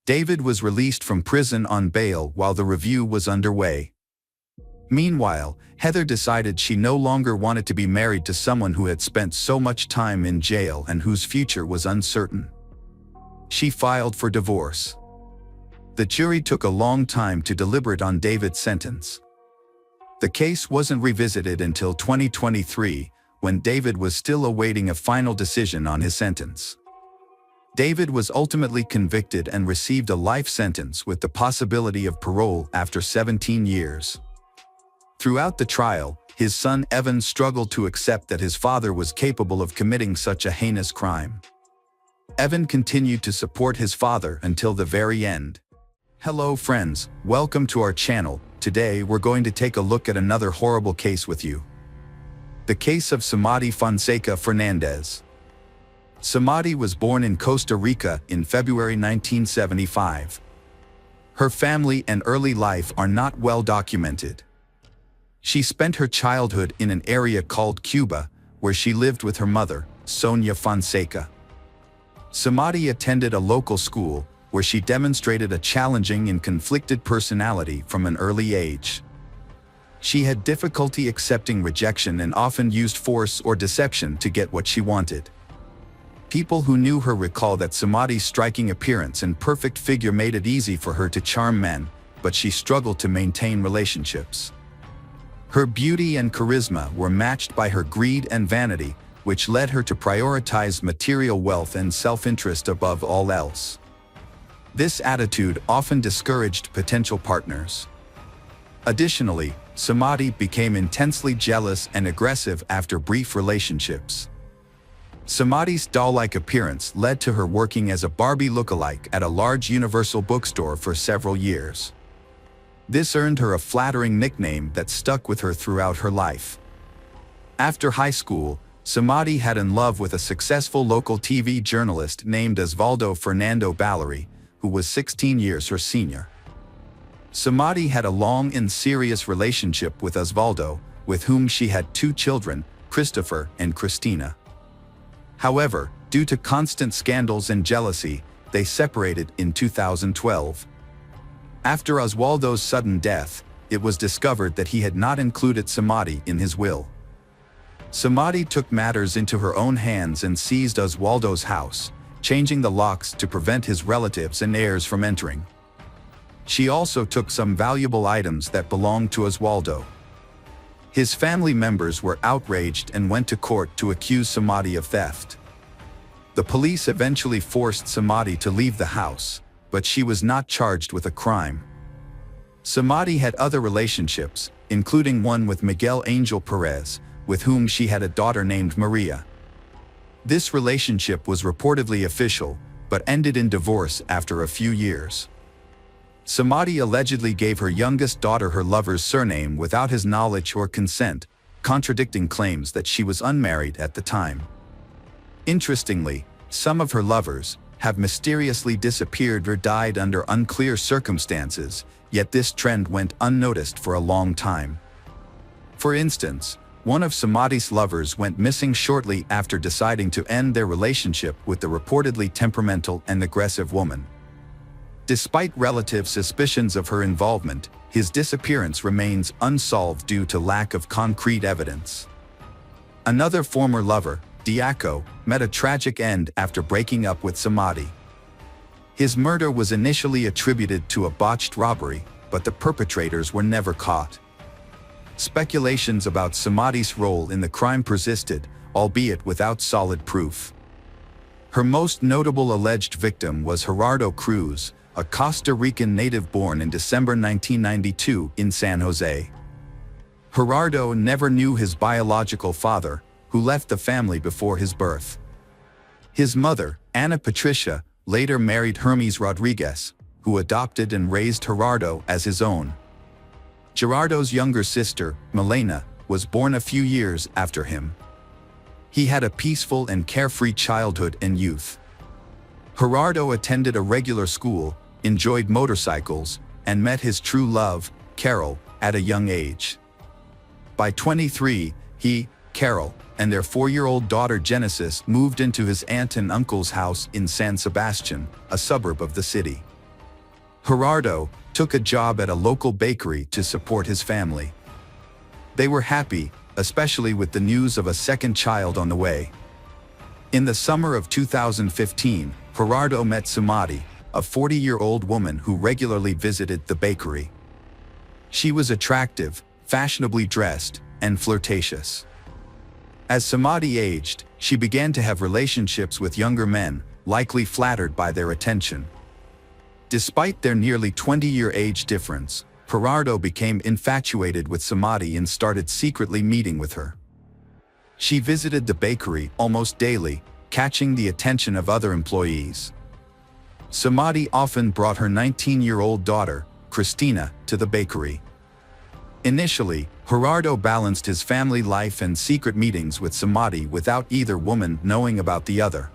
David was released from prison on bail while the review was underway. Meanwhile, Heather decided she no longer wanted to be married to someone who had spent so much time in jail and whose future was uncertain. She filed for divorce. The jury took a long time to deliberate on David's sentence. The case wasn't revisited until 2023, when David was still awaiting a final decision on his sentence. David was ultimately convicted and received a life sentence with the possibility of parole after 17 years. Throughout the trial, his son Evan struggled to accept that his father was capable of committing such a heinous crime. Evan continued to support his father until the very end. Hello friends, welcome to our channel. Today we're going to take a look at another horrible case with you. The case of Samadi Fonseca Fernandez. Samadi was born in Costa Rica in February 1975. Her family and early life are not well documented. She spent her childhood in an area called Cuba, where she lived with her mother, Sonia Fonseca. Samadi attended a local school, where she demonstrated a challenging and conflicted personality from an early age. She had difficulty accepting rejection and often used force or deception to get what she wanted. People who knew her recall that Samadi's striking appearance and perfect figure made it easy for her to charm men, but she struggled to maintain relationships. Her beauty and charisma were matched by her greed and vanity, which led her to prioritize material wealth and self-interest above all else. This attitude often discouraged potential partners. Additionally, Samadhi became intensely jealous and aggressive after brief relationships. Samadhi's doll-like appearance led to her working as a Barbie lookalike at a large Universal bookstore for several years. This earned her a flattering nickname that stuck with her throughout her life. After high school, Samadhi had in love with a successful local TV journalist named Osvaldo Fernando Ballery, who was 16 years her senior. Samadhi had a long and serious relationship with Osvaldo, with whom she had 2 children, Christopher and Christina. However, due to constant scandals and jealousy, they separated in 2012. After Osvaldo's sudden death, it was discovered that he had not included Samadhi in his will. Samadhi took matters into her own hands and seized Osvaldo's house, changing the locks to prevent his relatives and heirs from entering. She also took some valuable items that belonged to Osvaldo. His family members were outraged and went to court to accuse Samadhi of theft. The police eventually forced Samadhi to leave the house, but she was not charged with a crime. Samadhi had other relationships, including one with Miguel Angel Perez, with whom she had a daughter named Maria. This relationship was reportedly official, but ended in divorce after a few years. Samadhi allegedly gave her youngest daughter her lover's surname without his knowledge or consent, contradicting claims that she was unmarried at the time. Interestingly, some of her lovers have mysteriously disappeared or died under unclear circumstances, yet this trend went unnoticed for a long time. For instance, one of Samadhi's lovers went missing shortly after deciding to end their relationship with the reportedly temperamental and aggressive woman. Despite relative suspicions of her involvement, his disappearance remains unsolved due to lack of concrete evidence. Another former lover, Diaco, met a tragic end after breaking up with Samadhi. His murder was initially attributed to a botched robbery, but the perpetrators were never caught. Speculations about Samadhi's role in the crime persisted, albeit without solid proof. Her most notable alleged victim was Gerardo Cruz, a Costa Rican native born in December 1992 in San Jose. Gerardo never knew his biological father, who left the family before his birth. His mother, Ana Patricia, later married Hermes Rodriguez, who adopted and raised Gerardo as his own. Gerardo's younger sister, Milena, was born a few years after him. He had a peaceful and carefree childhood and youth. Gerardo attended a regular school, enjoyed motorcycles, and met his true love, Carol, at a young age. By 23, he, Carol, and their 4-year-old daughter Genesis moved into his aunt and uncle's house in San Sebastian, a suburb of the city. Gerardo took a job at a local bakery to support his family. They were happy, especially with the news of a second child on the way. In the summer of 2015, Gerardo met Samadhi, a 40-year-old woman who regularly visited the bakery. She was attractive, fashionably dressed, and flirtatious. As Samadhi aged, she began to have relationships with younger men, likely flattered by their attention. Despite their nearly 20-year age difference, Gerardo became infatuated with Samadhi and started secretly meeting with her. She visited the bakery almost daily, catching the attention of other employees. Samadhi often brought her 19-year-old daughter, Christina, to the bakery. Initially, Gerardo balanced his family life and secret meetings with Samadhi without either woman knowing about the other.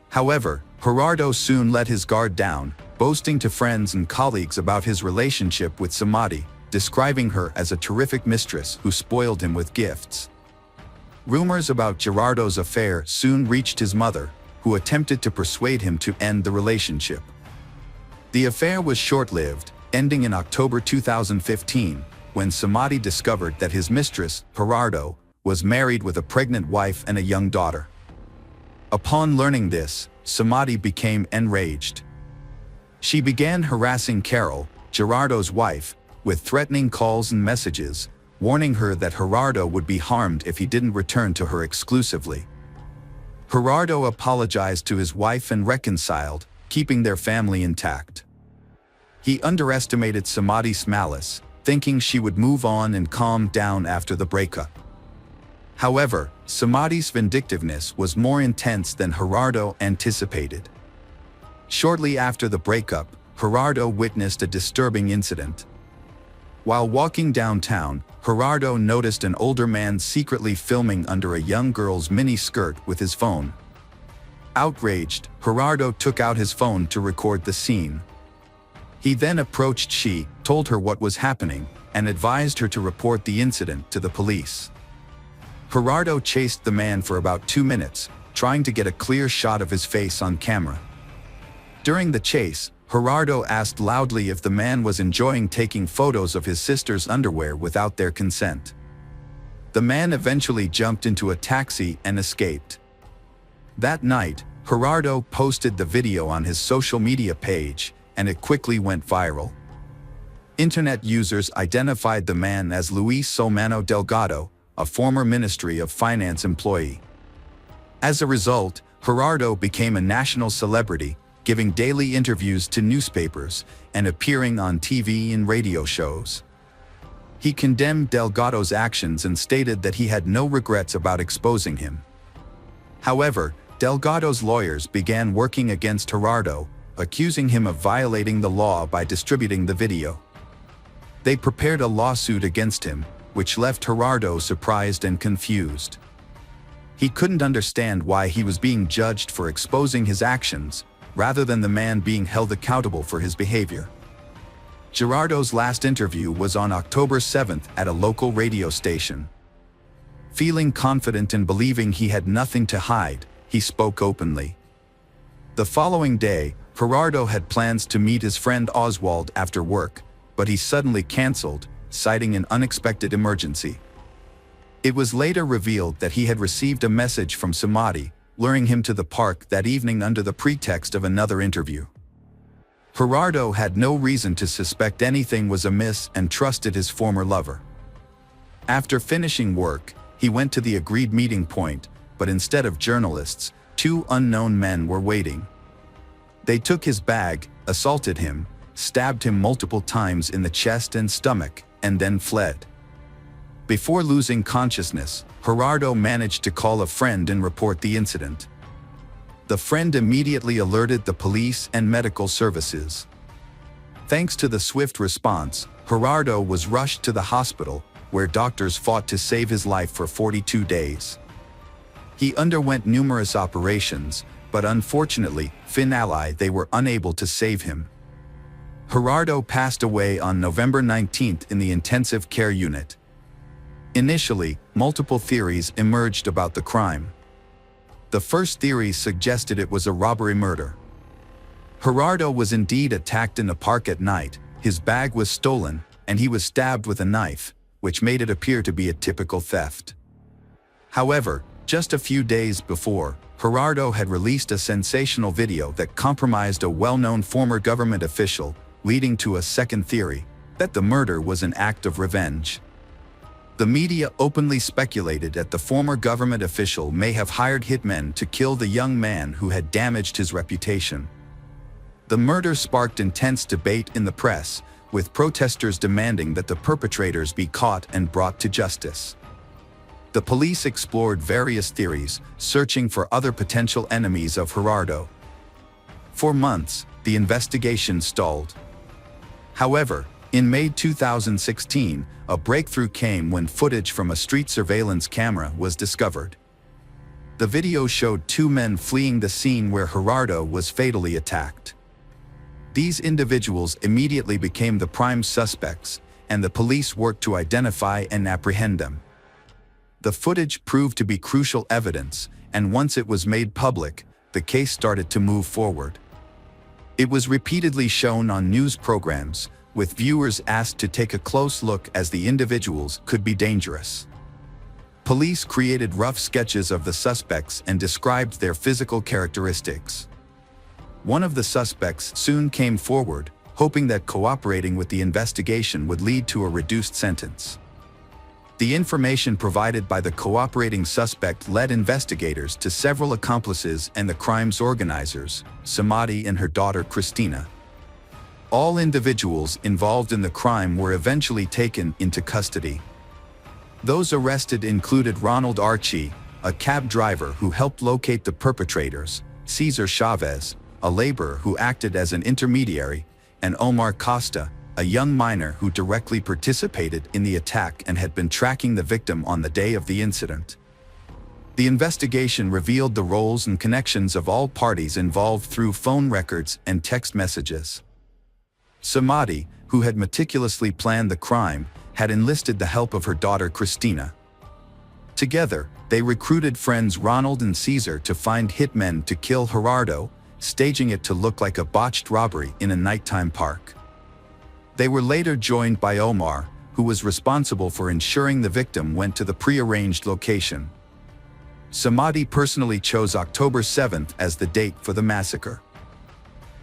However, Gerardo soon let his guard down, boasting to friends and colleagues about his relationship with Samadhi, describing her as a terrific mistress who spoiled him with gifts. Rumors about Gerardo's affair soon reached his mother, who attempted to persuade him to end the relationship. The affair was short-lived, ending in October 2015, when Samadhi discovered that his mistress, Gerardo, was married with a pregnant wife and a young daughter. Upon learning this, Samadhi became enraged. She began harassing Carol, Gerardo's wife, with threatening calls and messages, warning her that Gerardo would be harmed if he didn't return to her exclusively. Gerardo apologized to his wife and reconciled, keeping their family intact. He underestimated Samadi's malice, thinking she would move on and calm down after the breakup. However, Samadi's vindictiveness was more intense than Gerardo anticipated. Shortly after the breakup, Gerardo witnessed a disturbing incident. While walking downtown, Gerardo noticed an older man secretly filming under a young girl's mini-skirt with his phone. Outraged, Gerardo took out his phone to record the scene. He then approached she, told her what was happening, and advised her to report the incident to the police. Gerardo chased the man for about 2 minutes, trying to get a clear shot of his face on camera. During the chase, Gerardo asked loudly if the man was enjoying taking photos of his sister's underwear without their consent. The man eventually jumped into a taxi and escaped. That night, Gerardo posted the video on his social media page, and it quickly went viral. Internet users identified the man as Luis Solmano Delgado, a former Ministry of Finance employee. As a result, Gerardo became a national celebrity, giving daily interviews to newspapers and appearing on TV and radio shows. He condemned Delgado's actions and stated that he had no regrets about exposing him. However, Delgado's lawyers began working against Gerardo, accusing him of violating the law by distributing the video. They prepared a lawsuit against him, which left Gerardo surprised and confused. He couldn't understand why he was being judged for exposing his actions, rather than the man being held accountable for his behavior. Gerardo's last interview was on October 7th at a local radio station. Feeling confident and believing he had nothing to hide, he spoke openly. The following day, Gerardo had plans to meet his friend Oswald after work, but he suddenly canceled, citing an unexpected emergency. It was later revealed that he had received a message from Samadi, luring him to the park that evening under the pretext of another interview. Gerardo had no reason to suspect anything was amiss and trusted his former lover. After finishing work, he went to the agreed meeting point, but instead of journalists, 2 unknown men were waiting. They took his bag, assaulted him, stabbed him multiple times in the chest and stomach, and then fled. Before losing consciousness, Gerardo managed to call a friend and report the incident. The friend immediately alerted the police and medical services. Thanks to the swift response, Gerardo was rushed to the hospital, where doctors fought to save his life for 42 days. He underwent numerous operations, but unfortunately, they were unable to save him. Gerardo passed away on November 19th in the intensive care unit. Initially, multiple theories emerged about the crime. The first theory suggested it was a robbery murder. Gerardo was indeed attacked in a park at night, his bag was stolen, and he was stabbed with a knife, which made it appear to be a typical theft. However, just a few days before, Gerardo had released a sensational video that compromised a well-known former government official, leading to a second theory, that the murder was an act of revenge. The media openly speculated that the former government official may have hired hitmen to kill the young man who had damaged his reputation. The murder sparked intense debate in the press, with protesters demanding that the perpetrators be caught and brought to justice. The police explored various theories, searching for other potential enemies of Gerardo. For months, the investigation stalled. However, in May 2016, a breakthrough came when footage from a street surveillance camera was discovered. The video showed 2 men fleeing the scene where Gerardo was fatally attacked. These individuals immediately became the prime suspects, and the police worked to identify and apprehend them. The footage proved to be crucial evidence, and once it was made public, the case started to move forward. It was repeatedly shown on news programs, with viewers asked to take a close look as the individuals could be dangerous. Police created rough sketches of the suspects and described their physical characteristics. One of the suspects soon came forward, hoping that cooperating with the investigation would lead to a reduced sentence. The information provided by the cooperating suspect led investigators to several accomplices and the crime's organizers, Samadi and her daughter Christina. All individuals involved in the crime were eventually taken into custody. Those arrested included Ronald Archie, a cab driver who helped locate the perpetrators, Cesar Chavez, a laborer who acted as an intermediary, and Omar Costa, a young miner who directly participated in the attack and had been tracking the victim on the day of the incident. The investigation revealed the roles and connections of all parties involved through phone records and text messages. Samadi, who had meticulously planned the crime, had enlisted the help of her daughter Christina. Together, they recruited friends Ronald and Cesar to find hitmen to kill Gerardo, staging it to look like a botched robbery in a nighttime park. They were later joined by Omar, who was responsible for ensuring the victim went to the pre-arranged location. Samadi personally chose October 7th as the date for the massacre.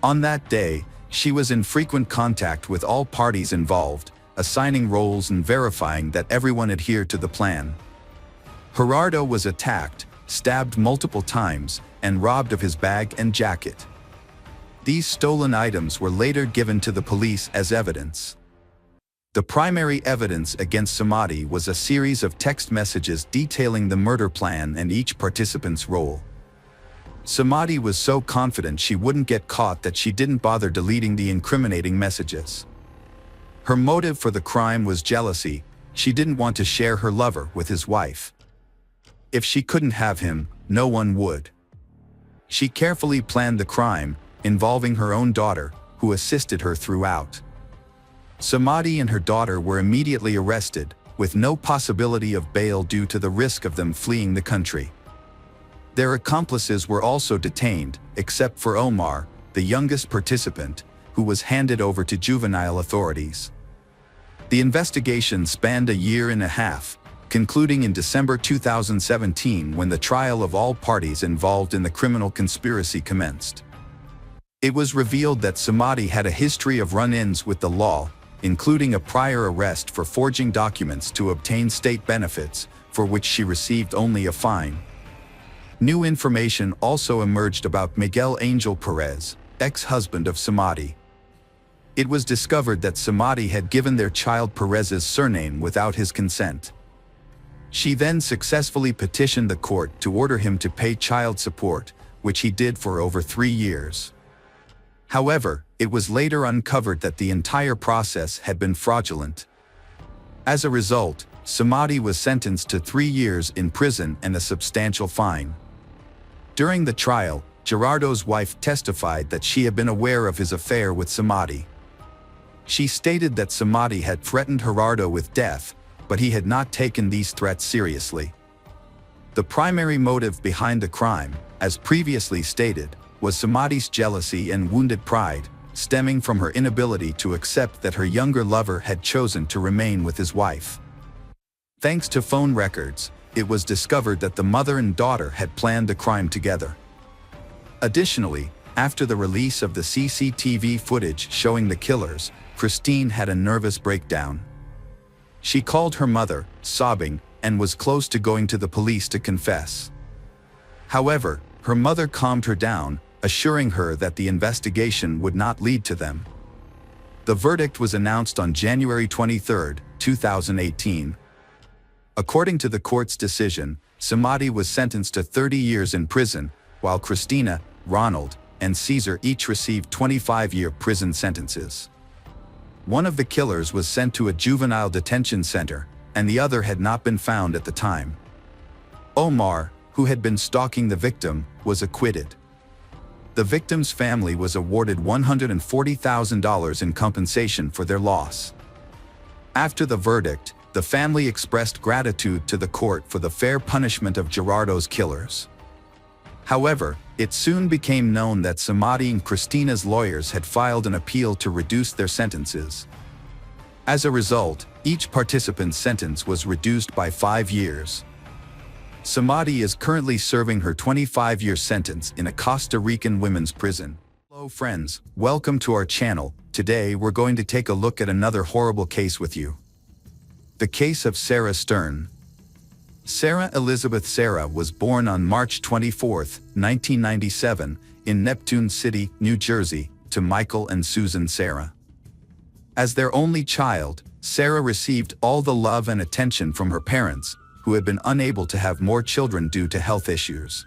On that day, she was in frequent contact with all parties involved, assigning roles and verifying that everyone adhered to the plan. Gerardo was attacked, stabbed multiple times, and robbed of his bag and jacket. These stolen items were later given to the police as evidence. The primary evidence against Samadi was a series of text messages detailing the murder plan and each participant's role. Samadi was so confident she wouldn't get caught that she didn't bother deleting the incriminating messages. Her motive for the crime was jealousy. She didn't want to share her lover with his wife. If she couldn't have him, no one would. She carefully planned the crime, involving her own daughter, who assisted her throughout. Samadi and her daughter were immediately arrested, with no possibility of bail due to the risk of them fleeing the country. Their accomplices were also detained, except for Omar, the youngest participant, who was handed over to juvenile authorities. The investigation spanned a year and a half, concluding in December 2017 when the trial of all parties involved in the criminal conspiracy commenced. It was revealed that Samadi had a history of run-ins with the law, including a prior arrest for forging documents to obtain state benefits, for which she received only a fine. New information also emerged about Miguel Angel Perez, ex-husband of Samadi. It was discovered that Samadi had given their child Perez's surname without his consent. She then successfully petitioned the court to order him to pay child support, which he did for over 3 years. However, it was later uncovered that the entire process had been fraudulent. As a result, Samadi was sentenced to 3 years in prison and a substantial fine. During the trial, Gerardo's wife testified that she had been aware of his affair with Samadi. She stated that Samadi had threatened Gerardo with death, but he had not taken these threats seriously. The primary motive behind the crime, as previously stated, was Samadi's jealousy and wounded pride, stemming from her inability to accept that her younger lover had chosen to remain with his wife. Thanks to phone records, it was discovered that the mother and daughter had planned the crime together. Additionally, after the release of the CCTV footage showing the killers, Christine had a nervous breakdown. She called her mother, sobbing, and was close to going to the police to confess. However, her mother calmed her down, assuring her that the investigation would not lead to them. The verdict was announced on January 23, 2018. According to the court's decision, Samadi was sentenced to 30 years in prison, while Christina, Ronald, and Cesar each received 25-year prison sentences. One of the killers was sent to a juvenile detention center, and the other had not been found at the time. Omar, who had been stalking the victim, was acquitted. The victim's family was awarded $140,000 in compensation for their loss. After the verdict, the family expressed gratitude to the court for the fair punishment of Gerardo's killers. However, it soon became known that Samadi and Christina's lawyers had filed an appeal to reduce their sentences. As a result, each participant's sentence was reduced by 5 years. Samadi is currently serving her 25-year sentence in a Costa Rican women's prison. Hello friends, welcome to our channel. Today we're going to take a look at another horrible case with you. The case of Sarah Stern. Sarah Elizabeth Sarah was born on March 24, 1997, in Neptune City, New Jersey, to Michael and Susan Sarah. As their only child, Sarah received all the love and attention from her parents, who had been unable to have more children due to health issues.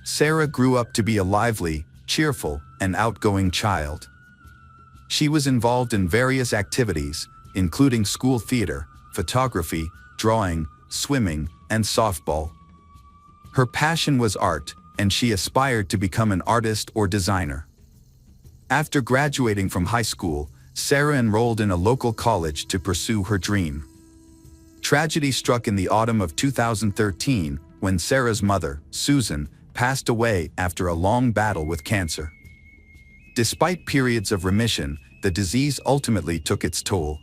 Sarah grew up to be a lively, cheerful, and outgoing child. She was involved in various activities, including school theater, photography, drawing, swimming, and softball. Her passion was art, and she aspired to become an artist or designer. After graduating from high school, Sarah enrolled in a local college to pursue her dream. Tragedy struck in the autumn of 2013 when Sarah's mother, Susan, passed away after a long battle with cancer. Despite periods of remission, the disease ultimately took its toll.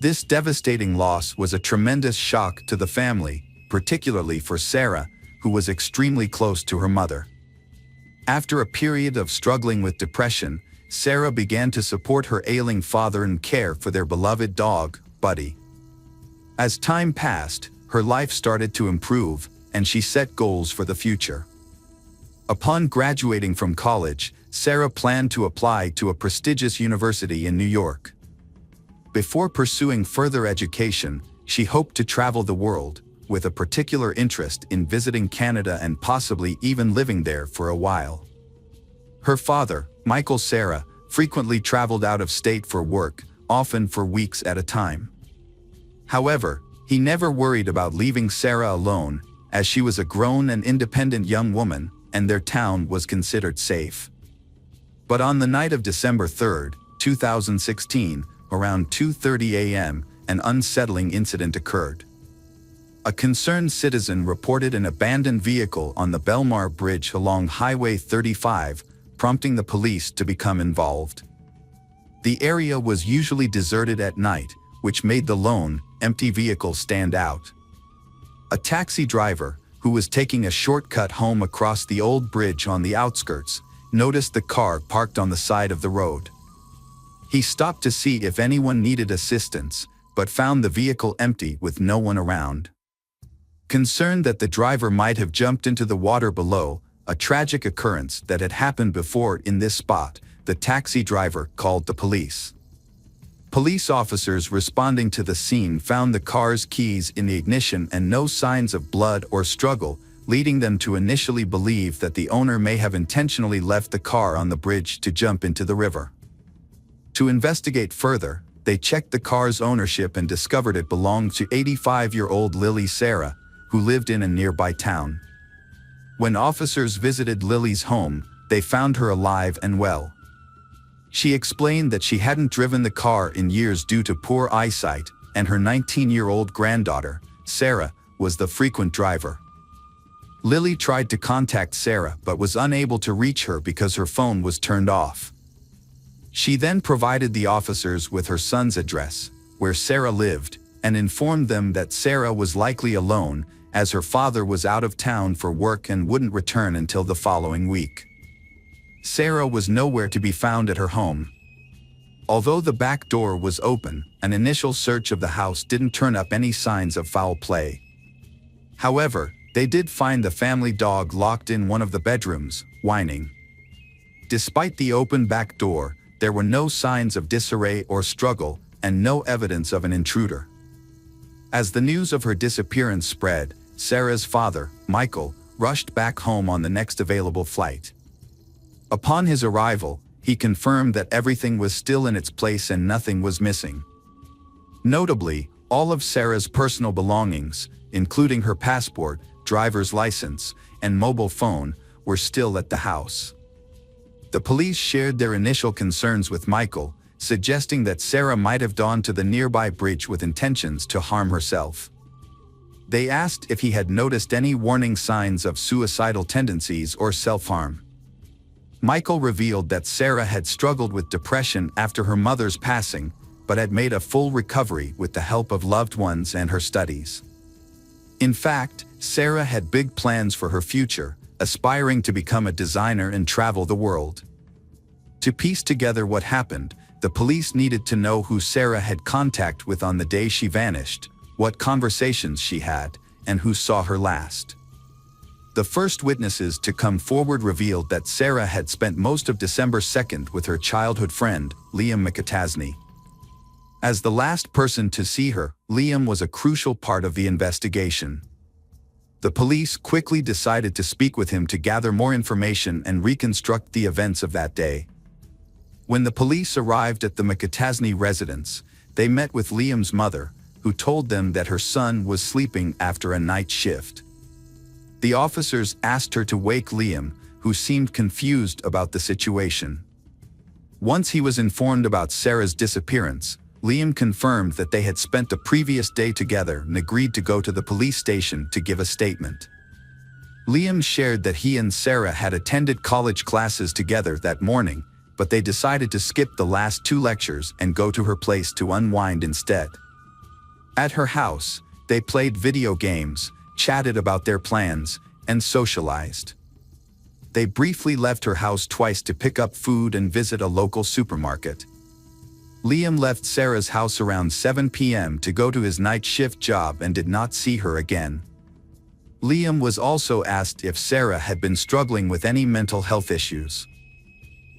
This devastating loss was a tremendous shock to the family, particularly for Sarah, who was extremely close to her mother. After a period of struggling with depression, Sarah began to support her ailing father and care for their beloved dog, Buddy. As time passed, her life started to improve, and she set goals for the future. Upon graduating from college, Sarah planned to apply to a prestigious university in New York. Before pursuing further education, she hoped to travel the world, with a particular interest in visiting Canada and possibly even living there for a while. Her father, Michael Sarah, frequently traveled out of state for work, often for weeks at a time. However, he never worried about leaving Sarah alone, as she was a grown and independent young woman, and their town was considered safe. But on the night of December 3, 2016, around 2:30 a.m., an unsettling incident occurred. A concerned citizen reported an abandoned vehicle on the Belmar Bridge along Highway 35, prompting the police to become involved. The area was usually deserted at night, which made the lone, empty vehicle stand out. A taxi driver, who was taking a shortcut home across the old bridge on the outskirts, noticed the car parked on the side of the road. He stopped to see if anyone needed assistance, but found the vehicle empty with no one around. Concerned that the driver might have jumped into the water below, a tragic occurrence that had happened before in this spot, the taxi driver called the police. Police officers responding to the scene found the car's keys in the ignition and no signs of blood or struggle, leading them to initially believe that the owner may have intentionally left the car on the bridge to jump into the river. To investigate further, they checked the car's ownership and discovered it belonged to 85-year-old Lily Sarah, who lived in a nearby town. When officers visited Lily's home, they found her alive and well. She explained that she hadn't driven the car in years due to poor eyesight, and her 19-year-old granddaughter, Sarah, was the frequent driver. Lily tried to contact Sarah but was unable to reach her because her phone was turned off. She then provided the officers with her son's address, where Sarah lived, and informed them that Sarah was likely alone, as her father was out of town for work and wouldn't return until the following week. Sarah was nowhere to be found at her home. Although the back door was open, an initial search of the house didn't turn up any signs of foul play. However, they did find the family dog locked in one of the bedrooms, whining. Despite the open back door, there were no signs of disarray or struggle, and no evidence of an intruder. As the news of her disappearance spread, Sarah's father, Michael, rushed back home on the next available flight. Upon his arrival, he confirmed that everything was still in its place and nothing was missing. Notably, all of Sarah's personal belongings, including her passport, driver's license, and mobile phone, were still at the house. The police shared their initial concerns with Michael, suggesting that Sarah might have gone to the nearby bridge with intentions to harm herself. They asked if he had noticed any warning signs of suicidal tendencies or self-harm. Michael revealed that Sarah had struggled with depression after her mother's passing, but had made a full recovery with the help of loved ones and her studies. In fact, Sarah had big plans for her future, aspiring to become a designer and travel the world. To piece together what happened, The police needed to know who Sarah had contact with on the day she vanished, what conversations she had, and who saw her last. The first witnesses to come forward revealed that Sarah had spent most of December 2nd with her childhood friend, Liam McAtasney. As the last person to see her, Liam was a crucial part of the investigation. The police quickly decided to speak with him to gather more information and reconstruct the events of that day. When the police arrived at the McAtasney residence, they met with Liam's mother, who told them that her son was sleeping after a night shift. The officers asked her to wake Liam, who seemed confused about the situation. Once he was informed about Sarah's disappearance, Liam confirmed that they had spent the previous day together and agreed to go to the police station to give a statement. Liam shared that he and Sarah had attended college classes together that morning, but they decided to skip the last 2 lectures and go to her place to unwind instead. At her house, they played video games, chatted about their plans, and socialized. They briefly left her house twice to pick up food and visit a local supermarket. Liam left Sarah's house around 7 p.m. to go to his night shift job and did not see her again. Liam was also asked if Sarah had been struggling with any mental health issues.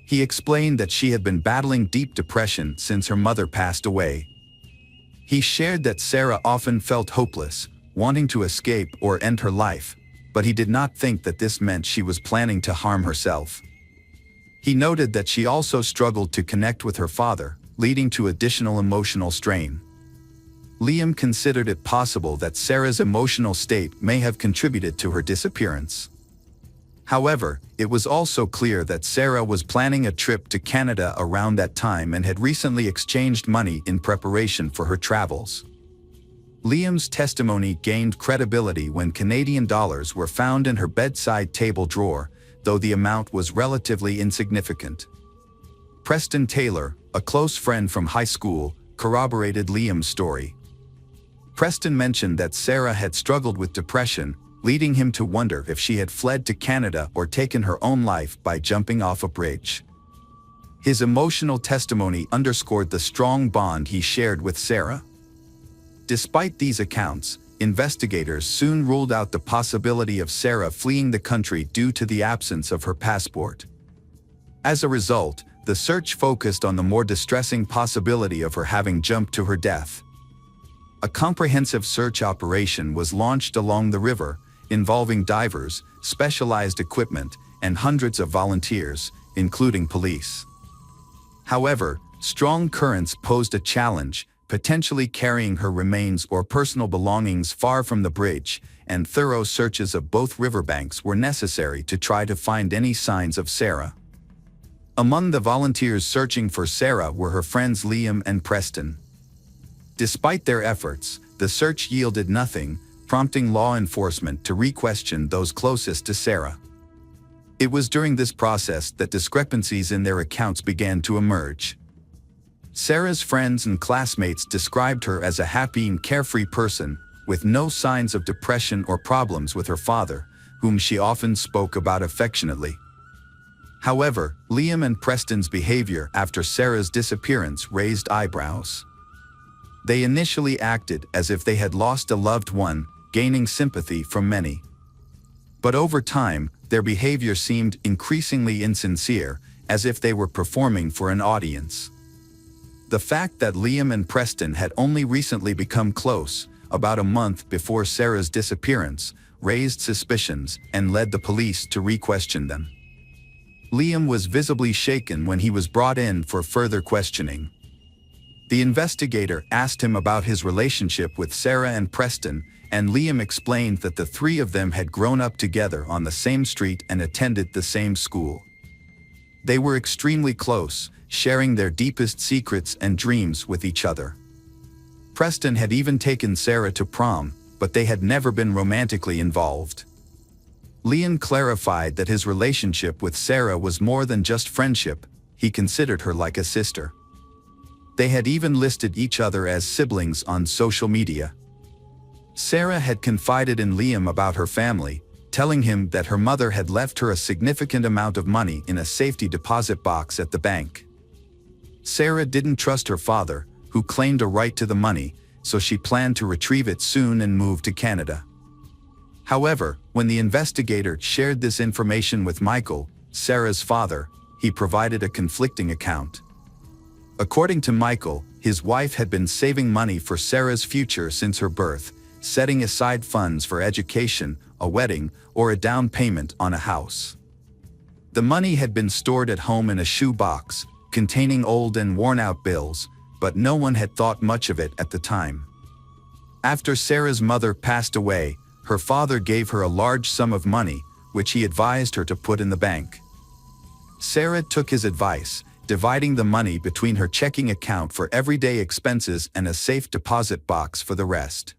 He explained that she had been battling deep depression since her mother passed away. He shared that Sarah often felt hopeless, wanting to escape or end her life, but he did not think that this meant she was planning to harm herself. He noted that she also struggled to connect with her father, leading to additional emotional strain. Liam considered it possible that Sarah's emotional state may have contributed to her disappearance. However, it was also clear that Sarah was planning a trip to Canada around that time and had recently exchanged money in preparation for her travels. Liam's testimony gained credibility when Canadian dollars were found in her bedside table drawer, though the amount was relatively insignificant. Preston Taylor, a close friend from high school, corroborated Liam's story. Preston mentioned that Sarah had struggled with depression, leading him to wonder if she had fled to Canada or taken her own life by jumping off a bridge. His emotional testimony underscored the strong bond he shared with Sarah. Despite these accounts, investigators soon ruled out the possibility of Sarah fleeing the country due to the absence of her passport. As a result, the search focused on the more distressing possibility of her having jumped to her death. A comprehensive search operation was launched along the river, involving divers, specialized equipment, and hundreds of volunteers, including police. However, strong currents posed a challenge, potentially carrying her remains or personal belongings far from the bridge, and thorough searches of both riverbanks were necessary to try to find any signs of Sarah. Among the volunteers searching for Sarah were her friends Liam and Preston. Despite their efforts, the search yielded nothing, prompting law enforcement to re-question those closest to Sarah. It was during this process that discrepancies in their accounts began to emerge. Sarah's friends and classmates described her as a happy and carefree person, with no signs of depression or problems with her father, whom she often spoke about affectionately. However, Liam and Preston's behavior after Sarah's disappearance raised eyebrows. They initially acted as if they had lost a loved one, gaining sympathy from many. But over time, their behavior seemed increasingly insincere, as if they were performing for an audience. The fact that Liam and Preston had only recently become close, about a month before Sarah's disappearance, raised suspicions and led the police to re-question them. Liam was visibly shaken when he was brought in for further questioning. The investigator asked him about his relationship with Sarah and Preston, and Liam explained that the 3 of them had grown up together on the same street and attended the same school. They were extremely close, sharing their deepest secrets and dreams with each other. Preston had even taken Sarah to prom, but they had never been romantically involved. Liam clarified that his relationship with Sarah was more than just friendship; he considered her like a sister. They had even listed each other as siblings on social media. Sarah had confided in Liam about her family, telling him that her mother had left her a significant amount of money in a safety deposit box at the bank. Sarah didn't trust her father, who claimed a right to the money, so she planned to retrieve it soon and move to Canada. However, when the investigator shared this information with Michael, Sarah's father, he provided a conflicting account. According to Michael, his wife had been saving money for Sarah's future since her birth, setting aside funds for education, a wedding, or a down payment on a house. The money had been stored at home in a shoe box, containing old and worn-out bills, but no one had thought much of it at the time. After Sarah's mother passed away, her father gave her a large sum of money, which he advised her to put in the bank. Sarah took his advice, dividing the money between her checking account for everyday expenses and a safe deposit box for the rest.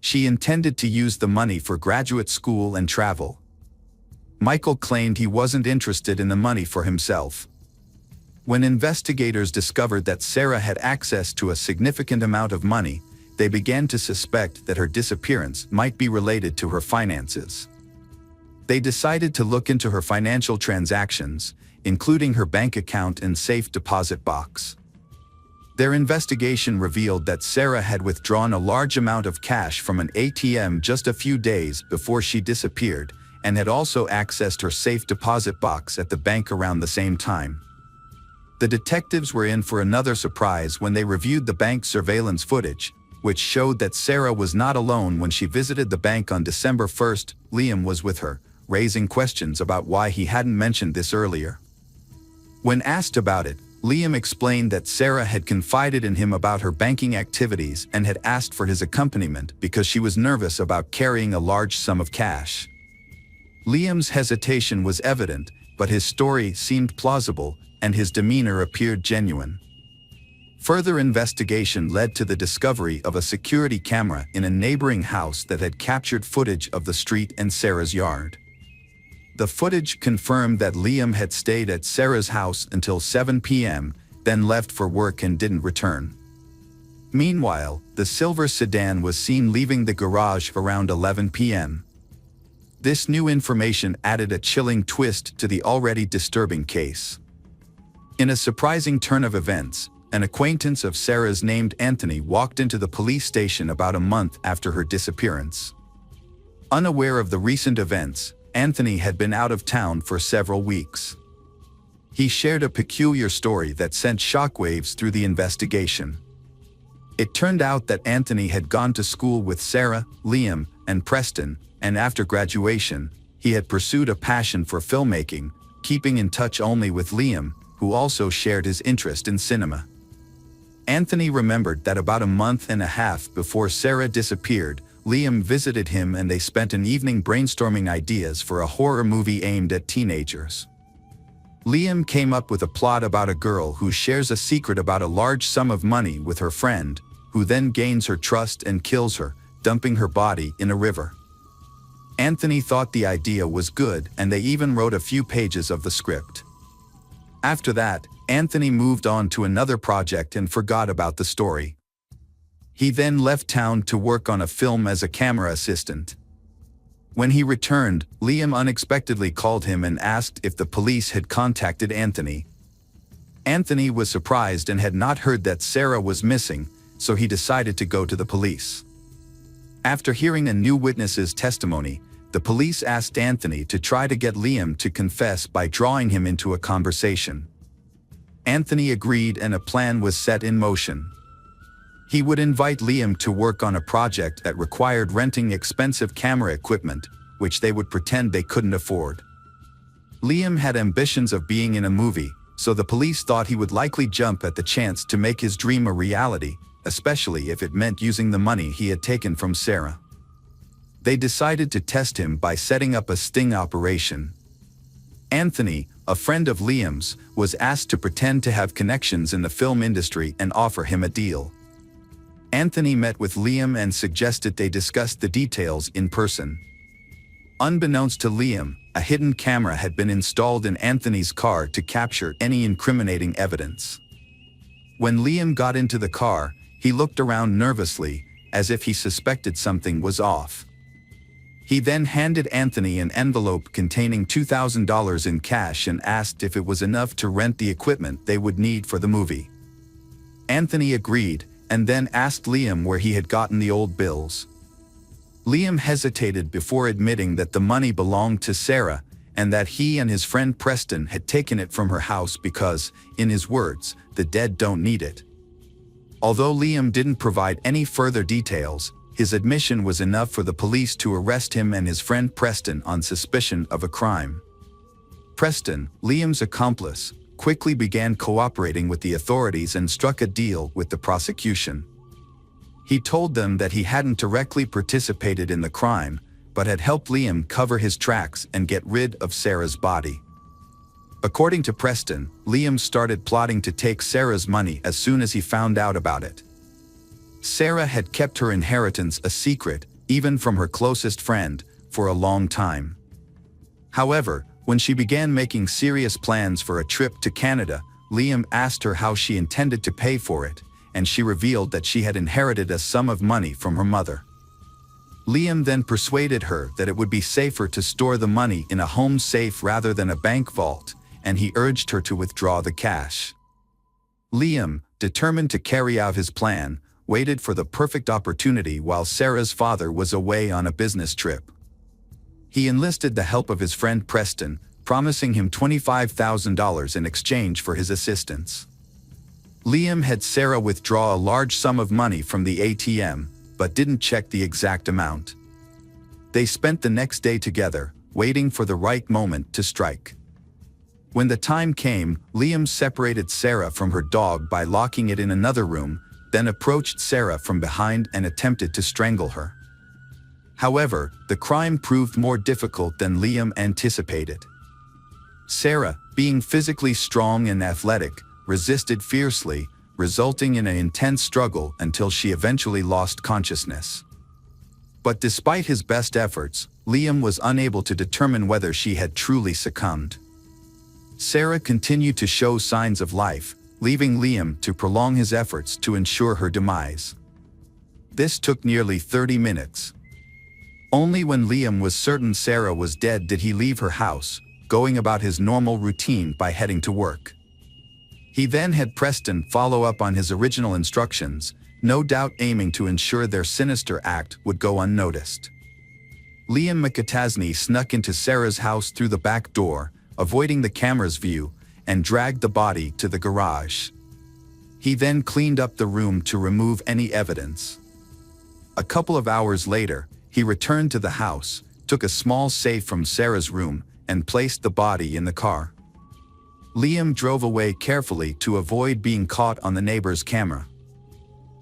She intended to use the money for graduate school and travel. Michael claimed he wasn't interested in the money for himself. When investigators discovered that Sarah had access to a significant amount of money, they began to suspect that her disappearance might be related to her finances. They decided to look into her financial transactions, including her bank account and safe deposit box. Their investigation revealed that Sarah had withdrawn a large amount of cash from an ATM just a few days before she disappeared, and had also accessed her safe deposit box at the bank around the same time. The detectives were in for another surprise when they reviewed the bank's surveillance footage, which showed that Sarah was not alone when she visited the bank on December 1st. Liam was with her, raising questions about why he hadn't mentioned this earlier. When asked about it, Liam explained that Sarah had confided in him about her banking activities and had asked for his accompaniment because she was nervous about carrying a large sum of cash. Liam's hesitation was evident, but his story seemed plausible, and his demeanor appeared genuine. Further investigation led to the discovery of a security camera in a neighboring house that had captured footage of the street and Sarah's yard. The footage confirmed that Liam had stayed at Sarah's house until 7 p.m., then left for work and didn't return. Meanwhile, the silver sedan was seen leaving the garage around 11 p.m. This new information added a chilling twist to the already disturbing case. In a surprising turn of events, an acquaintance of Sarah's named Anthony walked into the police station about a month after her disappearance. Unaware of the recent events, Anthony had been out of town for several weeks. He shared a peculiar story that sent shockwaves through the investigation. It turned out that Anthony had gone to school with Sarah, Liam, and Preston, and after graduation, he had pursued a passion for filmmaking, keeping in touch only with Liam, who also shared his interest in cinema. Anthony remembered that about a month and a half before Sarah disappeared, Liam visited him and they spent an evening brainstorming ideas for a horror movie aimed at teenagers. Liam came up with a plot about a girl who shares a secret about a large sum of money with her friend, who then gains her trust and kills her, dumping her body in a river. Anthony thought the idea was good, and they even wrote a few pages of the script. After that, Anthony moved on to another project and forgot about the story. He then left town to work on a film as a camera assistant. When he returned, Liam unexpectedly called him and asked if the police had contacted Anthony. Anthony was surprised and had not heard that Sarah was missing, so he decided to go to the police. After hearing a new witness's testimony, the police asked Anthony to try to get Liam to confess by drawing him into a conversation. Anthony agreed and a plan was set in motion. He would invite Liam to work on a project that required renting expensive camera equipment, which they would pretend they couldn't afford. Liam had ambitions of being in a movie, so the police thought he would likely jump at the chance to make his dream a reality, especially if it meant using the money he had taken from Sarah. They decided to test him by setting up a sting operation. Anthony, a friend of Liam's, was asked to pretend to have connections in the film industry and offer him a deal. Anthony met with Liam and suggested they discuss the details in person. Unbeknownst to Liam, a hidden camera had been installed in Anthony's car to capture any incriminating evidence. When Liam got into the car, he looked around nervously, as if he suspected something was off. He then handed Anthony an envelope containing $2,000 in cash and asked if it was enough to rent the equipment they would need for the movie. Anthony agreed, and then asked Liam where he had gotten the old bills. Liam hesitated before admitting that the money belonged to Sarah, and that he and his friend Preston had taken it from her house because, in his words, the dead don't need it. Although Liam didn't provide any further details, his admission was enough for the police to arrest him and his friend Preston on suspicion of a crime. Preston, Liam's accomplice, quickly began cooperating with the authorities and struck a deal with the prosecution. He told them that he hadn't directly participated in the crime, but had helped Liam cover his tracks and get rid of Sarah's body. According to Preston, Liam started plotting to take Sarah's money as soon as he found out about it. Sarah had kept her inheritance a secret, even from her closest friend, for a long time. However, when she began making serious plans for a trip to Canada, Liam asked her how she intended to pay for it, and she revealed that she had inherited a sum of money from her mother. Liam then persuaded her that it would be safer to store the money in a home safe rather than a bank vault, and he urged her to withdraw the cash. Liam, determined to carry out his plan, waited for the perfect opportunity while Sarah's father was away on a business trip. He enlisted the help of his friend Preston, promising him $25,000 in exchange for his assistance. Liam had Sarah withdraw a large sum of money from the ATM, but didn't check the exact amount. They spent the next day together, waiting for the right moment to strike. When the time came, Liam separated Sarah from her dog by locking it in another room, then approached Sarah from behind and attempted to strangle her. However, the crime proved more difficult than Liam anticipated. Sarah, being physically strong and athletic, resisted fiercely, resulting in an intense struggle until she eventually lost consciousness. But despite his best efforts, Liam was unable to determine whether she had truly succumbed. Sarah continued to show signs of life, leaving Liam to prolong his efforts to ensure her demise. This took nearly 30 minutes. Only when Liam was certain Sarah was dead did he leave her house, going about his normal routine by heading to work. He then had Preston follow up on his original instructions, no doubt aiming to ensure their sinister act would go unnoticed. Liam McAtasney snuck into Sarah's house through the back door, avoiding the camera's view, and dragged the body to the garage. He then cleaned up the room to remove any evidence. A couple of hours later, he returned to the house, took a small safe from Sarah's room, and placed the body in the car. Liam drove away carefully to avoid being caught on the neighbor's camera.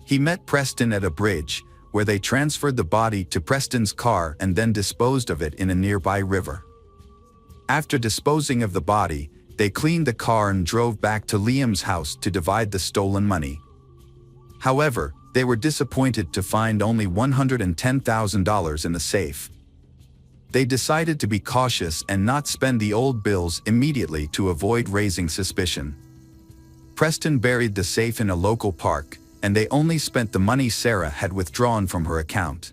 He met Preston at a bridge, where they transferred the body to Preston's car and then disposed of it in a nearby river. After disposing of the body, they cleaned the car and drove back to Liam's house to divide the stolen money. However, they were disappointed to find only $110,000 in the safe. They decided to be cautious and not spend the old bills immediately to avoid raising suspicion. Preston buried the safe in a local park, and they only spent the money Sarah had withdrawn from her account.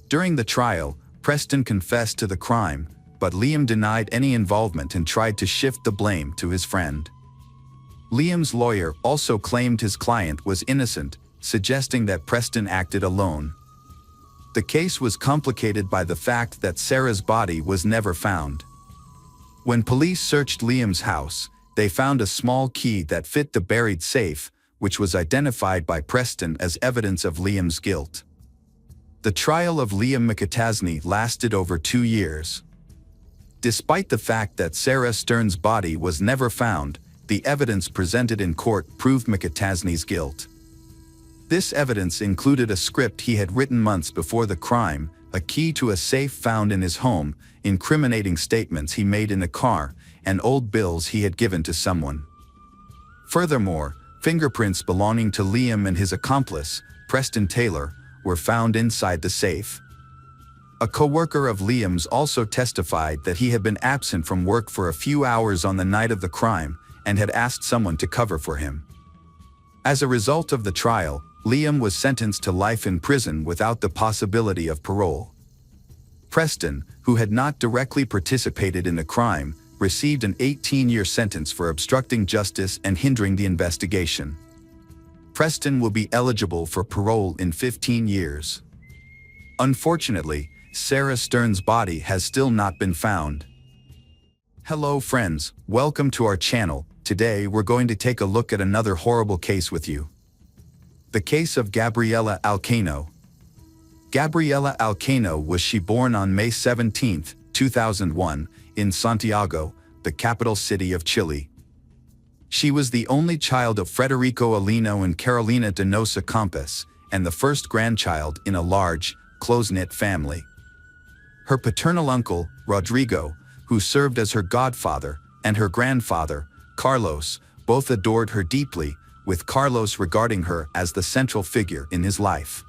During the trial, Preston confessed to the crime, but Liam denied any involvement and tried to shift the blame to his friend. Liam's lawyer also claimed his client was innocent, suggesting that Preston acted alone. The case was complicated by the fact that Sarah's body was never found. When police searched Liam's house, they found a small key that fit the buried safe, which was identified by Preston as evidence of Liam's guilt. The trial of Liam McAtasney lasted over 2 years. Despite the fact that Sarah Stern's body was never found, the evidence presented in court proved McAtasney's guilt. This evidence included a script he had written months before the crime, a key to a safe found in his home, incriminating statements he made in the car, and old bills he had given to someone. Furthermore, fingerprints belonging to Liam and his accomplice, Preston Taylor, were found inside the safe. A co-worker of Liam's also testified that he had been absent from work for a few hours on the night of the crime and had asked someone to cover for him. As a result of the trial, Liam was sentenced to life in prison without the possibility of parole. Preston, who had not directly participated in the crime, received an 18-year sentence for obstructing justice and hindering the investigation. Preston will be eligible for parole in 15 years. Unfortunately, Sarah Stern's body has still not been found. Hello friends, welcome to our channel. Today we're going to take a look at another horrible case with you. The case of Gabriela Alcano. Gabriela Alcano was born on May 17, 2001, in Santiago, the capital city of Chile. She was the only child of Federico Alino and Carolina Donosa Campos, and the first grandchild in a large, close-knit family. Her paternal uncle, Rodrigo, who served as her godfather, and her grandfather, Carlos, both adored her deeply, with Carlos regarding her as the central figure in his life.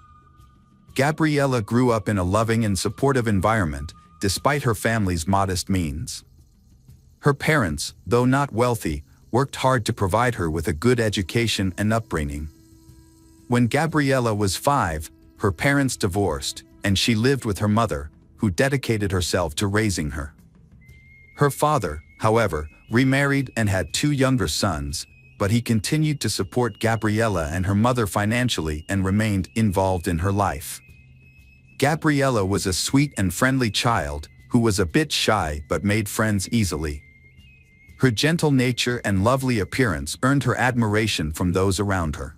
Gabriela grew up in a loving and supportive environment, despite her family's modest means. Her parents, though not wealthy, worked hard to provide her with a good education and upbringing. When Gabriela was 5, her parents divorced, and she lived with her mother, who dedicated herself to raising her. Her father, however, remarried and had 2 younger sons, but he continued to support Gabriela and her mother financially and remained involved in her life. Gabriela was a sweet and friendly child, who was a bit shy but made friends easily. Her gentle nature and lovely appearance earned her admiration from those around her.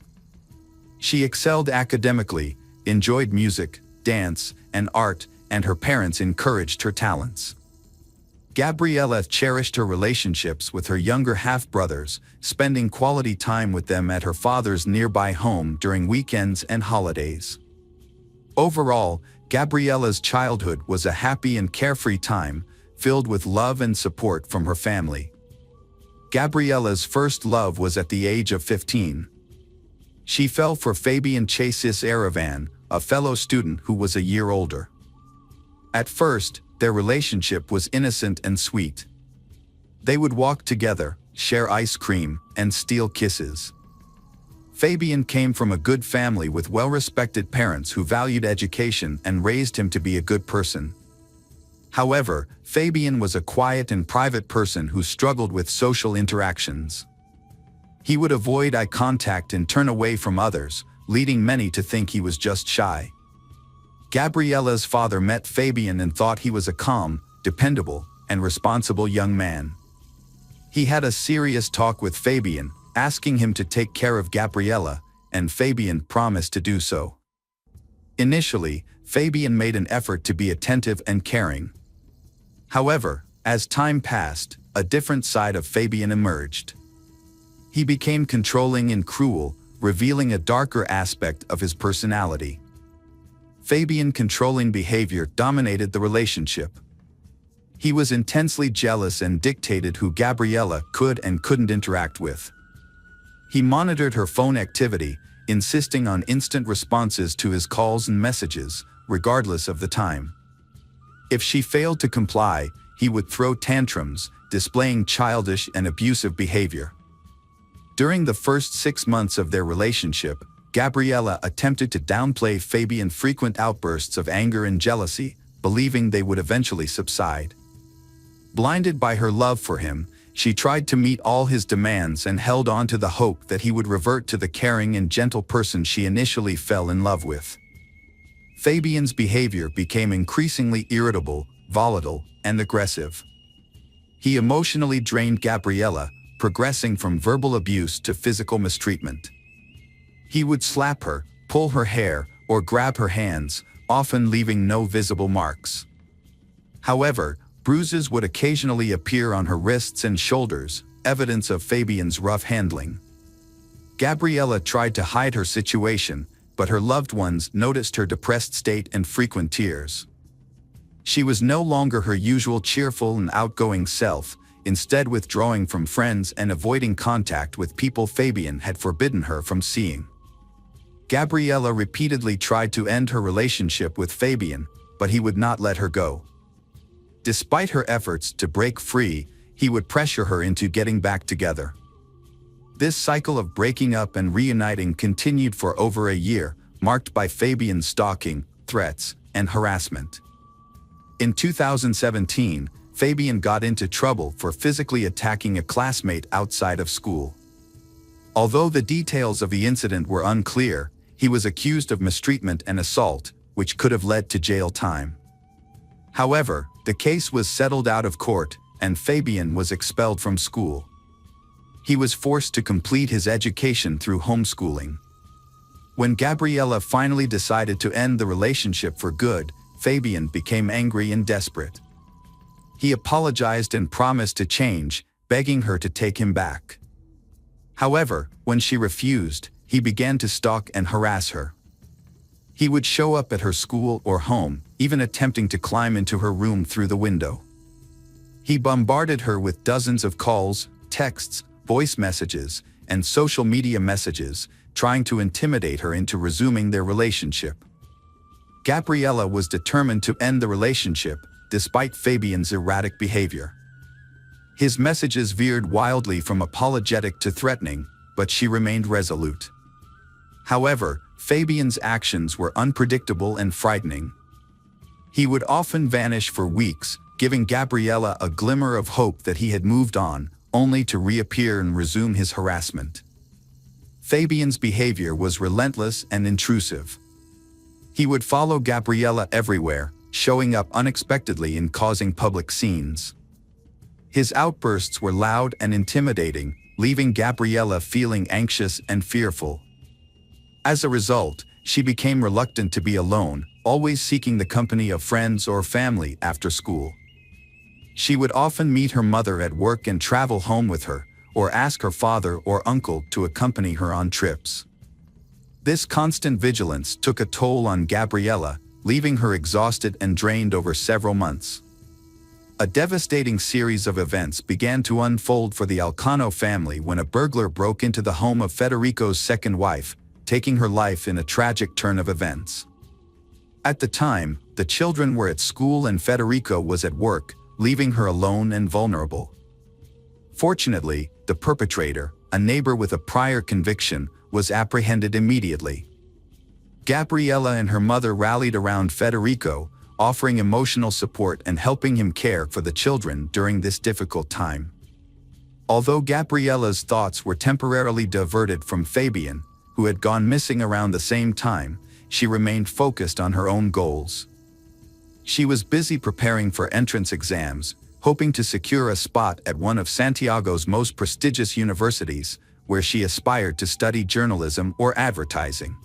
She excelled academically, enjoyed music, dance, and art, and her parents encouraged her talents. Gabriela cherished her relationships with her younger half-brothers, spending quality time with them at her father's nearby home during weekends and holidays. Overall, Gabriela's childhood was a happy and carefree time, filled with love and support from her family. Gabriela's first love was at the age of 15. She fell for Fabian Chasis Aravan, a fellow student who was a year older. At first, their relationship was innocent and sweet. They would walk together, share ice cream, and steal kisses. Fabian came from a good family with well-respected parents who valued education and raised him to be a good person. However, Fabian was a quiet and private person who struggled with social interactions. He would avoid eye contact and turn away from others, leading many to think he was just shy. Gabriela's father met Fabian and thought he was a calm, dependable, and responsible young man. He had a serious talk with Fabian, asking him to take care of Gabriela, and Fabian promised to do so. Initially, Fabian made an effort to be attentive and caring. However, as time passed, a different side of Fabian emerged. He became controlling and cruel, revealing a darker aspect of his personality. Fabian's controlling behavior dominated the relationship. He was intensely jealous and dictated who Gabriela could and couldn't interact with. He monitored her phone activity, insisting on instant responses to his calls and messages, regardless of the time. If she failed to comply, he would throw tantrums, displaying childish and abusive behavior. During the first 6 months of their relationship, Gabriela attempted to downplay Fabian's frequent outbursts of anger and jealousy, believing they would eventually subside. Blinded by her love for him, she tried to meet all his demands and held on to the hope that he would revert to the caring and gentle person she initially fell in love with. Fabian's behavior became increasingly irritable, volatile, and aggressive. He emotionally drained Gabriela, progressing from verbal abuse to physical mistreatment. He would slap her, pull her hair, or grab her hands, often leaving no visible marks. However, bruises would occasionally appear on her wrists and shoulders, evidence of Fabian's rough handling. Gabriela tried to hide her situation, but her loved ones noticed her depressed state and frequent tears. She was no longer her usual cheerful and outgoing self, instead withdrawing from friends and avoiding contact with people Fabian had forbidden her from seeing. Gabriela repeatedly tried to end her relationship with Fabian, but he would not let her go. Despite her efforts to break free, he would pressure her into getting back together. This cycle of breaking up and reuniting continued for over a year, marked by Fabian's stalking, threats, and harassment. In 2017, Fabian got into trouble for physically attacking a classmate outside of school. Although the details of the incident were unclear, he was accused of mistreatment and assault, which could have led to jail time. However, the case was settled out of court, and Fabian was expelled from school. He was forced to complete his education through homeschooling. When Gabriella finally decided to end the relationship for good, Fabian became angry and desperate. He apologized and promised to change, begging her to take him back. However, when she refused, he began to stalk and harass her. He would show up at her school or home, even attempting to climb into her room through the window. He bombarded her with dozens of calls, texts, voice messages, and social media messages, trying to intimidate her into resuming their relationship. Gabriella was determined to end the relationship, despite Fabian's erratic behavior. His messages veered wildly from apologetic to threatening, but she remained resolute. However, Fabian's actions were unpredictable and frightening. He would often vanish for weeks, giving Gabriella a glimmer of hope that he had moved on, only to reappear and resume his harassment. Fabian's behavior was relentless and intrusive. He would follow Gabriella everywhere, showing up unexpectedly and causing public scenes. His outbursts were loud and intimidating, leaving Gabriella feeling anxious and fearful. As a result, she became reluctant to be alone, always seeking the company of friends or family after school. She would often meet her mother at work and travel home with her, or ask her father or uncle to accompany her on trips. This constant vigilance took a toll on Gabriella, leaving her exhausted and drained over several months. A devastating series of events began to unfold for the Alcano family when a burglar broke into the home of Federico's second wife, taking her life in a tragic turn of events. At the time, the children were at school and Federico was at work, leaving her alone and vulnerable. Fortunately, the perpetrator, a neighbor with a prior conviction, was apprehended immediately. Gabriella and her mother rallied around Federico, offering emotional support and helping him care for the children during this difficult time. Although Gabriella's thoughts were temporarily diverted from Fabian, who had gone missing around the same time, she remained focused on her own goals. She was busy preparing for entrance exams, hoping to secure a spot at one of Santiago's most prestigious universities, where she aspired to study journalism or advertising.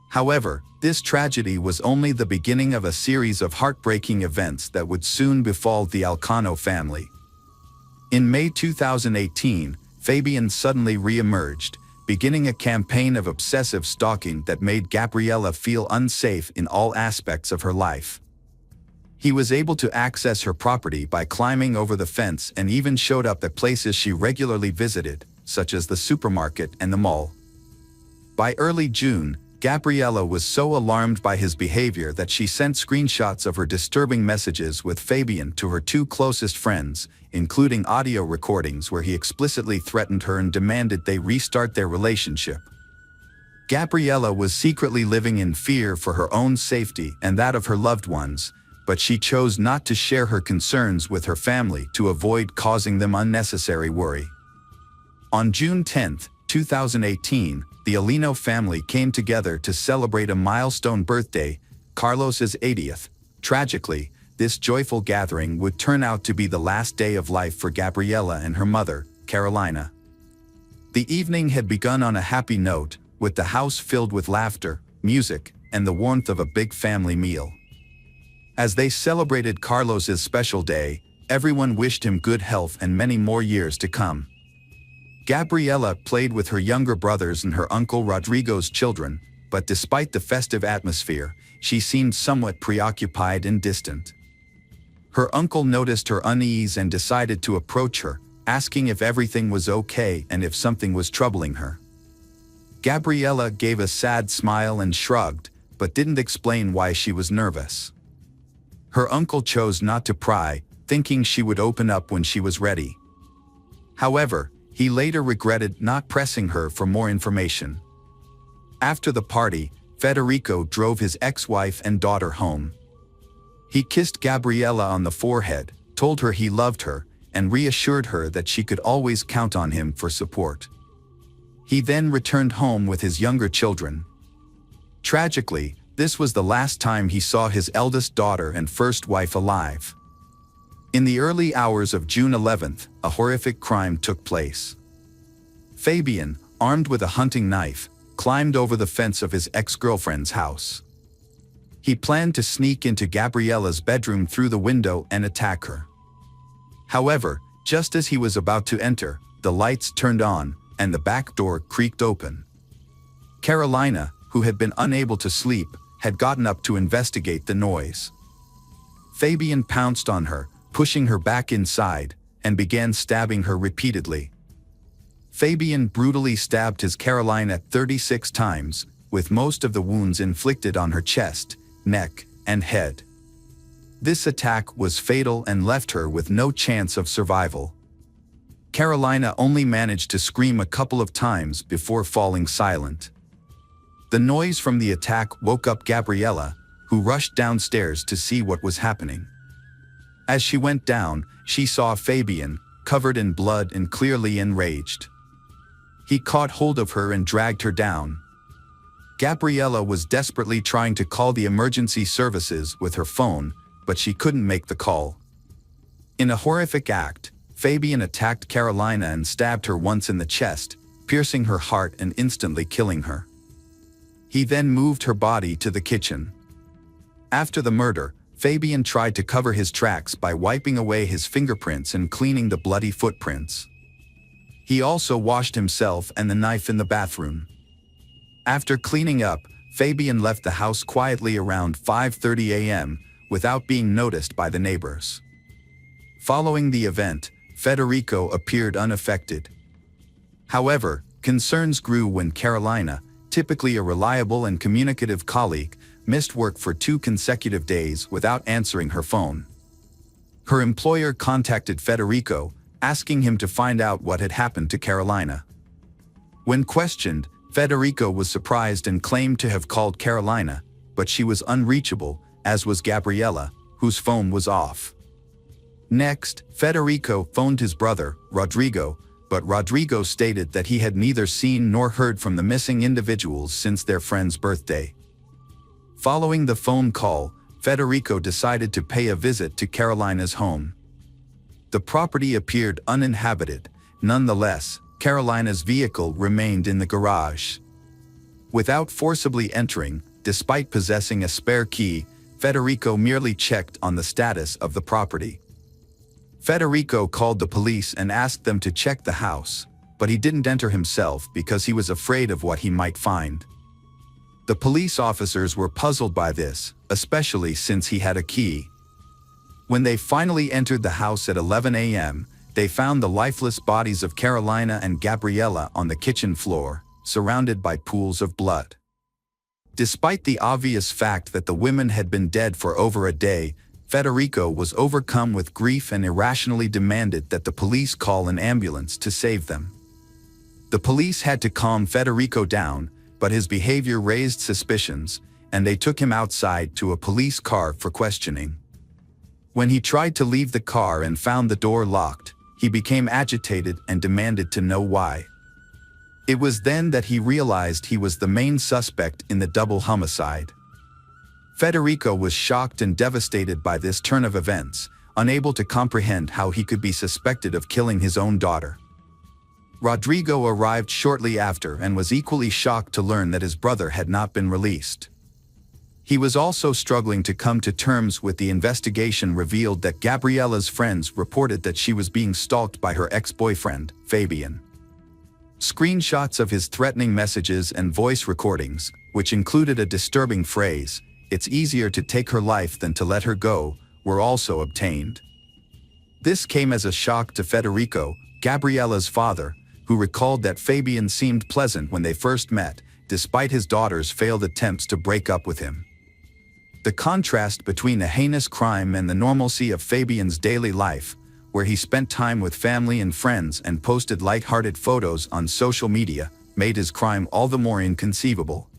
However, this tragedy was only the beginning of a series of heartbreaking events that would soon befall the Alcano family. In May 2018, Fabian suddenly re-emerged, beginning a campaign of obsessive stalking that made Gabriella feel unsafe in all aspects of her life. He was able to access her property by climbing over the fence and even showed up at places she regularly visited, such as the supermarket and the mall. By early June, Gabriella was so alarmed by his behavior that she sent screenshots of her disturbing messages with Fabian to her two closest friends, including audio recordings where he explicitly threatened her and demanded they restart their relationship. Gabriella was secretly living in fear for her own safety and that of her loved ones, but she chose not to share her concerns with her family to avoid causing them unnecessary worry. On June 10, 2018, the Alino family came together to celebrate a milestone birthday, Carlos's 80th. Tragically, this joyful gathering would turn out to be the last day of life for Gabriella and her mother, Carolina. The evening had begun on a happy note, with the house filled with laughter, music, and the warmth of a big family meal. As they celebrated Carlos's special day, everyone wished him good health and many more years to come. Gabriella played with her younger brothers and her uncle Rodrigo's children, but despite the festive atmosphere, she seemed somewhat preoccupied and distant. Her uncle noticed her unease and decided to approach her, asking if everything was okay and if something was troubling her. Gabriella gave a sad smile and shrugged, but didn't explain why she was nervous. Her uncle chose not to pry, thinking she would open up when she was ready. However, he later regretted not pressing her for more information. After the party, Federico drove his ex-wife and daughter home. He kissed Gabriella on the forehead, told her he loved her, and reassured her that she could always count on him for support. He then returned home with his younger children. Tragically, this was the last time he saw his eldest daughter and first wife alive. In the early hours of June 11th, a horrific crime took place. Fabian, armed with a hunting knife, climbed over the fence of his ex-girlfriend's house. He planned to sneak into Gabriella's bedroom through the window and attack her. However, just as he was about to enter, the lights turned on, and the back door creaked open. Carolina, who had been unable to sleep, had gotten up to investigate the noise. Fabian pounced on her, pushing her back inside, and began stabbing her repeatedly. Fabian brutally stabbed his Carolina 36 times, with most of the wounds inflicted on her chest, neck, and head. This attack was fatal and left her with no chance of survival. Carolina only managed to scream a couple of times before falling silent. The noise from the attack woke up Gabriella, who rushed downstairs to see what was happening. As she went down, she saw Fabian, covered in blood and clearly enraged. He caught hold of her and dragged her down. Gabriella was desperately trying to call the emergency services with her phone, but she couldn't make the call. In a horrific act, Fabian attacked Carolina and stabbed her once in the chest, piercing her heart and instantly killing her. He then moved her body to the kitchen. After the murder, Fabian tried to cover his tracks by wiping away his fingerprints and cleaning the bloody footprints. He also washed himself and the knife in the bathroom. After cleaning up, Fabian left the house quietly around 5:30 a.m. without being noticed by the neighbors. Following the event, Federico appeared unaffected. However, concerns grew when Carolina, typically a reliable and communicative colleague, missed work for 2 consecutive days without answering her phone. Her employer contacted Federico, asking him to find out what had happened to Carolina. When questioned, Federico was surprised and claimed to have called Carolina, but she was unreachable, as was Gabriella, whose phone was off. Next, Federico phoned his brother, Rodrigo, but Rodrigo stated that he had neither seen nor heard from the missing individuals since their friend's birthday. Following the phone call, Federico decided to pay a visit to Carolina's home. The property appeared uninhabited. Nonetheless, Carolina's vehicle remained in the garage. Without forcibly entering, despite possessing a spare key, Federico merely checked on the status of the property. Federico called the police and asked them to check the house, but he didn't enter himself because he was afraid of what he might find. The police officers were puzzled by this, especially since he had a key. When they finally entered the house at 11 a.m., they found the lifeless bodies of Carolina and Gabriella on the kitchen floor, surrounded by pools of blood. Despite the obvious fact that the women had been dead for over a day, Federico was overcome with grief and irrationally demanded that the police call an ambulance to save them. The police had to calm Federico down, but his behavior raised suspicions, and they took him outside to a police car for questioning. When he tried to leave the car and found the door locked, he became agitated and demanded to know why. It was then that he realized he was the main suspect in the double homicide. Federico was shocked and devastated by this turn of events, unable to comprehend how he could be suspected of killing his own daughter. Rodrigo arrived shortly after and was equally shocked to learn that his brother had not been released. He was also struggling to come to terms with the investigation revealed that Gabriella's friends reported that she was being stalked by her ex-boyfriend, Fabian. Screenshots of his threatening messages and voice recordings, which included a disturbing phrase, "It's easier to take her life than to let her go," were also obtained. This came as a shock to Federico, Gabriella's father, who recalled that Fabian seemed pleasant when they first met, despite his daughter's failed attempts to break up with him. The contrast between a heinous crime and the normalcy of Fabian's daily life, where he spent time with family and friends and posted light-hearted photos on social media, made his crime all the more inconceivable.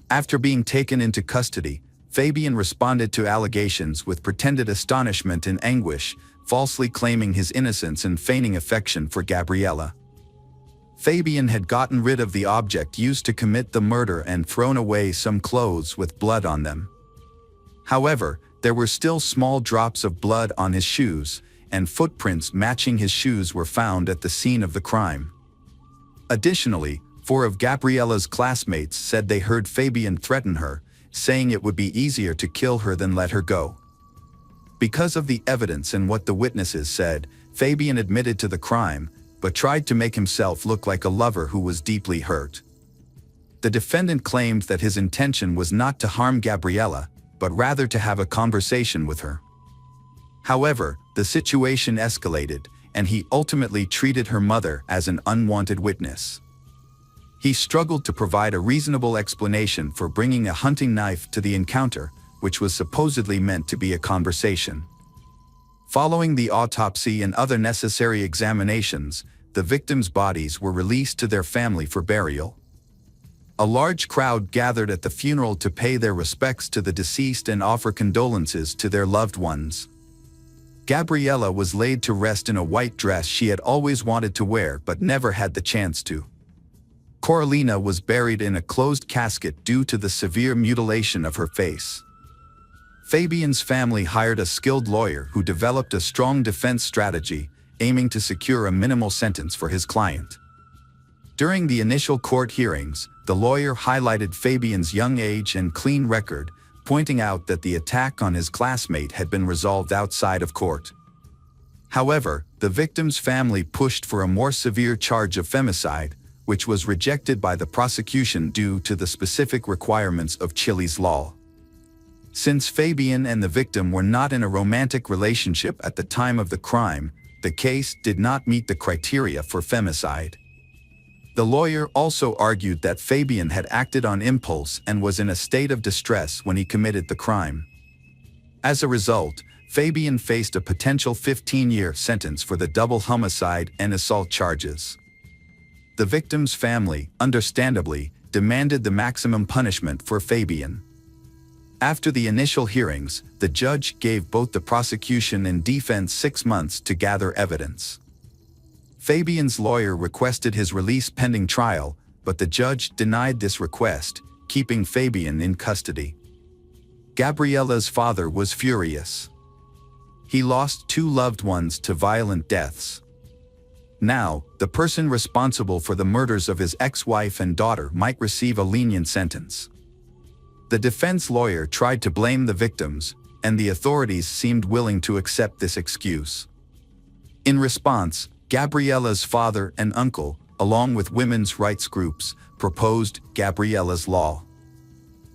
After being taken into custody, Fabian responded to allegations with pretended astonishment and anguish, falsely claiming his innocence and feigning affection for Gabriella. Fabian had gotten rid of the object used to commit the murder and thrown away some clothes with blood on them. However, there were still small drops of blood on his shoes, and footprints matching his shoes were found at the scene of the crime. Additionally, 4 of Gabriella's classmates said they heard Fabian threaten her, saying it would be easier to kill her than let her go. Because of the evidence and what the witnesses said, Fabian admitted to the crime, but tried to make himself look like a lover who was deeply hurt. The defendant claimed that his intention was not to harm Gabriella, but rather to have a conversation with her. However, the situation escalated, and he ultimately treated her mother as an unwanted witness. He struggled to provide a reasonable explanation for bringing a hunting knife to the encounter, which was supposedly meant to be a conversation. Following the autopsy and other necessary examinations, the victims' bodies were released to their family for burial. A large crowd gathered at the funeral to pay their respects to the deceased and offer condolences to their loved ones. Gabriella was laid to rest in a white dress she had always wanted to wear but never had the chance to. Coralina was buried in a closed casket due to the severe mutilation of her face. Fabian's family hired a skilled lawyer who developed a strong defense strategy, aiming to secure a minimal sentence for his client. During the initial court hearings, the lawyer highlighted Fabian's young age and clean record, pointing out that the attack on his classmate had been resolved outside of court. However, the victim's family pushed for a more severe charge of femicide, which was rejected by the prosecution due to the specific requirements of Chile's law. Since Fabian and the victim were not in a romantic relationship at the time of the crime, the case did not meet the criteria for femicide. The lawyer also argued that Fabian had acted on impulse and was in a state of distress when he committed the crime. As a result, Fabian faced a potential 15-year sentence for the double homicide and assault charges. The victim's family, understandably, demanded the maximum punishment for Fabian. After the initial hearings, the judge gave both the prosecution and defense 6 months to gather evidence. Fabian's lawyer requested his release pending trial, but the judge denied this request, keeping Fabian in custody. Gabriella's father was furious. He lost 2 loved ones to violent deaths. Now, the person responsible for the murders of his ex-wife and daughter might receive a lenient sentence. The defense lawyer tried to blame the victims, and the authorities seemed willing to accept this excuse. In response, Gabriella's father and uncle, along with women's rights groups, proposed Gabriella's Law.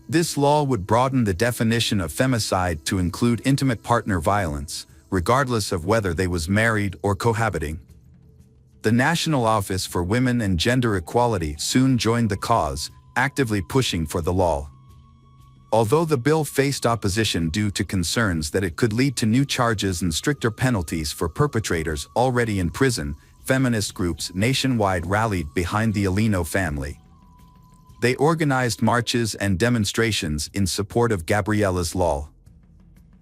This law would broaden the definition of femicide to include intimate partner violence, regardless of whether they was married or cohabiting. The National Office for Women and Gender Equality soon joined the cause, actively pushing for the law. Although the bill faced opposition due to concerns that it could lead to new charges and stricter penalties for perpetrators already in prison, feminist groups nationwide rallied behind the Alino family. They organized marches and demonstrations in support of Gabriella's Law.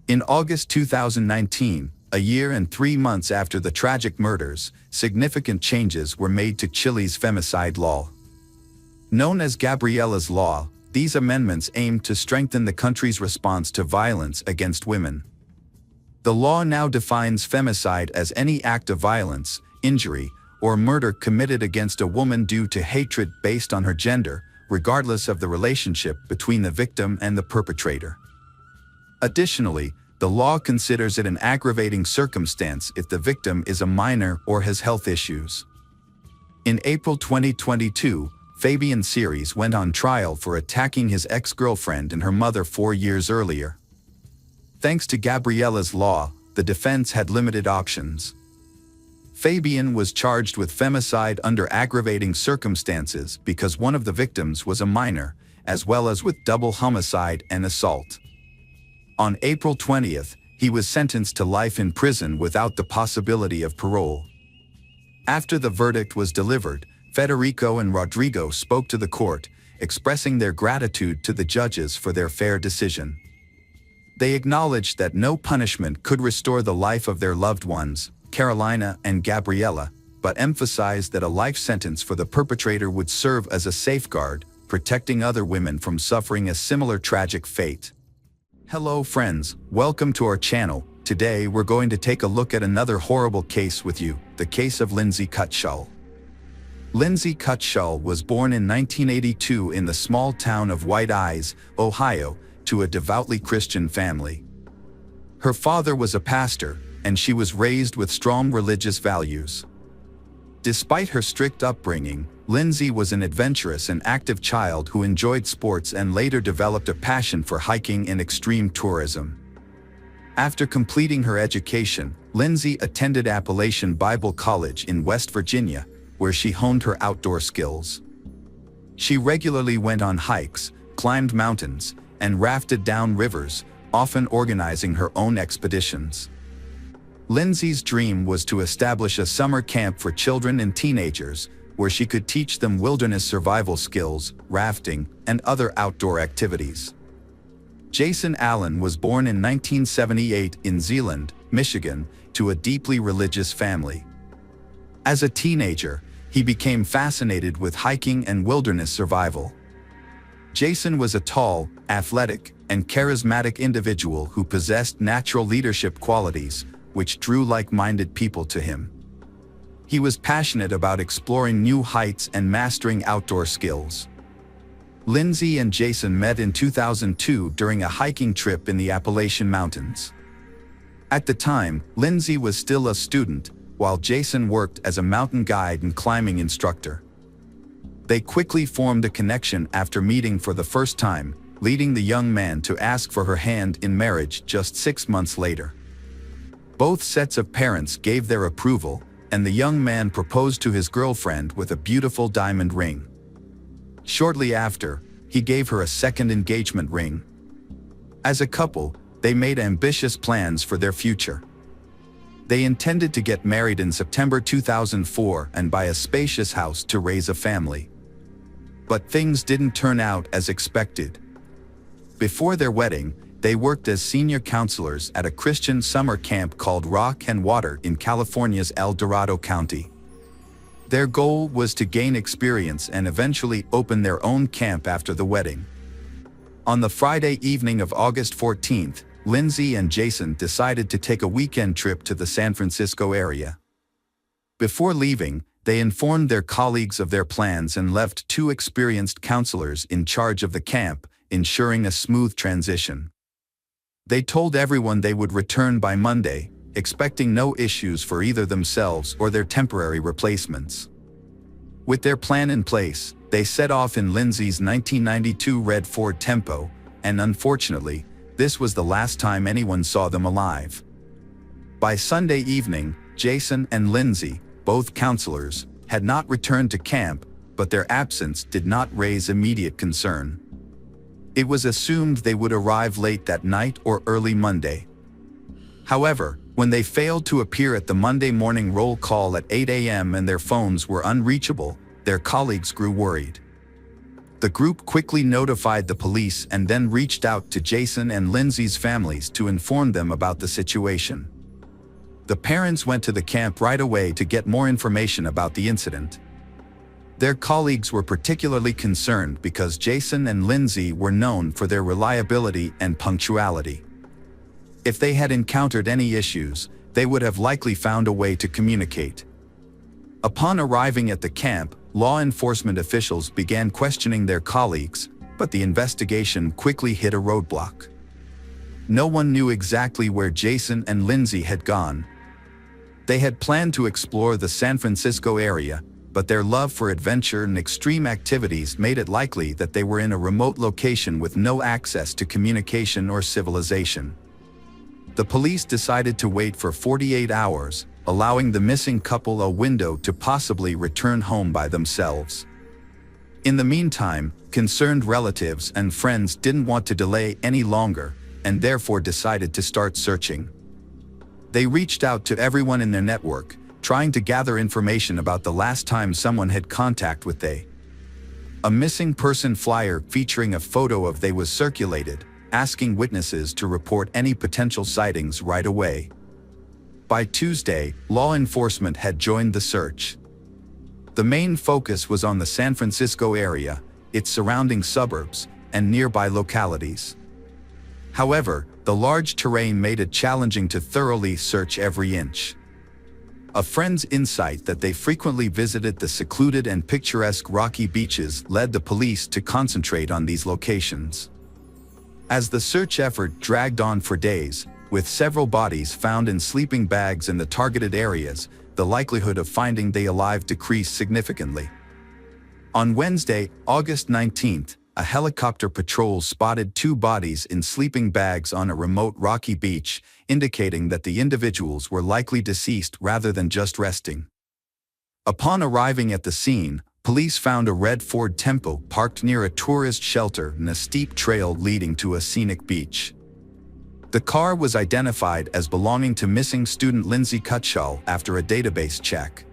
In August 2019, a year and 3 months after the tragic murders, significant changes were made to Chile's femicide law. Known as Gabriella's Law, these amendments aimed to strengthen the country's response to violence against women. The law now defines femicide as any act of violence, injury, or murder committed against a woman due to hatred based on her gender, regardless of the relationship between the victim and the perpetrator. Additionally, the law considers it an aggravating circumstance if the victim is a minor or has health issues. In April 2022, Fabian Ceres went on trial for attacking his ex-girlfriend and her mother 4 years earlier. Thanks to Gabriella's Law, the defense had limited options. Fabian was charged with femicide under aggravating circumstances because one of the victims was a minor, as well as with double homicide and assault. On April 20th, he was sentenced to life in prison without the possibility of parole. After the verdict was delivered, Federico and Rodrigo spoke to the court, expressing their gratitude to the judges for their fair decision. They acknowledged that no punishment could restore the life of their loved ones, Carolina and Gabriella, but emphasized that a life sentence for the perpetrator would serve as a safeguard, protecting other women from suffering a similar tragic fate. Hello friends, welcome to our channel. Today we're going to take a look at another horrible case with you, the case of Lindsay Cutshall. Lindsay Cutshall was born in 1982 in the small town of White Eyes, Ohio, to a devoutly Christian family. Her father was a pastor, and she was raised with strong religious values. Despite her strict upbringing, Lindsay was an adventurous and active child who enjoyed sports and later developed a passion for hiking and extreme tourism. After completing her education, Lindsay attended Appalachian Bible College in West Virginia, where she honed her outdoor skills. She regularly went on hikes, climbed mountains, and rafted down rivers, often organizing her own expeditions. Lindsay's dream was to establish a summer camp for children and teenagers, where she could teach them wilderness survival skills, rafting, and other outdoor activities. Jason Allen was born in 1978 in Zeeland, Michigan, to a deeply religious family. As a teenager, he became fascinated with hiking and wilderness survival. Jason was a tall, athletic, and charismatic individual who possessed natural leadership qualities, which drew like-minded people to him. He was passionate about exploring new heights and mastering outdoor skills. Lindsay and Jason met in 2002 during a hiking trip in the Appalachian Mountains. At the time, Lindsay was still a student, while Jason worked as a mountain guide and climbing instructor. They quickly formed a connection after meeting for the first time, leading the young man to ask for her hand in marriage just 6 months later. Both sets of parents gave their approval, and the young man proposed to his girlfriend with a beautiful diamond ring. Shortly after, he gave her a second engagement ring. As a couple, they made ambitious plans for their future. They intended to get married in September 2004 and buy a spacious house to raise a family. But things didn't turn out as expected. Before their wedding, they worked as senior counselors at a Christian summer camp called Rock and Water in California's El Dorado County. Their goal was to gain experience and eventually open their own camp after the wedding. On the Friday evening of August 14th, Lindsay and Jason decided to take a weekend trip to the San Francisco area. Before leaving, they informed their colleagues of their plans and left 2 experienced counselors in charge of the camp, ensuring a smooth transition. They told everyone they would return by Monday, expecting no issues for either themselves or their temporary replacements. With their plan in place, they set off in Lindsay's 1992 red Ford Tempo, and unfortunately, this was the last time anyone saw them alive. By Sunday evening, Jason and Lindsay, both counselors, had not returned to camp, but their absence did not raise immediate concern. It was assumed they would arrive late that night or early Monday. However, when they failed to appear at the Monday morning roll call at 8 a.m. and their phones were unreachable, their colleagues grew worried. The group quickly notified the police and then reached out to Jason and Lindsay's families to inform them about the situation. The parents went to the camp right away to get more information about the incident. Their colleagues were particularly concerned because Jason and Lindsay were known for their reliability and punctuality. If they had encountered any issues, they would have likely found a way to communicate. Upon arriving at the camp, law enforcement officials began questioning their colleagues, but the investigation quickly hit a roadblock. No one knew exactly where Jason and Lindsay had gone. They had planned to explore the San Francisco area, but their love for adventure and extreme activities made it likely that they were in a remote location with no access to communication or civilization. The police decided to wait for 48 hours, allowing the missing couple a window to possibly return home by themselves. In the meantime, concerned relatives and friends didn't want to delay any longer, and therefore decided to start searching. They reached out to everyone in their network, trying to gather information about the last time someone had contact with they. A missing person flyer featuring a photo of they was circulated, asking witnesses to report any potential sightings right away. By Tuesday, law enforcement had joined the search. The main focus was on the San Francisco area, its surrounding suburbs, and nearby localities. However, the large terrain made it challenging to thoroughly search every inch. A friend's insight that they frequently visited the secluded and picturesque rocky beaches led the police to concentrate on these locations. As the search effort dragged on for days, with several bodies found in sleeping bags in the targeted areas, the likelihood of finding them alive decreased significantly. On Wednesday, August 19th, a helicopter patrol spotted 2 bodies in sleeping bags on a remote rocky beach, indicating that the individuals were likely deceased rather than just resting. Upon arriving at the scene, police found a red Ford Tempo parked near a tourist shelter and a steep trail leading to a scenic beach. The car was identified as belonging to missing student Lindsay Cutshall after a database check.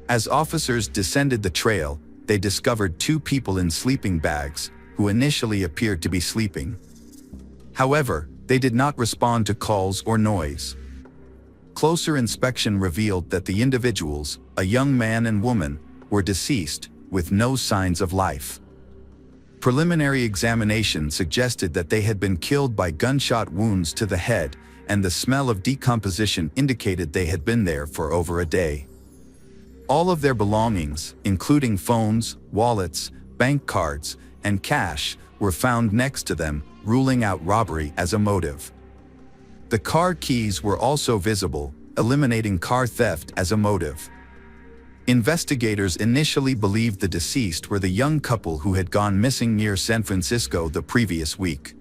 As officers descended the trail, they discovered 2 people in sleeping bags, who initially appeared to be sleeping. However, they did not respond to calls or noise. Closer inspection revealed that the individuals, a young man and woman, were deceased, with no signs of life. Preliminary examination suggested that they had been killed by gunshot wounds to the head, and the smell of decomposition indicated they had been there for over a day. All of their belongings, including phones, wallets, bank cards, and cash, were found next to them, ruling out robbery as a motive. The car keys were also visible, eliminating car theft as a motive. Investigators initially believed the deceased were the young couple who had gone missing near San Francisco the previous week.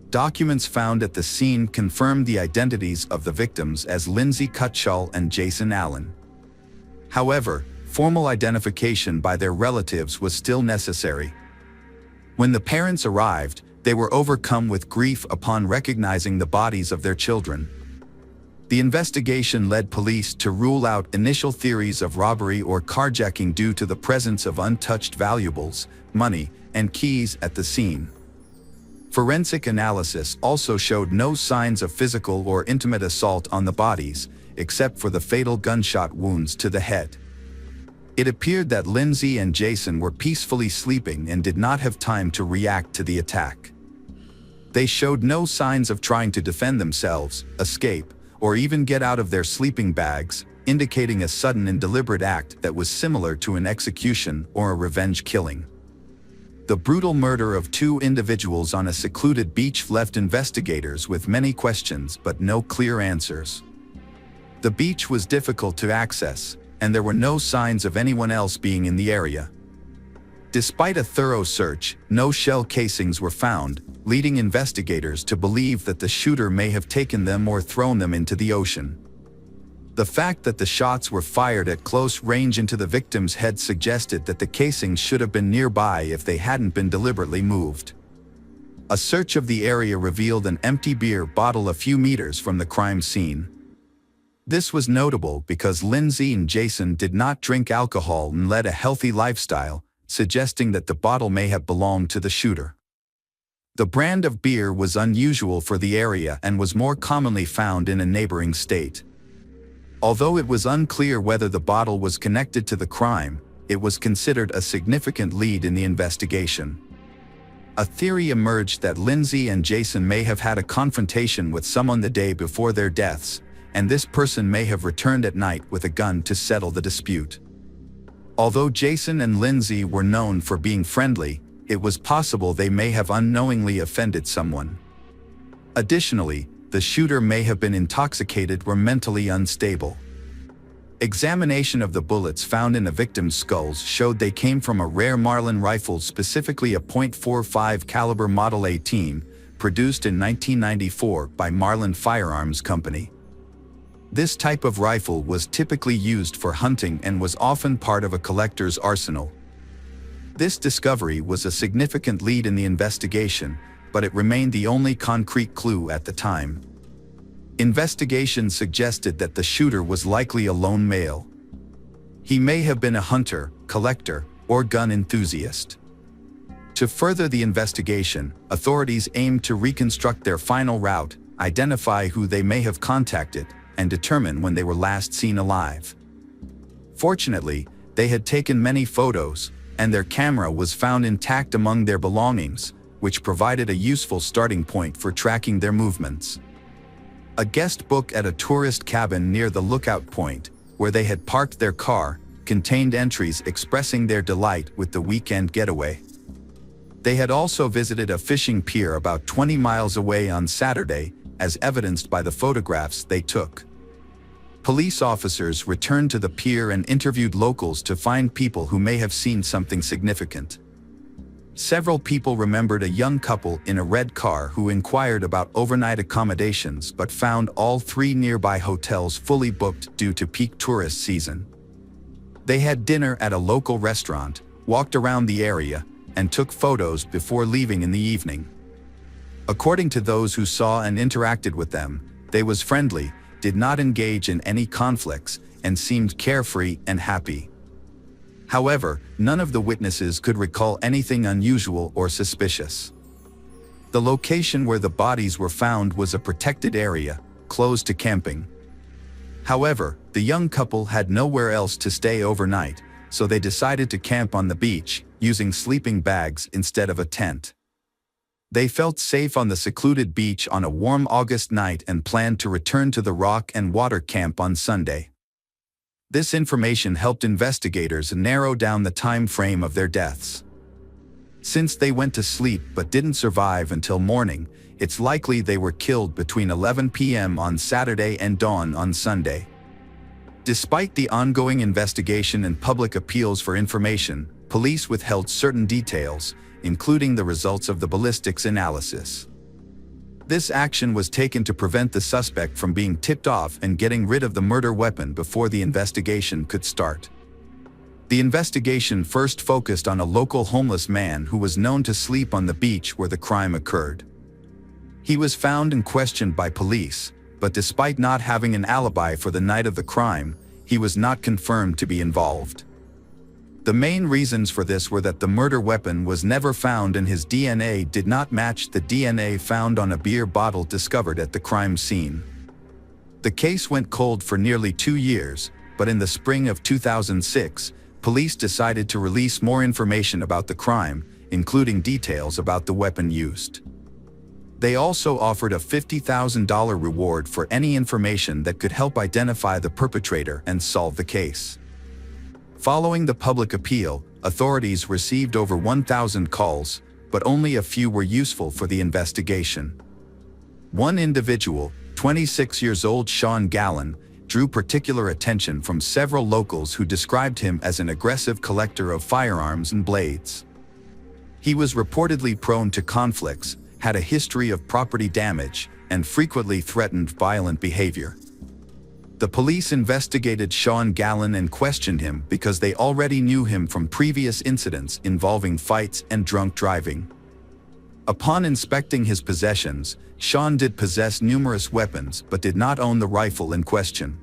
Documents found at the scene confirmed the identities of the victims as Lindsay Cutshall and Jason Allen. However, formal identification by their relatives was still necessary. When the parents arrived, they were overcome with grief upon recognizing the bodies of their children. The investigation led police to rule out initial theories of robbery or carjacking due to the presence of untouched valuables, money, and keys at the scene. Forensic analysis also showed no signs of physical or intimate assault on the bodies, except for the fatal gunshot wounds to the head. It appeared that Lindsay and Jason were peacefully sleeping and did not have time to react to the attack. They showed no signs of trying to defend themselves, escape, or even get out of their sleeping bags, indicating a sudden and deliberate act that was similar to an execution or a revenge killing. The brutal murder of 2 individuals on a secluded beach left investigators with many questions but no clear answers. The beach was difficult to access, and there were no signs of anyone else being in the area. Despite a thorough search, no shell casings were found, leading investigators to believe that the shooter may have taken them or thrown them into the ocean. The fact that the shots were fired at close range into the victim's head suggested that the casings should have been nearby if they hadn't been deliberately moved. A search of the area revealed an empty beer bottle a few meters from the crime scene. This was notable because Lindsay and Jason did not drink alcohol and led a healthy lifestyle, suggesting that the bottle may have belonged to the shooter. The brand of beer was unusual for the area and was more commonly found in a neighboring state. Although it was unclear whether the bottle was connected to the crime, it was considered a significant lead in the investigation. A theory emerged that Lindsay and Jason may have had a confrontation with someone the day before their deaths, and this person may have returned at night with a gun to settle the dispute. Although Jason and Lindsay were known for being friendly, it was possible they may have unknowingly offended someone. Additionally, the shooter may have been intoxicated or mentally unstable. Examination of the bullets found in the victim's skulls showed they came from a rare Marlin rifle, specifically a .45 caliber Model 18, produced in 1994 by Marlin Firearms Company. This type of rifle was typically used for hunting and was often part of a collector's arsenal. This discovery was a significant lead in the investigation, but it remained the only concrete clue at the time. Investigation suggested that the shooter was likely a lone male. He may have been a hunter, collector, or gun enthusiast. To further the investigation, authorities aimed to reconstruct their final route, identify who they may have contacted, and determine when they were last seen alive. Fortunately, they had taken many photos, and their camera was found intact among their belongings, which provided a useful starting point for tracking their movements. A guest book at a tourist cabin near the lookout point, where they had parked their car, contained entries expressing their delight with the weekend getaway. They had also visited a fishing pier about 20 miles away on Saturday, as evidenced by the photographs they took. Police officers returned to the pier and interviewed locals to find people who may have seen something significant. Several people remembered a young couple in a red car who inquired about overnight accommodations but found all 3 nearby hotels fully booked due to peak tourist season. They had dinner at a local restaurant, walked around the area, and took photos before leaving in the evening. According to those who saw and interacted with them, they was friendly, did not engage in any conflicts, and seemed carefree and happy. However, none of the witnesses could recall anything unusual or suspicious. The location where the bodies were found was a protected area, closed to camping. However, the young couple had nowhere else to stay overnight, so they decided to camp on the beach, using sleeping bags instead of a tent. They felt safe on the secluded beach on a warm August night and planned to return to the rock and water camp on Sunday. This information helped investigators narrow down the time frame of their deaths. Since they went to sleep but didn't survive until morning, it's likely they were killed between 11 p.m. on Saturday and dawn on Sunday. Despite the ongoing investigation and public appeals for information, police withheld certain details, including the results of the ballistics analysis. This action was taken to prevent the suspect from being tipped off and getting rid of the murder weapon before the investigation could start. The investigation first focused on a local homeless man who was known to sleep on the beach where the crime occurred. He was found and questioned by police, but despite not having an alibi for the night of the crime, he was not confirmed to be involved. The main reasons for this were that the murder weapon was never found and his DNA did not match the DNA found on a beer bottle discovered at the crime scene. The case went cold for nearly 2 years, but in the spring of 2006, police decided to release more information about the crime, including details about the weapon used. They also offered a $50,000 reward for any information that could help identify the perpetrator and solve the case. Following the public appeal, authorities received over 1,000 calls, but only a few were useful for the investigation. One individual, 26 years old Sean Gallen, drew particular attention from several locals who described him as an aggressive collector of firearms and blades. He was reportedly prone to conflicts, had a history of property damage, and frequently threatened violent behavior. The police investigated Sean Gallen and questioned him because they already knew him from previous incidents involving fights and drunk driving. Upon inspecting his possessions, Sean did possess numerous weapons but did not own the rifle in question.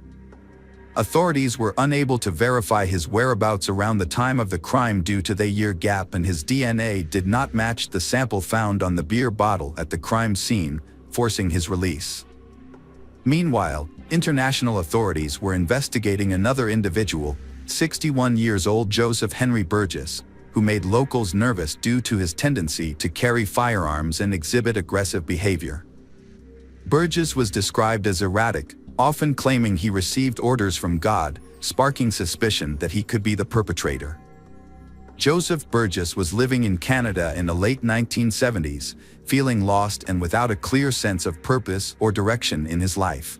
Authorities were unable to verify his whereabouts around the time of the crime due to the year gap, and his DNA did not match the sample found on the beer bottle at the crime scene, forcing his release. Meanwhile, international authorities were investigating another individual, 61 years old Joseph Henry Burgess, who made locals nervous due to his tendency to carry firearms and exhibit aggressive behavior. Burgess was described as erratic, often claiming he received orders from God, sparking suspicion that he could be the perpetrator. Joseph Burgess was living in Canada in the late 1970s, feeling lost and without a clear sense of purpose or direction in his life.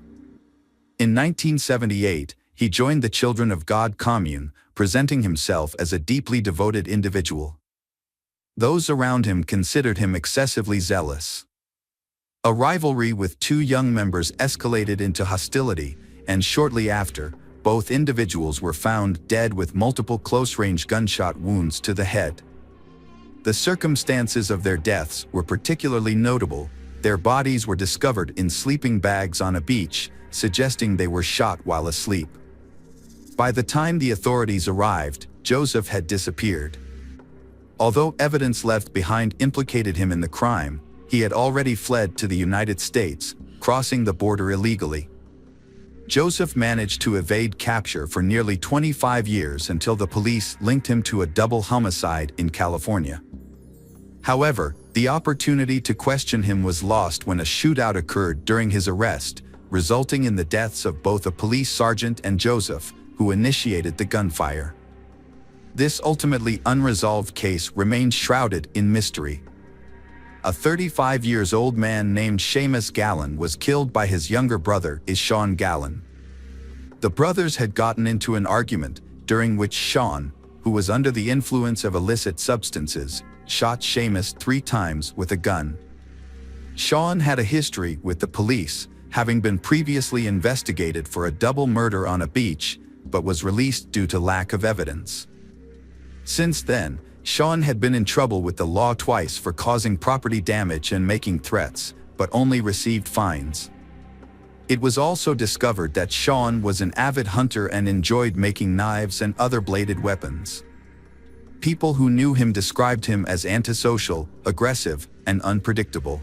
In 1978, he joined the Children of God commune, presenting himself as a deeply devoted individual. Those around him considered him excessively zealous. A rivalry with two young members escalated into hostility, and shortly after, both individuals were found dead with multiple close-range gunshot wounds to the head. The circumstances of their deaths were particularly notable. Their bodies were discovered in sleeping bags on a beach, suggesting they were shot while asleep. By the time the authorities arrived, Joseph had disappeared. Although evidence left behind implicated him in the crime, he had already fled to the United States, crossing the border illegally. Joseph managed to evade capture for nearly 25 years until the police linked him to a double homicide in California. However, the opportunity to question him was lost when a shootout occurred during his arrest, resulting in the deaths of both a police sergeant and Joseph, who initiated the gunfire. This ultimately unresolved case remains shrouded in mystery. A 35-year-old man named Seamus Gallen was killed by his younger brother, Sean Gallen. The brothers had gotten into an argument, during which Sean, who was under the influence of illicit substances, shot Seamus 3 times with a gun. Sean had a history with the police, having been previously investigated for a double murder on a beach, but was released due to lack of evidence. Since then, Sean had been in trouble with the law twice for causing property damage and making threats, but only received fines. It was also discovered that Sean was an avid hunter and enjoyed making knives and other bladed weapons. People who knew him described him as antisocial, aggressive, and unpredictable.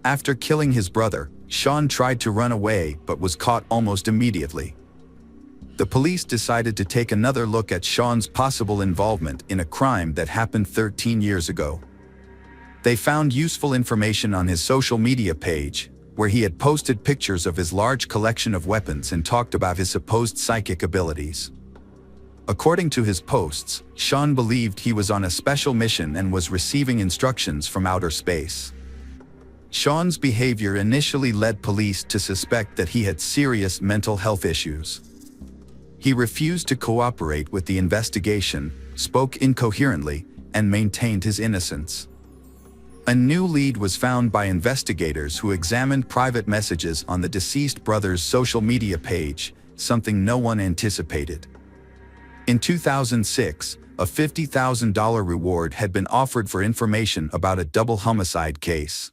After killing his brother, Sean tried to run away but was caught almost immediately. The police decided to take another look at Sean's possible involvement in a crime that happened 13 years ago. They found useful information on his social media page, where he had posted pictures of his large collection of weapons and talked about his supposed psychic abilities. According to his posts, Sean believed he was on a special mission and was receiving instructions from outer space. Sean's behavior initially led police to suspect that he had serious mental health issues. He refused to cooperate with the investigation, spoke incoherently, and maintained his innocence. A new lead was found by investigators who examined private messages on the deceased brother's social media page, something no one anticipated. In 2006, a $50,000 reward had been offered for information about a double homicide case.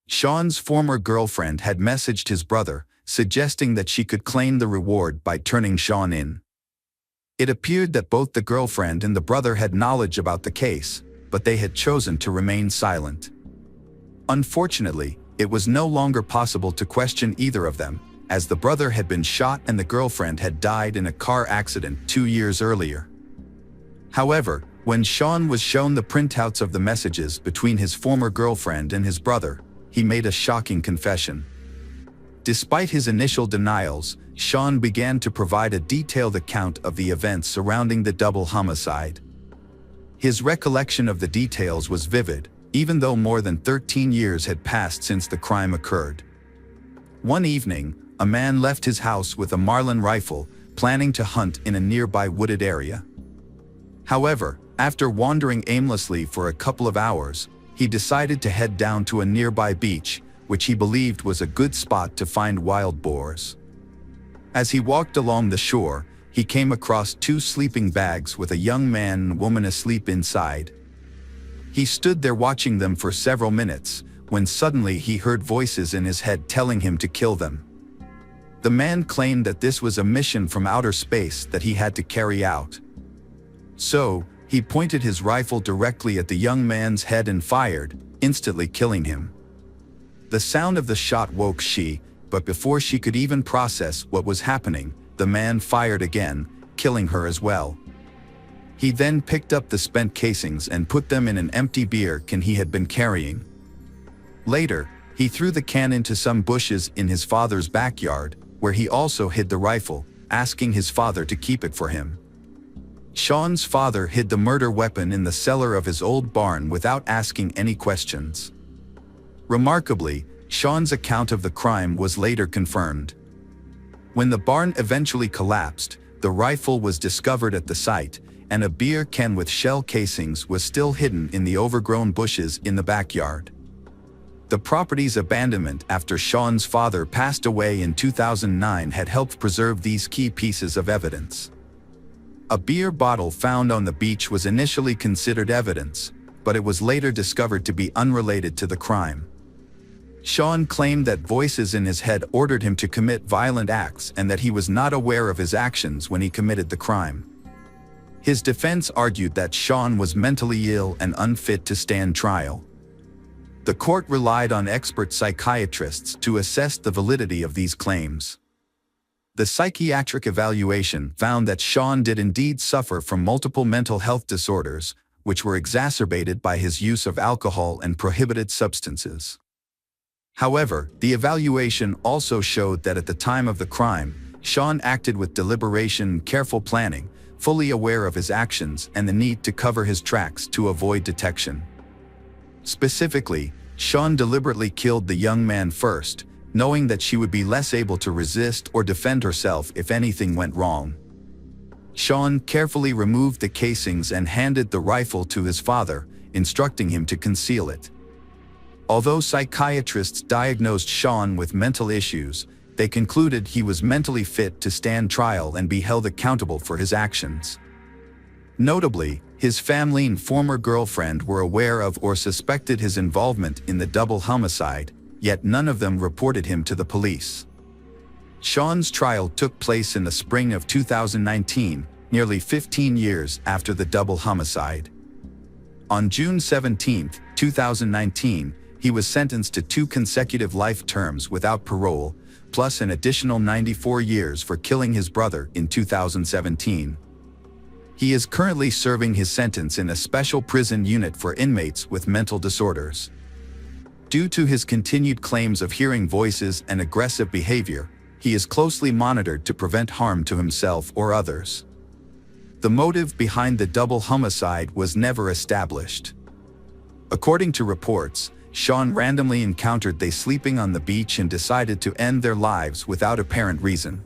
Sean's former girlfriend had messaged his brother, suggesting that she could claim the reward by turning Sean in. It appeared that both the girlfriend and the brother had knowledge about the case, but they had chosen to remain silent. Unfortunately, it was no longer possible to question either of them, as the brother had been shot and the girlfriend had died in a car accident 2 years earlier. However, when Sean was shown the printouts of the messages between his former girlfriend and his brother, he made a shocking confession. Despite his initial denials, Sean began to provide a detailed account of the events surrounding the double homicide. His recollection of the details was vivid, even though more than 13 years had passed since the crime occurred. One evening, a man left his house with a Marlin rifle, planning to hunt in a nearby wooded area. However, after wandering aimlessly for a couple of hours, he decided to head down to a nearby beach, which he believed was a good spot to find wild boars. As he walked along the shore, he came across 2 sleeping bags with a young man and woman asleep inside. He stood there watching them for several minutes, when suddenly he heard voices in his head telling him to kill them. The man claimed that this was a mission from outer space that he had to carry out. So, he pointed his rifle directly at the young man's head and fired, instantly killing him. The sound of the shot woke she, but before she could even process what was happening, the man fired again, killing her as well. He then picked up the spent casings and put them in an empty beer can he had been carrying. Later, he threw the can into some bushes in his father's backyard, where he also hid the rifle, asking his father to keep it for him. Sean's father hid the murder weapon in the cellar of his old barn without asking any questions. Remarkably, Sean's account of the crime was later confirmed. When the barn eventually collapsed, the rifle was discovered at the site, and a beer can with shell casings was still hidden in the overgrown bushes in the backyard. The property's abandonment after Sean's father passed away in 2009 had helped preserve these key pieces of evidence. A beer bottle found on the beach was initially considered evidence, but it was later discovered to be unrelated to the crime. Sean claimed that voices in his head ordered him to commit violent acts and that he was not aware of his actions when he committed the crime. His defense argued that Sean was mentally ill and unfit to stand trial. The court relied on expert psychiatrists to assess the validity of these claims. The psychiatric evaluation found that Sean did indeed suffer from multiple mental health disorders, which were exacerbated by his use of alcohol and prohibited substances. However, the evaluation also showed that at the time of the crime, Sean acted with deliberation and careful planning, fully aware of his actions and the need to cover his tracks to avoid detection. Specifically, Sean deliberately killed the young man first, knowing that she would be less able to resist or defend herself if anything went wrong. Sean carefully removed the casings and handed the rifle to his father, instructing him to conceal it. Although psychiatrists diagnosed Sean with mental issues, they concluded he was mentally fit to stand trial and be held accountable for his actions. Notably, his family and former girlfriend were aware of or suspected his involvement in the double homicide, yet none of them reported him to the police. Sean's trial took place in the spring of 2019, nearly 15 years after the double homicide. On June 17, 2019, he was sentenced to 2 consecutive life terms without parole, plus an additional 94 years for killing his brother in 2017. He is currently serving his sentence in a special prison unit for inmates with mental disorders. Due to his continued claims of hearing voices and aggressive behavior, he is closely monitored to prevent harm to himself or others. The motive behind the double homicide was never established. According to reports, Sean randomly encountered they sleeping on the beach and decided to end their lives without apparent reason.